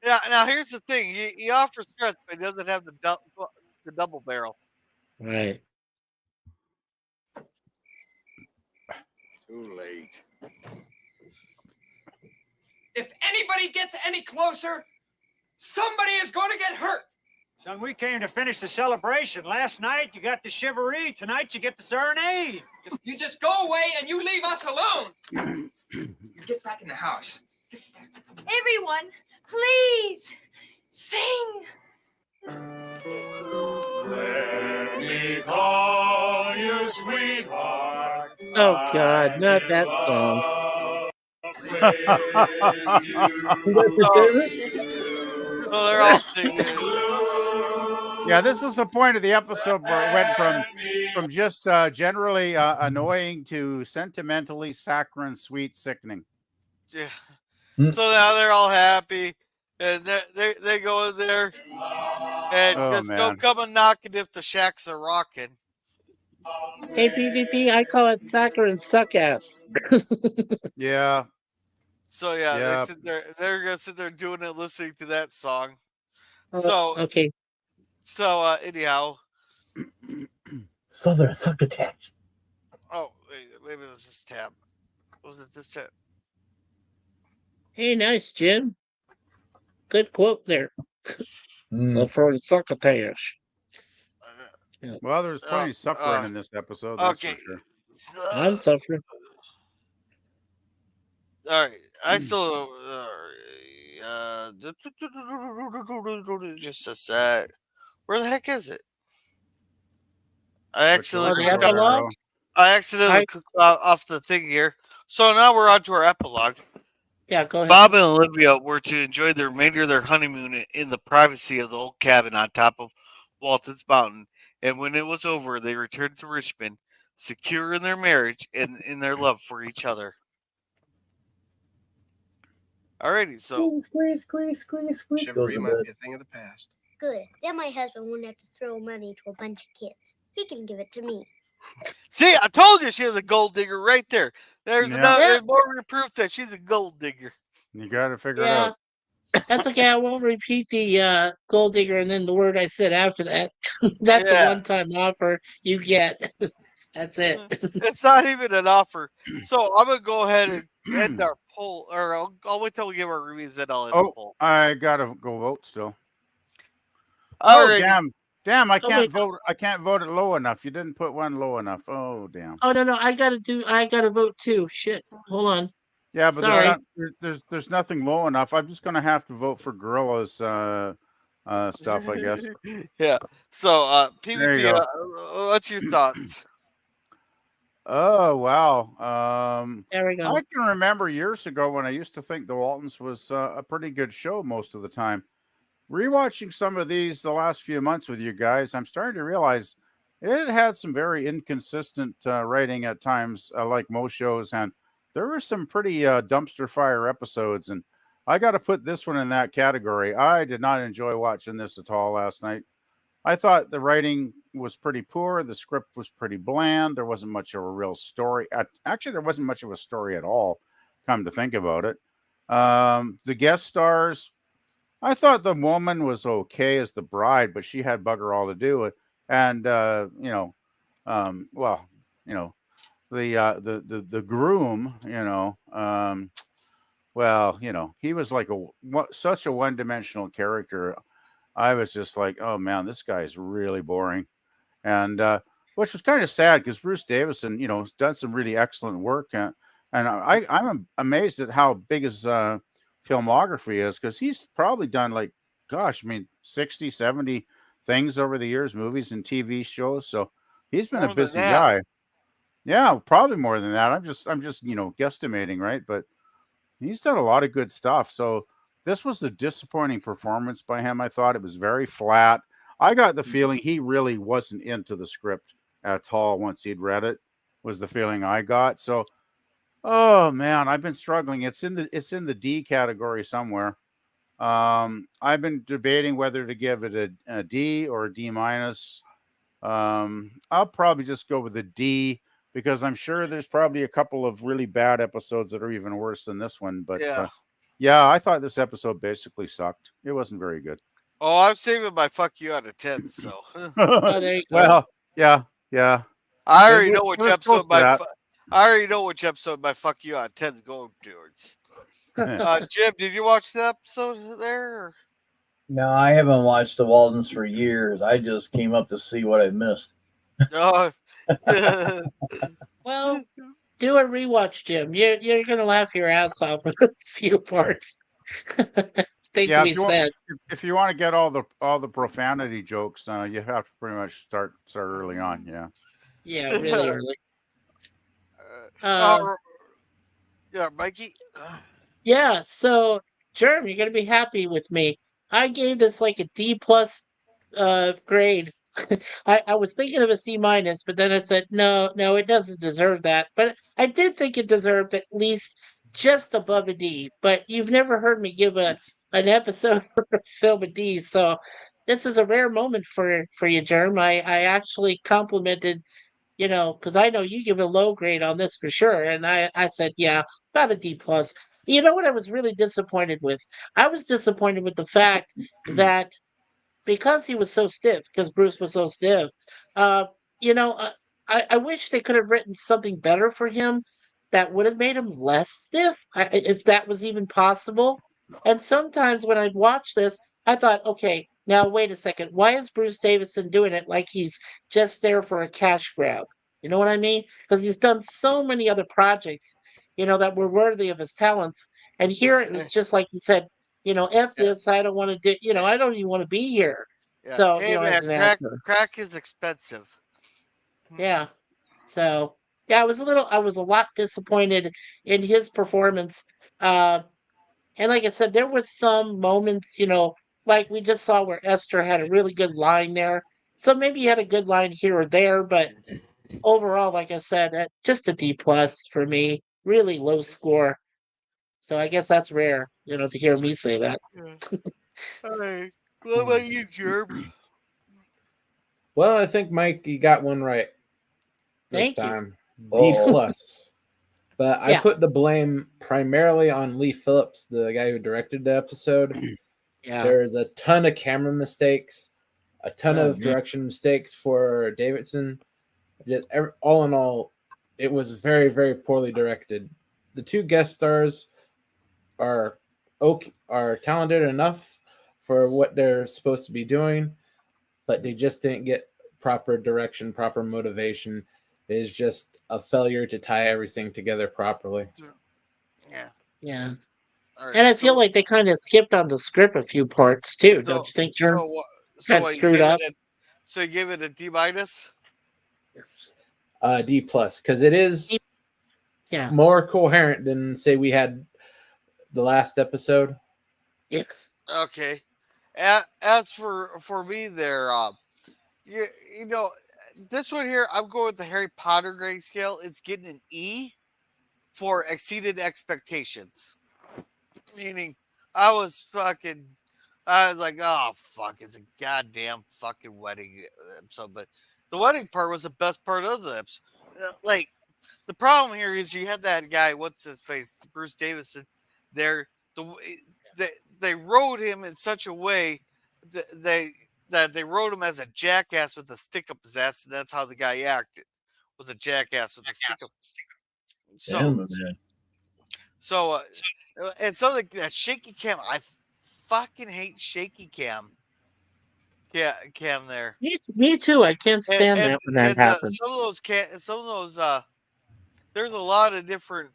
Yeah. Now here's the thing. He offers strength, but he doesn't have the double barrel. Right. Too late. If anybody gets any closer, somebody is going to get hurt. Son, we came to finish the celebration. Last night you got the Shivaree. Tonight you get the serenade. You just go away and you leave us alone. You get back in the house. Everyone, please sing. Let me call you sweetheart. Oh God, not that song. So they're all singing. Yeah, this is the point of the episode where it went from just generally annoying to sentimentally saccharine, sweet, sickening. Yeah. So now they're all happy, and they go in there and just don't come a knocking if the shacks are rocking. Hey PvP, I call it saccharine suck ass. Yeah. So yeah, Yep. they sit there. They're gonna sit there doing it, listening to that song. Okay. So anyhow, Southern Succotash. oh maybe it was this tab. Was it this tab? Hey, nice, Jim. Good quote there. Suffering succotash. Yeah. Well, there's plenty of suffering in this episode. That's for sure. I'm suffering. All right, I still. Just a sec. Where the heck is it? I accidentally clicked off the thing here. So now we're on to our epilogue. Yeah, go ahead. Bob and Olivia were to enjoy the remainder of their honeymoon in the privacy of the old cabin on top of Walton's Mountain. And when it was over, they returned to Richmond, secure in their marriage and in their love for each other. Alrighty, so Squeeze. Shivaree might be a thing of the past. Good. Then my husband won't have to throw money to a bunch of kids. He can give it to me. see, I told you she was a gold digger right there. There's Yeah. more proof that she's a gold digger. You got to figure it out. That's okay. I won't repeat the gold digger and then the word I said after that. That's a one-time offer you get. That's it. It's not even an offer. So I'm gonna go ahead and end our poll, or I'll wait till we give our reviews, then I'll end the poll. I gotta go vote still. Alrighty. Damn! I can't wait. vote. I can't vote it low enough. You didn't put one low enough. Oh, damn. Oh no, I gotta vote too. Shit. Hold on. Yeah, but Sorry. there's nothing low enough. I'm just gonna have to vote for Gorilla's stuff, I guess. Yeah. So There you PvP, go. what's your thoughts? Oh wow. There we go. I can remember years ago when I used to think the Waltons was a pretty good show most of the time. Rewatching some of these the last few months with you guys, I'm starting to realize it had some very inconsistent writing at times, like most shows, and there were some pretty dumpster fire episodes. And I got to put this one in that category. I did not enjoy watching this at all last night. I thought the writing was pretty poor. The script was pretty bland. There wasn't much of a real story. Actually, there wasn't much of a story at all, come to think about it. The guest stars, I thought the woman was okay as the bride, but she had bugger all to do with. And, well, the groom, well, he was like such a one-dimensional character. I was just like, oh man, this guy is really boring. And which was kind of sad because Bruce Davison, has done some really excellent work. And I'm amazed at how big his filmography is, because he's probably done 60, 70 things over the years, movies and TV shows. So he's been a busy guy. Yeah, probably more than that. I'm just guesstimating, right? But he's done a lot of good stuff. So this was a disappointing performance by him. I thought it was very flat. I got the feeling he really wasn't into the script at all once he'd read it, was the feeling I got. So, oh man, I've been struggling. It's in the D category somewhere. I've been debating whether to give it a D or a D minus. I'll probably just go with a D, because I'm sure there's probably a couple of really bad episodes that are even worse than this one. But yeah, I thought this episode basically sucked. It wasn't very good. Oh, I'm saving my fuck you out of 10. So, Oh, there you go. Well, yeah. I already know which episode my fuck you out of 10 is going towards. Jim, did you watch the episode there? Or? No, I haven't watched the Waltons for years. I just came up to see what I missed. Well, do a rewatch, Jim. You're gonna laugh your ass off with a few parts. Things we said. If you want to get all the profanity jokes, you have to pretty much start early on. Yeah. Yeah, really early. Yeah, Mikey. Yeah, so Jerm, you're gonna be happy with me. I gave this like a D plus grade. I was thinking of a C minus, but then I said no, it doesn't deserve that. But I did think it deserved at least just above a D. But you've never heard me give an episode or a film a D, so this is a rare moment for you, Jerm. I actually complimented, because I know you give a low grade on this for sure, and I said yeah, about a D plus. You know what I was really disappointed with? I was disappointed with the fact that because he was so stiff, because Bruce was so stiff, I wish they could have written something better for him that would have made him less stiff, if that was even possible. And sometimes when I'd watch this, I thought, okay, now wait a second. Why is Bruce Davison doing it like he's just there for a cash grab? You know what I mean? Because he's done so many other projects, that were worthy of his talents. And here it was just like he said, F this, I don't want to do, I don't even want to be here. Yeah. So, hey, man, as an actor. Crack is expensive. Yeah. So, yeah, I was a lot disappointed in his performance. And like I said, there was some moments, like we just saw where Esther had a really good line there. So maybe he had a good line here or there, but overall, like I said, just a D plus for me. Really low score. So I guess that's rare, to hear me say that. All right. What about you, Jerm? Well, I think Mike, you got one right this Thank you. time. D plus. But I put the blame primarily on Lee Phillips, the guy who directed the episode. Yeah. There's a ton of camera mistakes, a ton of direction mistakes for Davidson. All in all, it was very, very poorly directed. The two guest stars are talented enough for what they're supposed to be doing, but they just didn't get proper direction, proper motivation. It is just a failure to tie everything together properly. Yeah. Yeah. Right, and I feel like they kind of skipped on the script a few parts too, don't you think, Jerm? Got screwed up. So you give it a D minus? D plus, because it is more coherent than say we had the last episode. Yes. Okay. As for me, there, you know, this one here, I'm going with the Harry Potter grade scale. It's getting an E for exceeded expectations. Meaning, I was like, oh fuck, it's a goddamn fucking wedding episode. But the wedding part was the best part of the episode. Like, the problem here is you had that guy, what's his face, Bruce Davison. There, they wrote him in such a way that they wrote him as a jackass with a stick up his ass, and that's how the guy acted, was a jackass with a stick up. So, and so that shaky cam, I fucking hate shaky cam. Yeah, cam there. Me too. I can't stand that when that happens. Some of those, there's a lot of different,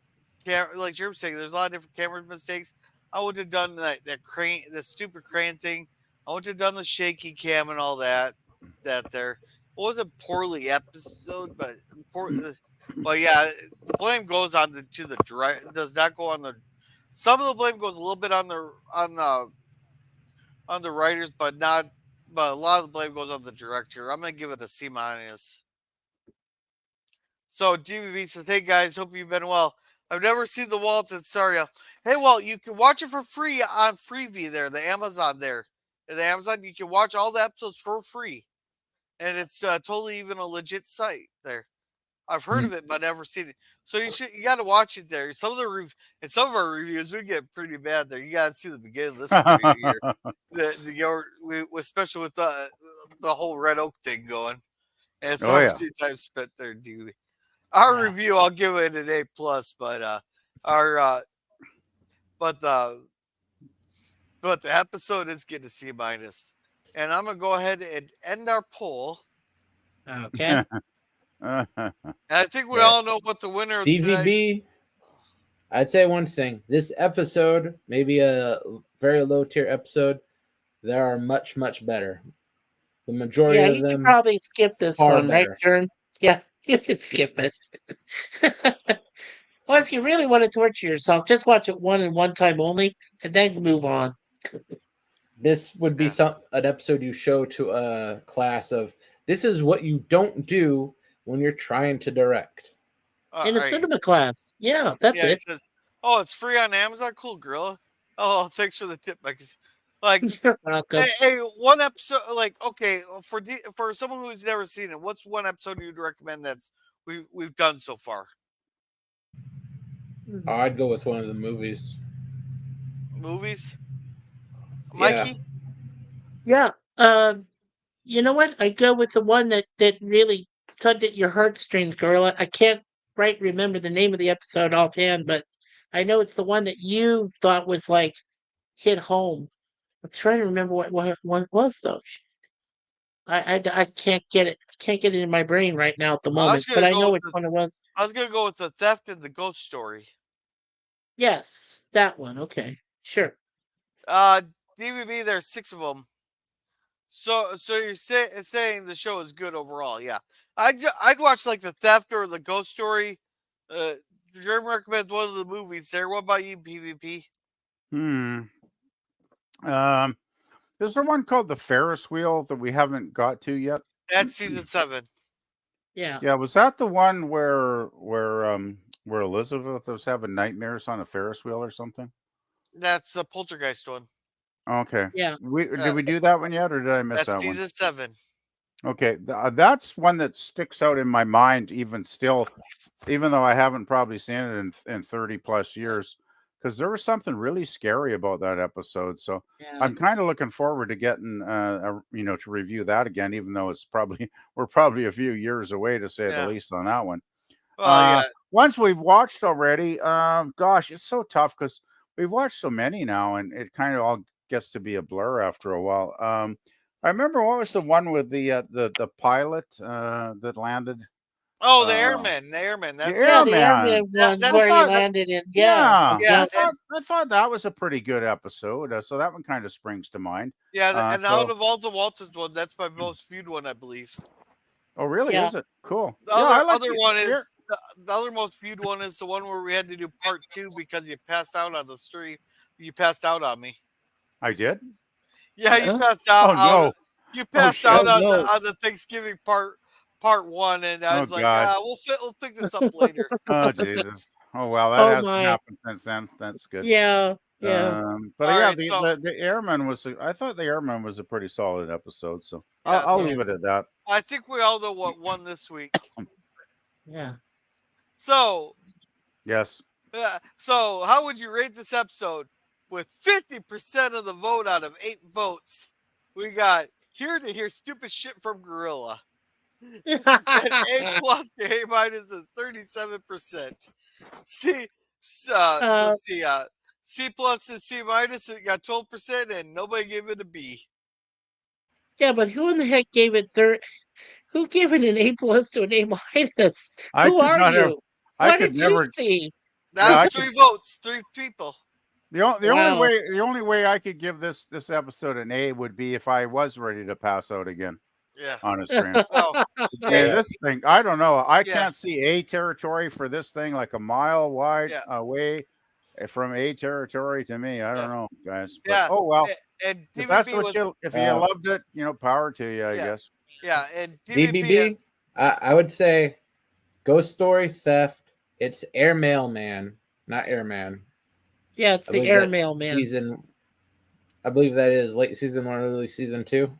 like you're saying, there's a lot of different camera mistakes. I would have done that crane, the stupid crane thing. I would have done the shaky cam and all that. That there it wasn't poorly episode, but yeah, the blame goes on to the direct. Does not go on the. Some of the blame goes a little bit on the writers, but not. But a lot of the blame goes on the director. I'm gonna give it a C-. So DVB says, "Hey guys, hope you've been well. I've never seen the Waltons. Sorry. Hey, Walt, you can watch it for free on Freevee there, the Amazon there. The Amazon, you can watch all the episodes for free, and it's totally even a legit site there. I've heard of it, but never seen it. So you got to watch it there. Some of our reviews, we get pretty bad there. You got to see the beginning of this one here. Especially with the whole Red Oak thing going, and it's obviously time spent there, DVB. Our review, I'll give it an A+, but the episode is getting a C-. And I'm gonna go ahead and end our poll. Okay. And I think we all know what the winner of DVB. I'd say one thing. This episode, maybe a very low tier episode, there are much, much better. The majority of them. Yeah, you can probably skip this one, better. right, Kern? Yeah, you can skip it. Or if you really want to torture yourself, just watch it one time only, and then move on. This would be an episode you show to a class of, this is what you don't do when you're trying to direct. In a cinema class. Yeah, that's it. It says, oh, it's free on Amazon? Cool, girl. Oh, thanks for the tip, Mike. Like, You're welcome. Hey, one episode, like, okay, for someone who's never seen it, what's one episode you'd recommend that we've done so far? I'd go with one of the movies. Movies? Mikey? Yeah. You know what? I go with the one that really tugged at your heartstrings, girl. I can't remember the name of the episode offhand, but I know it's the one that you thought was like hit home. I'm trying to remember what it was though. I can't get it. Can't get it in my brain right now at the moment, but I know which one it was. I was gonna go with the theft and the ghost story. Yes, that one. Okay, sure. DVB, there's 6 of them. So you're saying the show is good overall? Yeah, I'd watch like the theft or the ghost story. Jeremy recommends one of the movies there. What about you, PvP? Is there one called the Ferris Wheel that we haven't got to yet? That's season 7. Yeah. Yeah, was that the one where Elizabeth was having nightmares on a Ferris wheel or something? That's the Poltergeist one. Okay. Yeah. Did we do that one yet, or did I miss that one? That's season 7. Okay, that's one that sticks out in my mind even still, even though I haven't probably seen it in 30 plus years, because there was something really scary about that episode. So I'm kind of looking forward to getting, to review that again, even though we're probably a few years away, to say the least, on that one. Once we've watched already, gosh, it's so tough because we've watched so many now, and it kind of all gets to be a blur after a while. I remember, what was the one with the pilot that landed? Oh, the airman. The airman. That's the airman one where he landed in. I thought that was a pretty good episode. So that one kind of springs to mind. Yeah, and out of all the Waltons ones, that's my most viewed one, I believe. Oh, really? Yeah. Is it cool? The Yeah, I like other it. one Here- is the other most viewed one is the one where we had to do part 2 because you passed out on the stream. You passed out on me. I did. Yeah, you Huh? passed out. Oh no! You Oh passed shit! out Oh no. on the Thanksgiving part 1, and I Oh was like, god! we'll pick this up later. Oh Jesus! Oh well, that Oh hasn't my. happened since then. That's good. Yeah. Yeah. But All yeah, right, so the airman was. I thought the airman was a pretty solid episode. So yeah, I'll so leave it at that. I think we all know what won this week. Yeah. So, Yes. so how would you rate this episode? With 50% of the vote out of 8 votes, we got Here to Hear Stupid Shit from Gorilla. And A plus to A minus is 37%. Let's see. C plus and C minus it got 12%, and nobody gave it a B. Yeah, but who in the heck gave it Who gave it an A plus to an A minus? Who are you? I What could did never. you see? That's 3 votes, 3 people. The only way I could give this episode an A would be if I was ready to pass out again. Yeah. On a stream. Oh, Yeah, this thing, I don't know. I Yeah. can't see A territory for this thing like a mile wide Yeah. away from A territory to me. I don't know, guys. But, Yeah. oh well. And If that's DVB what was, if you loved it, power to you, I Yeah. guess. yeah, and DVB, DBB, I would say Ghost Story Theft. It's Airmail Man, not Airman. Yeah, it's I the believe that's Airmail Man. I believe that is late season 1, early season 2.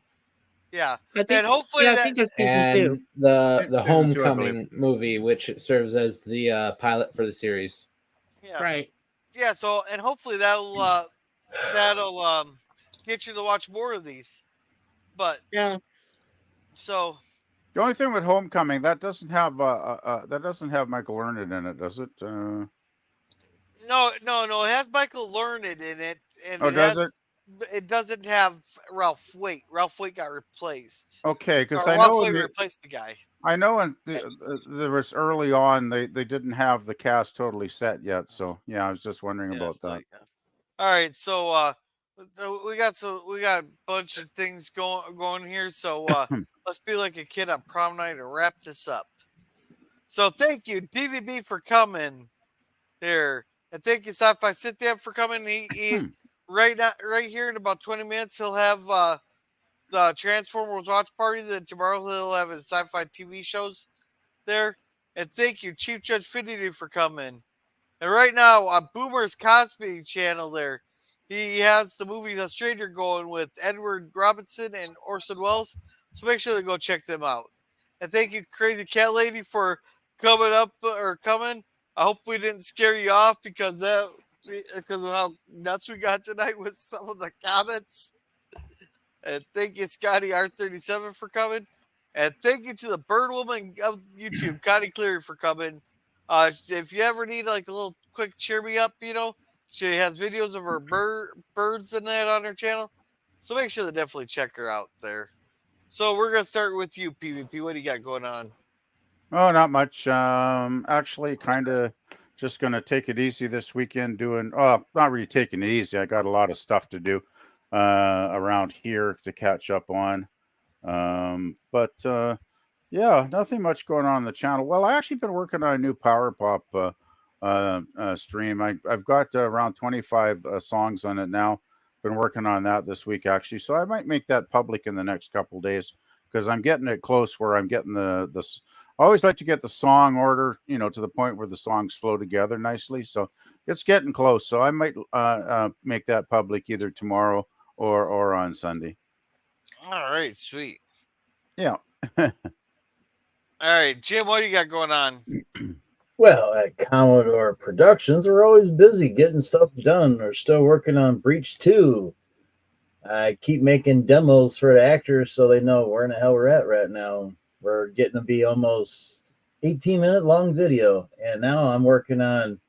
yeah, I think, and hopefully I that, think it's season And 2. the Season 2, I Homecoming movie, which serves as the pilot for the series. yeah, Right. yeah. So and hopefully that'll get you to watch more of these. But Yeah. so The only thing with Homecoming that doesn't have Michael Learned in it, does it? no, it has Michael Learned in it, and it doesn't have Ralph Waite. Ralph Waite got replaced. Okay, because Or I Ralph know Waite replaced the guy. I know, and there was early on they didn't have the cast totally set yet. So yeah, I was just wondering about that. All right, so we got a bunch of things going here. So let's be like a kid on prom night and wrap this up. So thank you, DVB, for coming here, and thank you, Sci-Fi Sit Down, for coming. He right here in about 20 minutes he'll have the Transformers watch party. Then tomorrow he'll have his sci-fi TV shows there. And thank you, Chief Judge Finity, for coming. And right now on Boomer's Cosby channel there, he has the movie The Stranger going with Edward Robinson and Orson Welles. So make sure to go check them out. And thank you, Crazy Cat Lady, for coming. I hope we didn't scare you off because of how nuts we got tonight with some of the comments. And thank you, Scotty R37, for coming. And thank you to the bird woman of YouTube, Connie Cleary, for coming. If you ever need like a little quick cheer me up, she has videos of her birds and that on her channel. So make sure to definitely check her out there. So we're going to start with you, PvP. What do you got going on? Oh, not much. Actually, kind of just going to take it easy this weekend. Not really taking it easy. I got a lot of stuff to do around here to catch up on. Yeah, nothing much going on the channel. Well, I actually been working on a new Power Pop stream. I've got around 25 songs on it now. Been working on that this week, actually. So I might make that public in the next couple days because I'm getting it close where I'm getting the I always like to get the song order, to the point where the songs flow together nicely. So it's getting close. So I might make that public either tomorrow or on Sunday. All right, sweet. Yeah. All right, Jim, what do you got going on? Well, at Commodore Productions, we're always busy getting stuff done. We're still working on Breach 2. I keep making demos for the actors so they know where in the hell we're at right now. We're getting to be almost 18-minute long video. And now I'm working on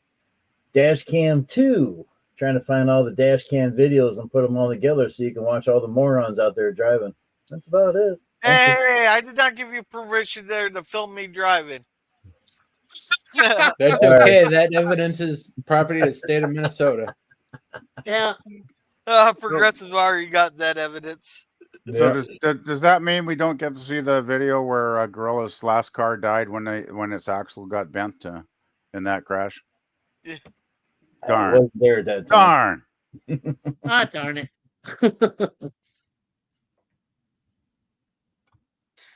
Dashcam 2, trying to find all the Dashcam videos and put them all together so you can watch all the morons out there driving. That's about it. Hey, I did not give you permission there to film me driving. That's okay. That evidence is property of the state of Minnesota. Yeah. Progressive already got that evidence. So does that mean we don't get to see the video where Gorilla's last car died when its axle got bent in that crash? Yeah. Darn. I wasn't there at that time. Darn. Darn it.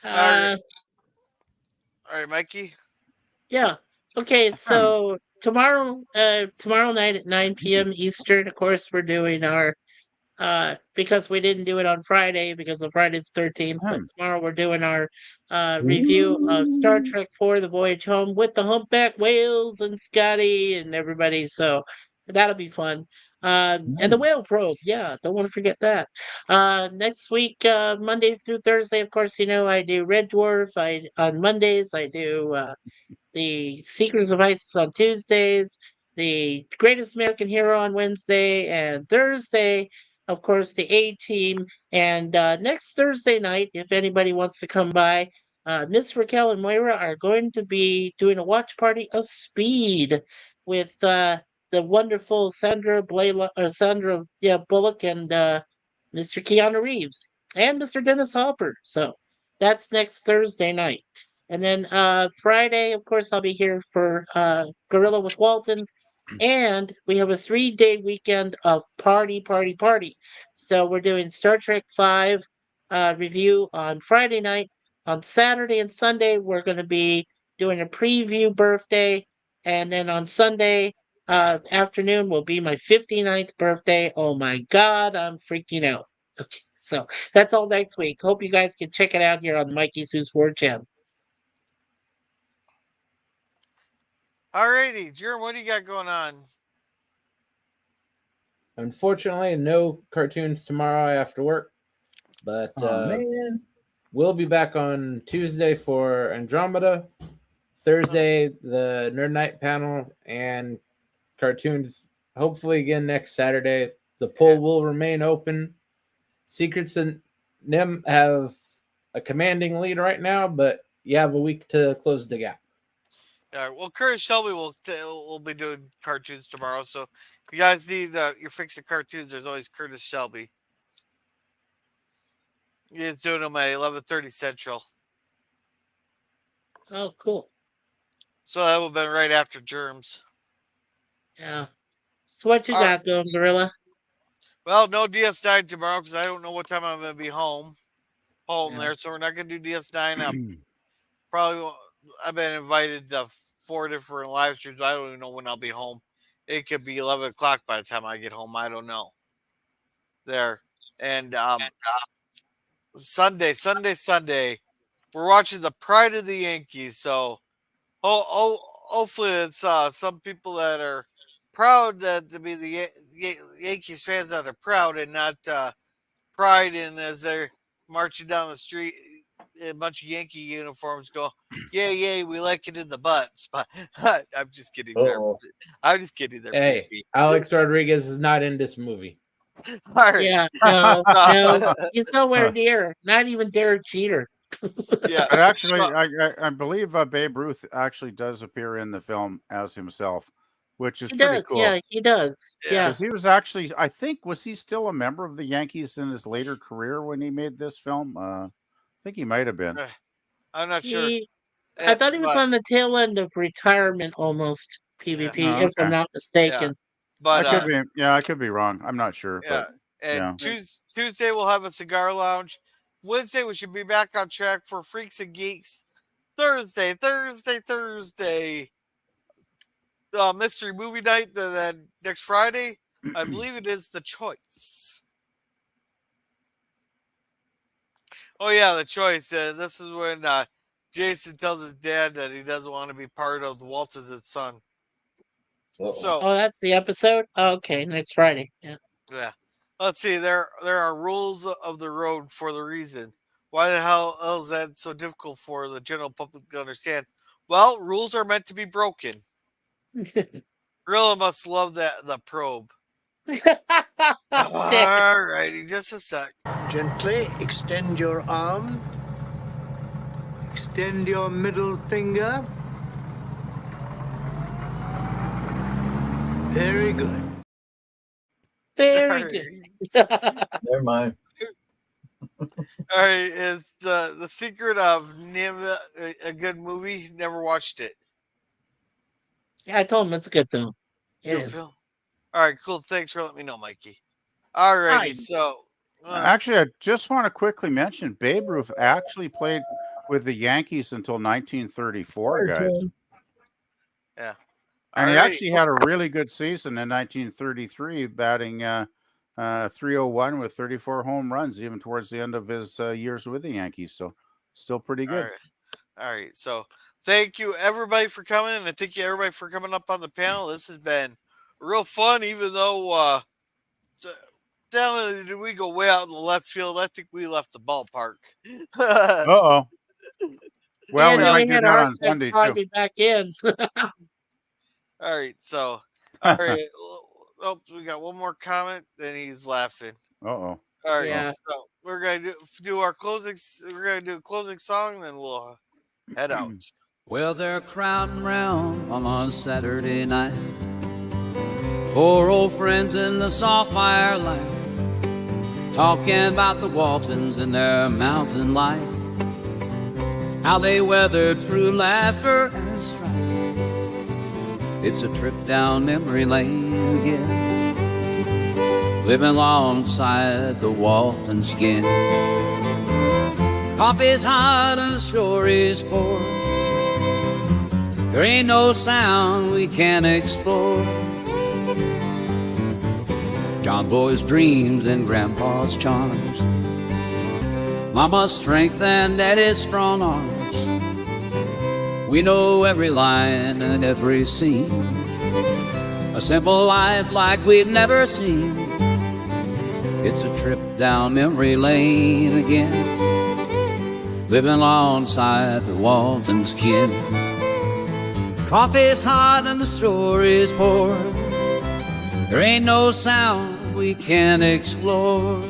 All right, Mikey. Yeah. Okay, so tomorrow night at 9 p.m. Eastern, of course, we're doing our because we didn't do it on Friday because of Friday the 13th, but tomorrow we're doing our review of Star Trek IV: The Voyage Home with the humpback whales and Scotty and everybody. So that'll be fun. And the whale probe, yeah, don't want to forget that. Next week, Monday through Thursday, of course, I do Red Dwarf. On Mondays I do the Secrets of Isis on Tuesdays, the Greatest American Hero on Wednesday, and Thursday, of course, the A-Team. And next Thursday night, if anybody wants to come by, Miss Raquel and Moira are going to be doing a watch party of Speed with the wonderful Sandra Bullock and Mr. Keanu Reeves and Mr. Dennis Hopper. So that's next Thursday night. And then Friday, of course, I'll be here for Gorilla with Waltons. And we have a 3-day weekend of party. So we're doing Star Trek V review on Friday night. On Saturday and Sunday, we're going to be doing a preview birthday. And then on Sunday afternoon will be my 59th birthday. Oh my God, I'm freaking out. Okay, so that's all next week. Hope you guys can check it out here on Mikey's Who's 4 channel. Alrighty, Jerem, what do you got going on? Unfortunately, no cartoons tomorrow after work, but man. We'll be back on Tuesday for Andromeda, Thursday the Nerd Night panel, and cartoons hopefully again next Saturday. The poll will remain open. Secrets and NIM have a commanding lead right now, but you have a week to close the gap. Well, Curtis Shelby will be doing cartoons tomorrow. So if you guys need your fix of cartoons, there's always Curtis Shelby. He's doing them at 11:30 Central. Oh, cool. So that will have been right after Germs. Yeah. So what you got going, Gorilla? Well, no DS9 tomorrow because I don't know what time I'm going to be home there. So we're not going to do DS9. I've been invited to 4 different live streams. I don't even know when I'll be home. It could be 11 o'clock by the time I get home. I don't know. There. And Sunday, we're watching the Pride of the Yankees. So hopefully it's some people that are proud to be the Yankees fans that are proud and not pride in as they're marching down the street. A bunch of Yankee uniforms go, yay, we like it in the butts. But I'm just kidding there. I'm just kidding there. Hey, Alex Rodriguez is not in this movie. Right. Yeah, no, he's nowhere near. Not even Derek Jeter. Yeah, but actually, I believe Babe Ruth actually does appear in the film as himself, which is pretty cool. Yeah, he does. Yeah, because he was actually, I think, was he still a member of the Yankees in his later career when he made this film? I think he might have been. I'm not sure. I thought he was on the tail end of retirement almost. PvP, if I'm not mistaken. Yeah. But I could be wrong. I'm not sure. Yeah. And Tuesday we'll have a cigar lounge. Wednesday we should be back on track for Freaks and Geeks. Thursday. Mystery movie night. Then next Friday, I believe it is The Choice. Oh yeah, The Choice. This is when Jason tells his dad that he doesn't want to be part of the Waltons and Son. So, that's the episode. Okay, next Friday. Yeah. Let's see. There are rules of the road for the reason. Why the hell is that so difficult for the general public to understand? Well, rules are meant to be broken. Gorilla must love the probe. All righty, just a sec. Gently extend your arm. Extend your middle finger. Very good. Very good. Never mind. All right, it's the Secret of NIMH, a good movie. Never watched it. Yeah, I told him it's a good film. It Good is. film. All right, cool. Thanks for letting me know, Mikey. All righty, so Actually, I just want to quickly mention Babe Ruth actually played with the Yankees until 1934, guys. yeah. And he Alrighty. actually had a really good season in 1933, batting 301 with 34 home runs, even towards the end of his years with the Yankees. So still pretty good. All right. So thank you everybody for coming, and thank you everybody for coming up on the panel. This has been real fun, even though we go way out in the left field. I think we left the ballpark. Uh-oh. Well, And we then might we do had that our on Sunday, fly too. me back in. All right, so all right. Oh, we got one more comment. Then he's laughing. Uh-oh. All right, Yeah. so we're gonna do our closing. We're gonna do a closing song, then we'll head out. Well, they're crowding round on Saturday night. 4 old friends in the soft firelight, talking about the Waltons and their mountain life, how they weathered through laughter and strife. It's a trip down memory lane again, living alongside the Waltons again. Coffee's hot and the stories pour. There ain't no sound we can't explore. John Boy's dreams and Grandpa's charms, Mama's strength and Daddy's strong arms. We know every line and every scene, a simple life like we'd never seen. It's a trip down memory lane again, living alongside the Waltons kin. Coffee's hot and the stories pour. There ain't no sound we can't explore.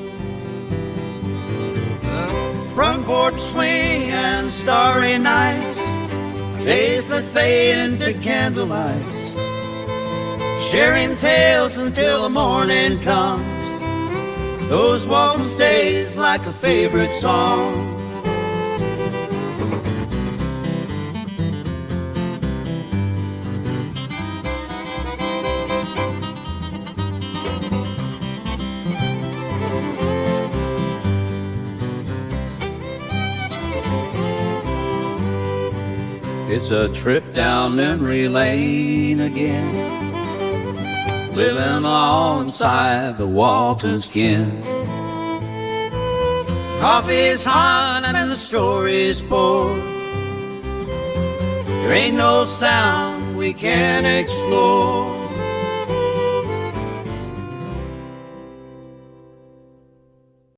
Front porch swing and starry nights, days that fade into candlelights, sharing tales until the morning comes. Those Waltons days like a favorite song. It's a trip down memory lane again, living alongside the Waltons kin. Coffee's hot and the stories pour. There ain't no sound we can't explore.